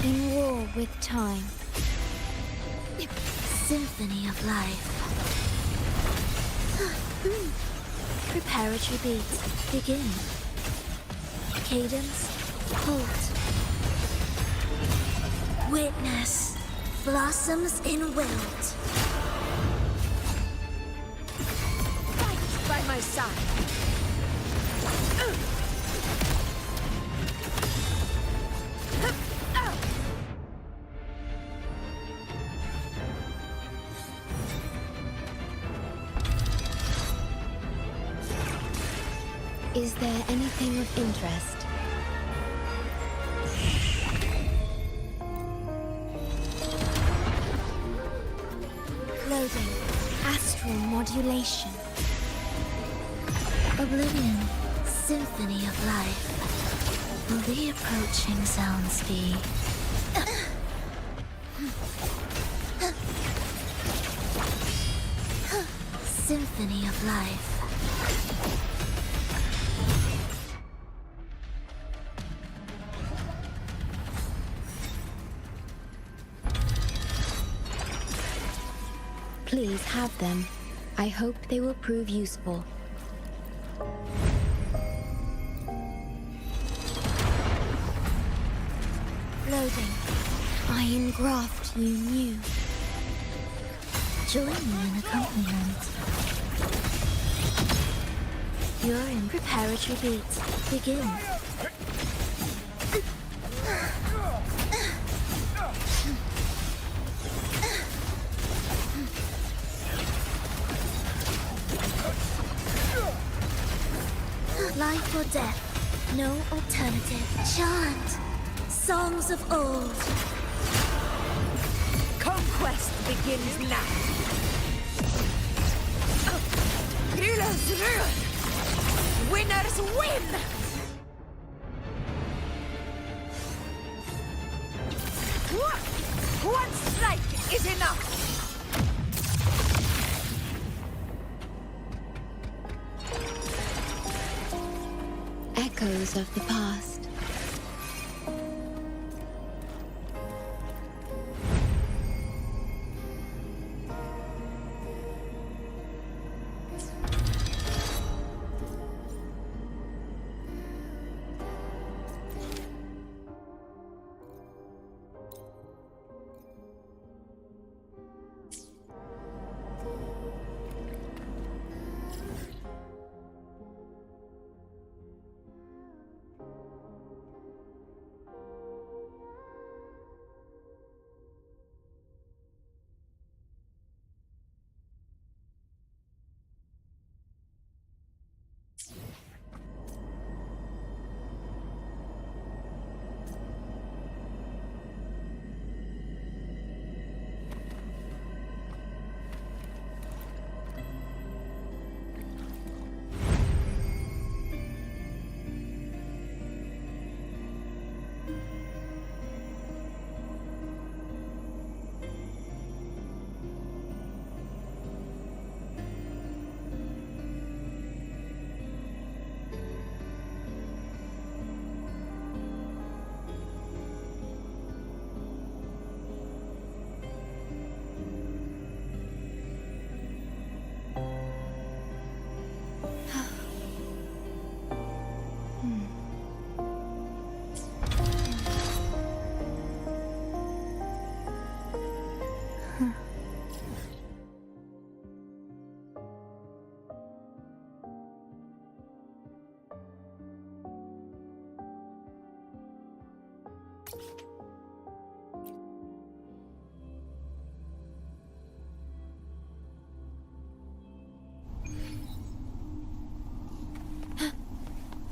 In war with time. Symphony of life. Preparatory beat. Begin. Cadence. Halt. Witness. Blossoms in wilt. Fight by my side. Is there anything of interest? Loading. Astral modulation. Oblivion. Symphony of life. Will the approaching sounds be... Symphony of life. Please have them. I hope they will prove useful. Loading. Iron graft you knew. Join me in accompaniment. You're in preparatory beat. Begin. Life or death, no alternative. Chant, songs of old. Conquest begins now. Rulers rule. Winners win. One strike is enough. Echoes of the past.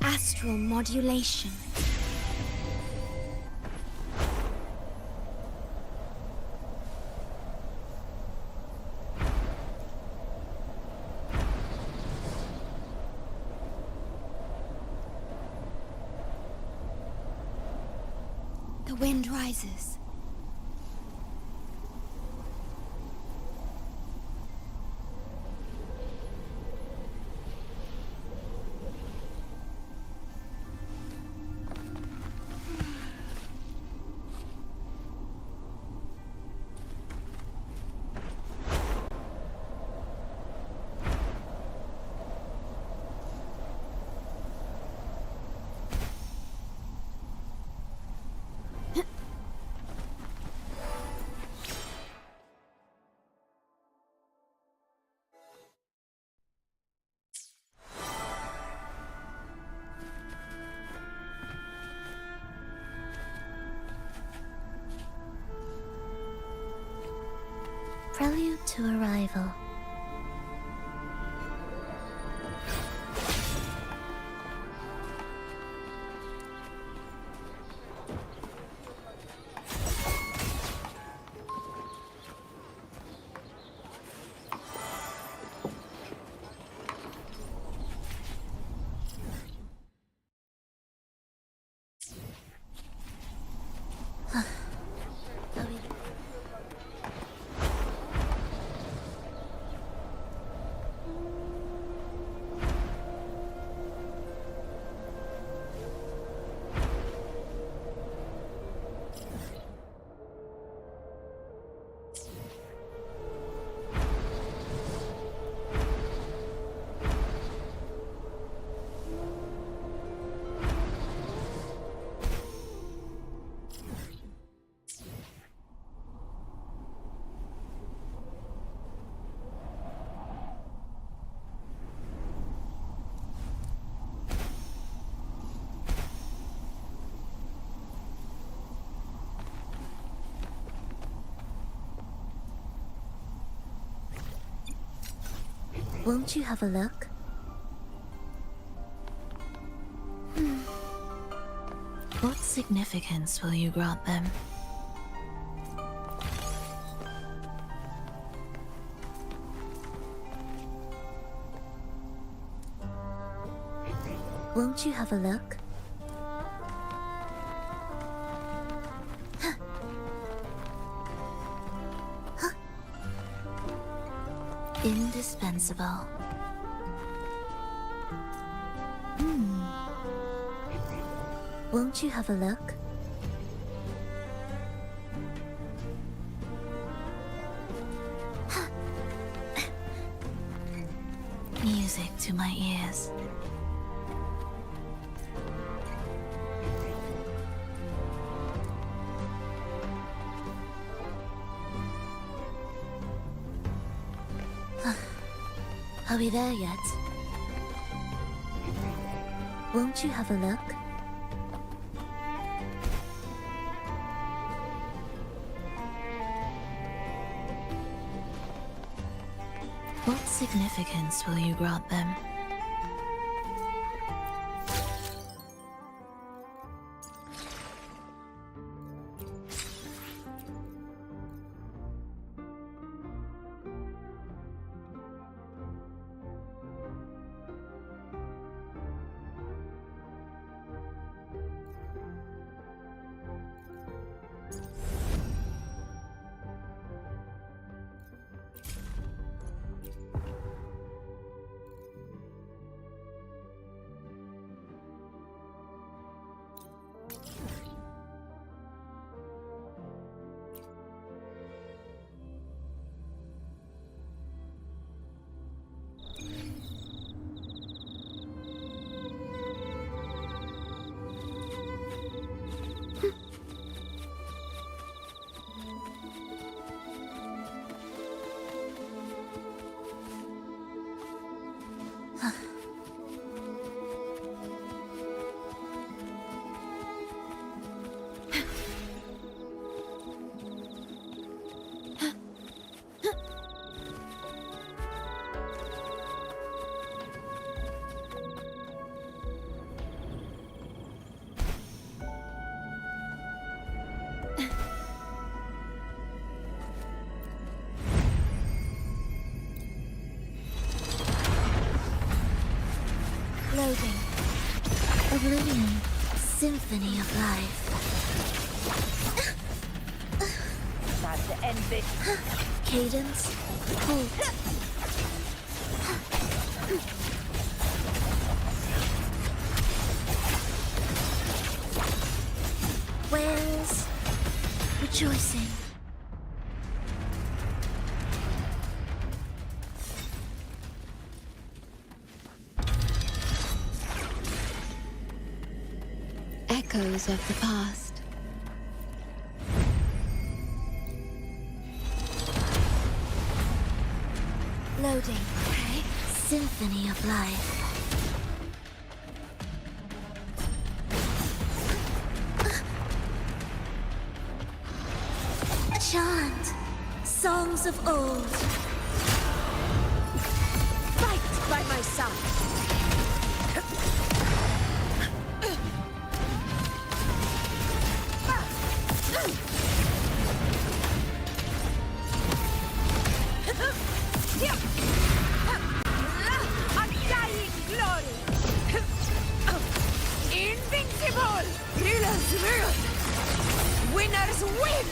Astral modulation. The wind rises. Prelude to Arrival. Won't you have a look? What significance will you grant them? Won't you have a look? Indispensable. Won't you have a look? Music to my ears. Are we there yet? Won't you have a look? What significance will you grant them? Loading. Oblivion. Symphony of life. Time to end this. Cadence. Halt. Whales. Rejoicing. Echoes of the past. Loading. Symphony of life. Chant. songs of old. Fight by my side. Undying glory. Invincible. Winners win.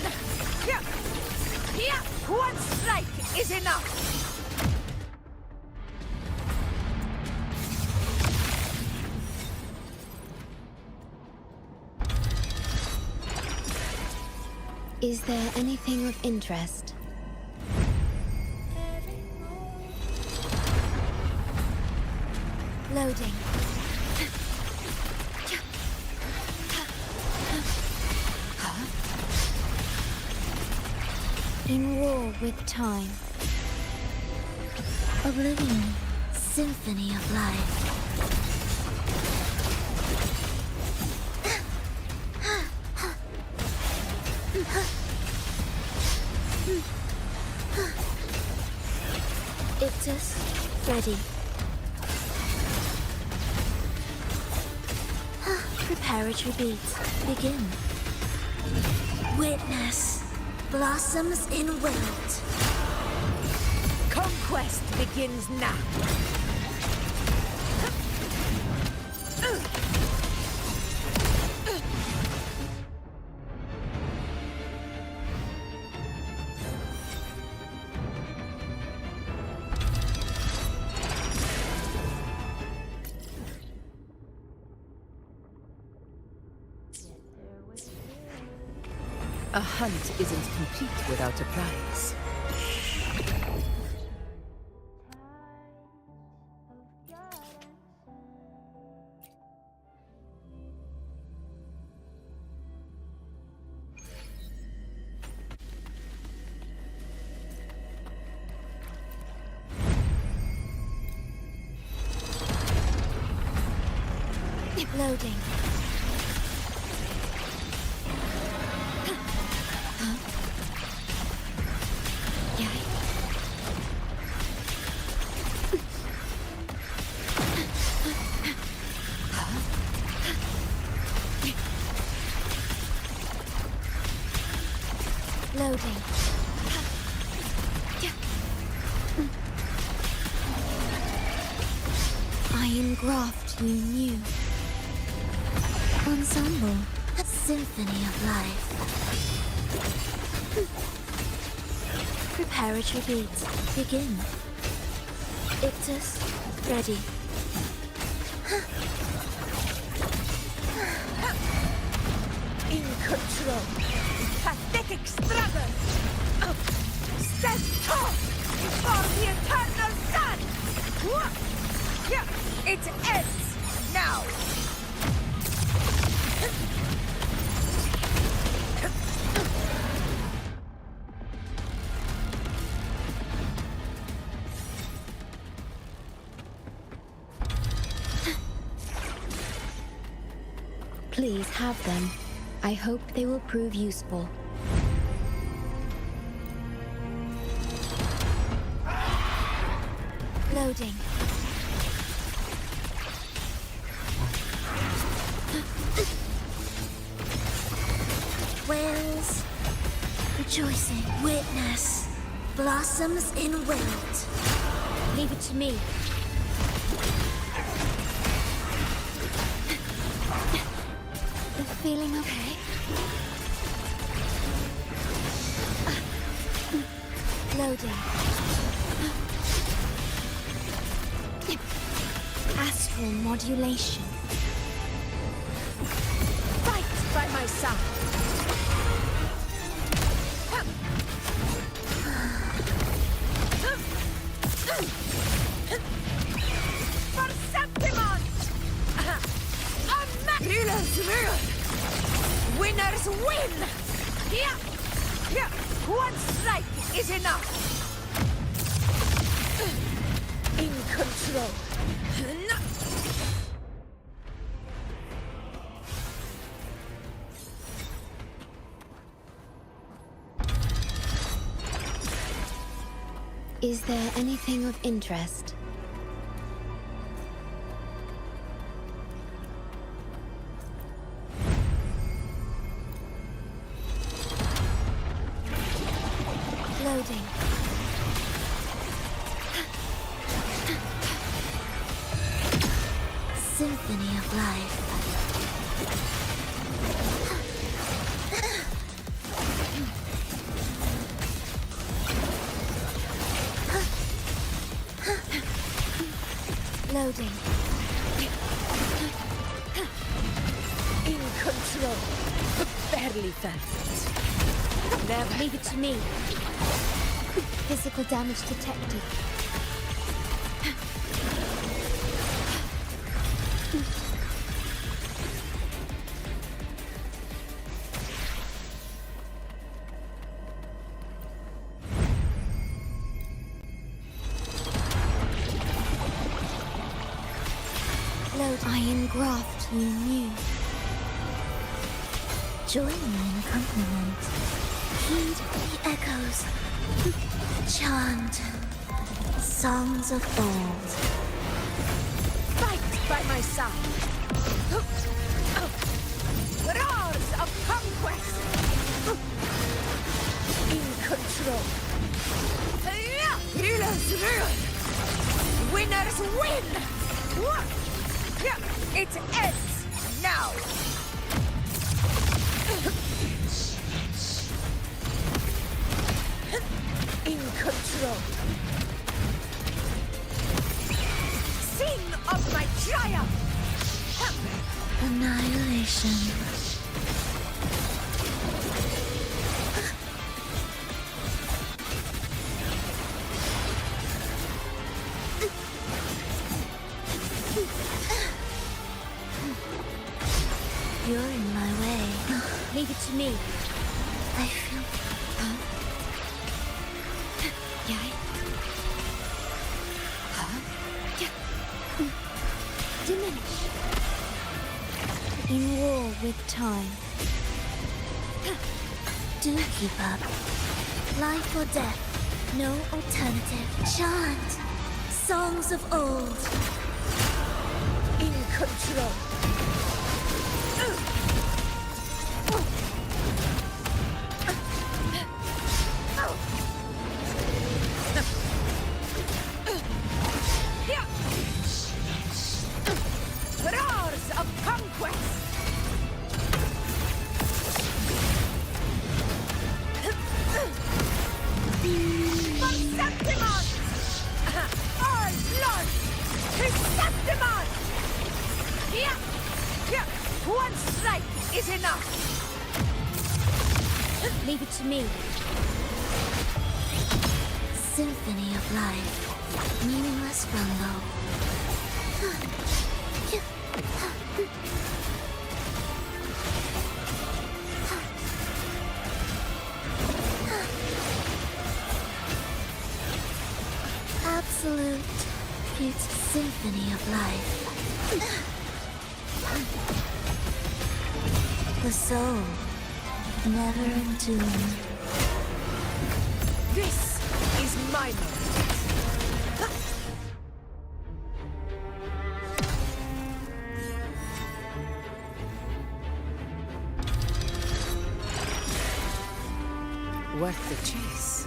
One strike is enough. Is there anything of interest? Loading. In war with time. Oblivion. Symphony of life. Ictus, ready. Preparatory beats, begin. Witness, blossoms in wilt. Conquest begins now. A hunt isn't complete without a prize. Loading. Loading. Iron graft you knew. Ensemble. A symphony of life. Preparatory beats. Begin. Ictus, ready. In control. Pathetic struggle. Stand tall before the eternal sun. It ends now. Please have them. I hope they will prove useful. Loading. Wails. Rejoicing. Witness. Blossoms in wilt. Leave it to me. Feeling okay? Loading. Astral modulation. Fight by my side. Winners win! One strike is enough! In control. Is there anything of interest? Loading. Symphony of Life. Loading. In control. Barely felt. Never. Leave it to me. Physical damage detected. Iron graft you knew. Join me in accompaniment. Heed the echoes. Chant songs of old. Fight by my side. Roars of conquest. In control. Healers rule. Winners win. It ends now! In control. Sing of my triumph! Annihilation. You're in my way. Leave it to me. I feel... Diminish. In war with time. Do keep up. Life or death, no alternative. Chant songs of old. In control. Roars of conquest! Septimon! All blood! Septimon! Here! One strike is enough! Leave it to me. Symphony of Life. Meaningless rumble. Absolute cute symphony of life. The soul, never entombed. This is my moment. Worth the chase.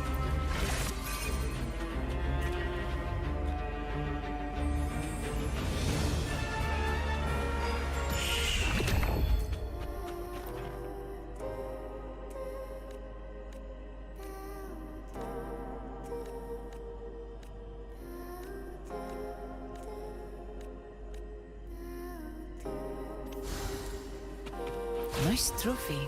Nice trophy.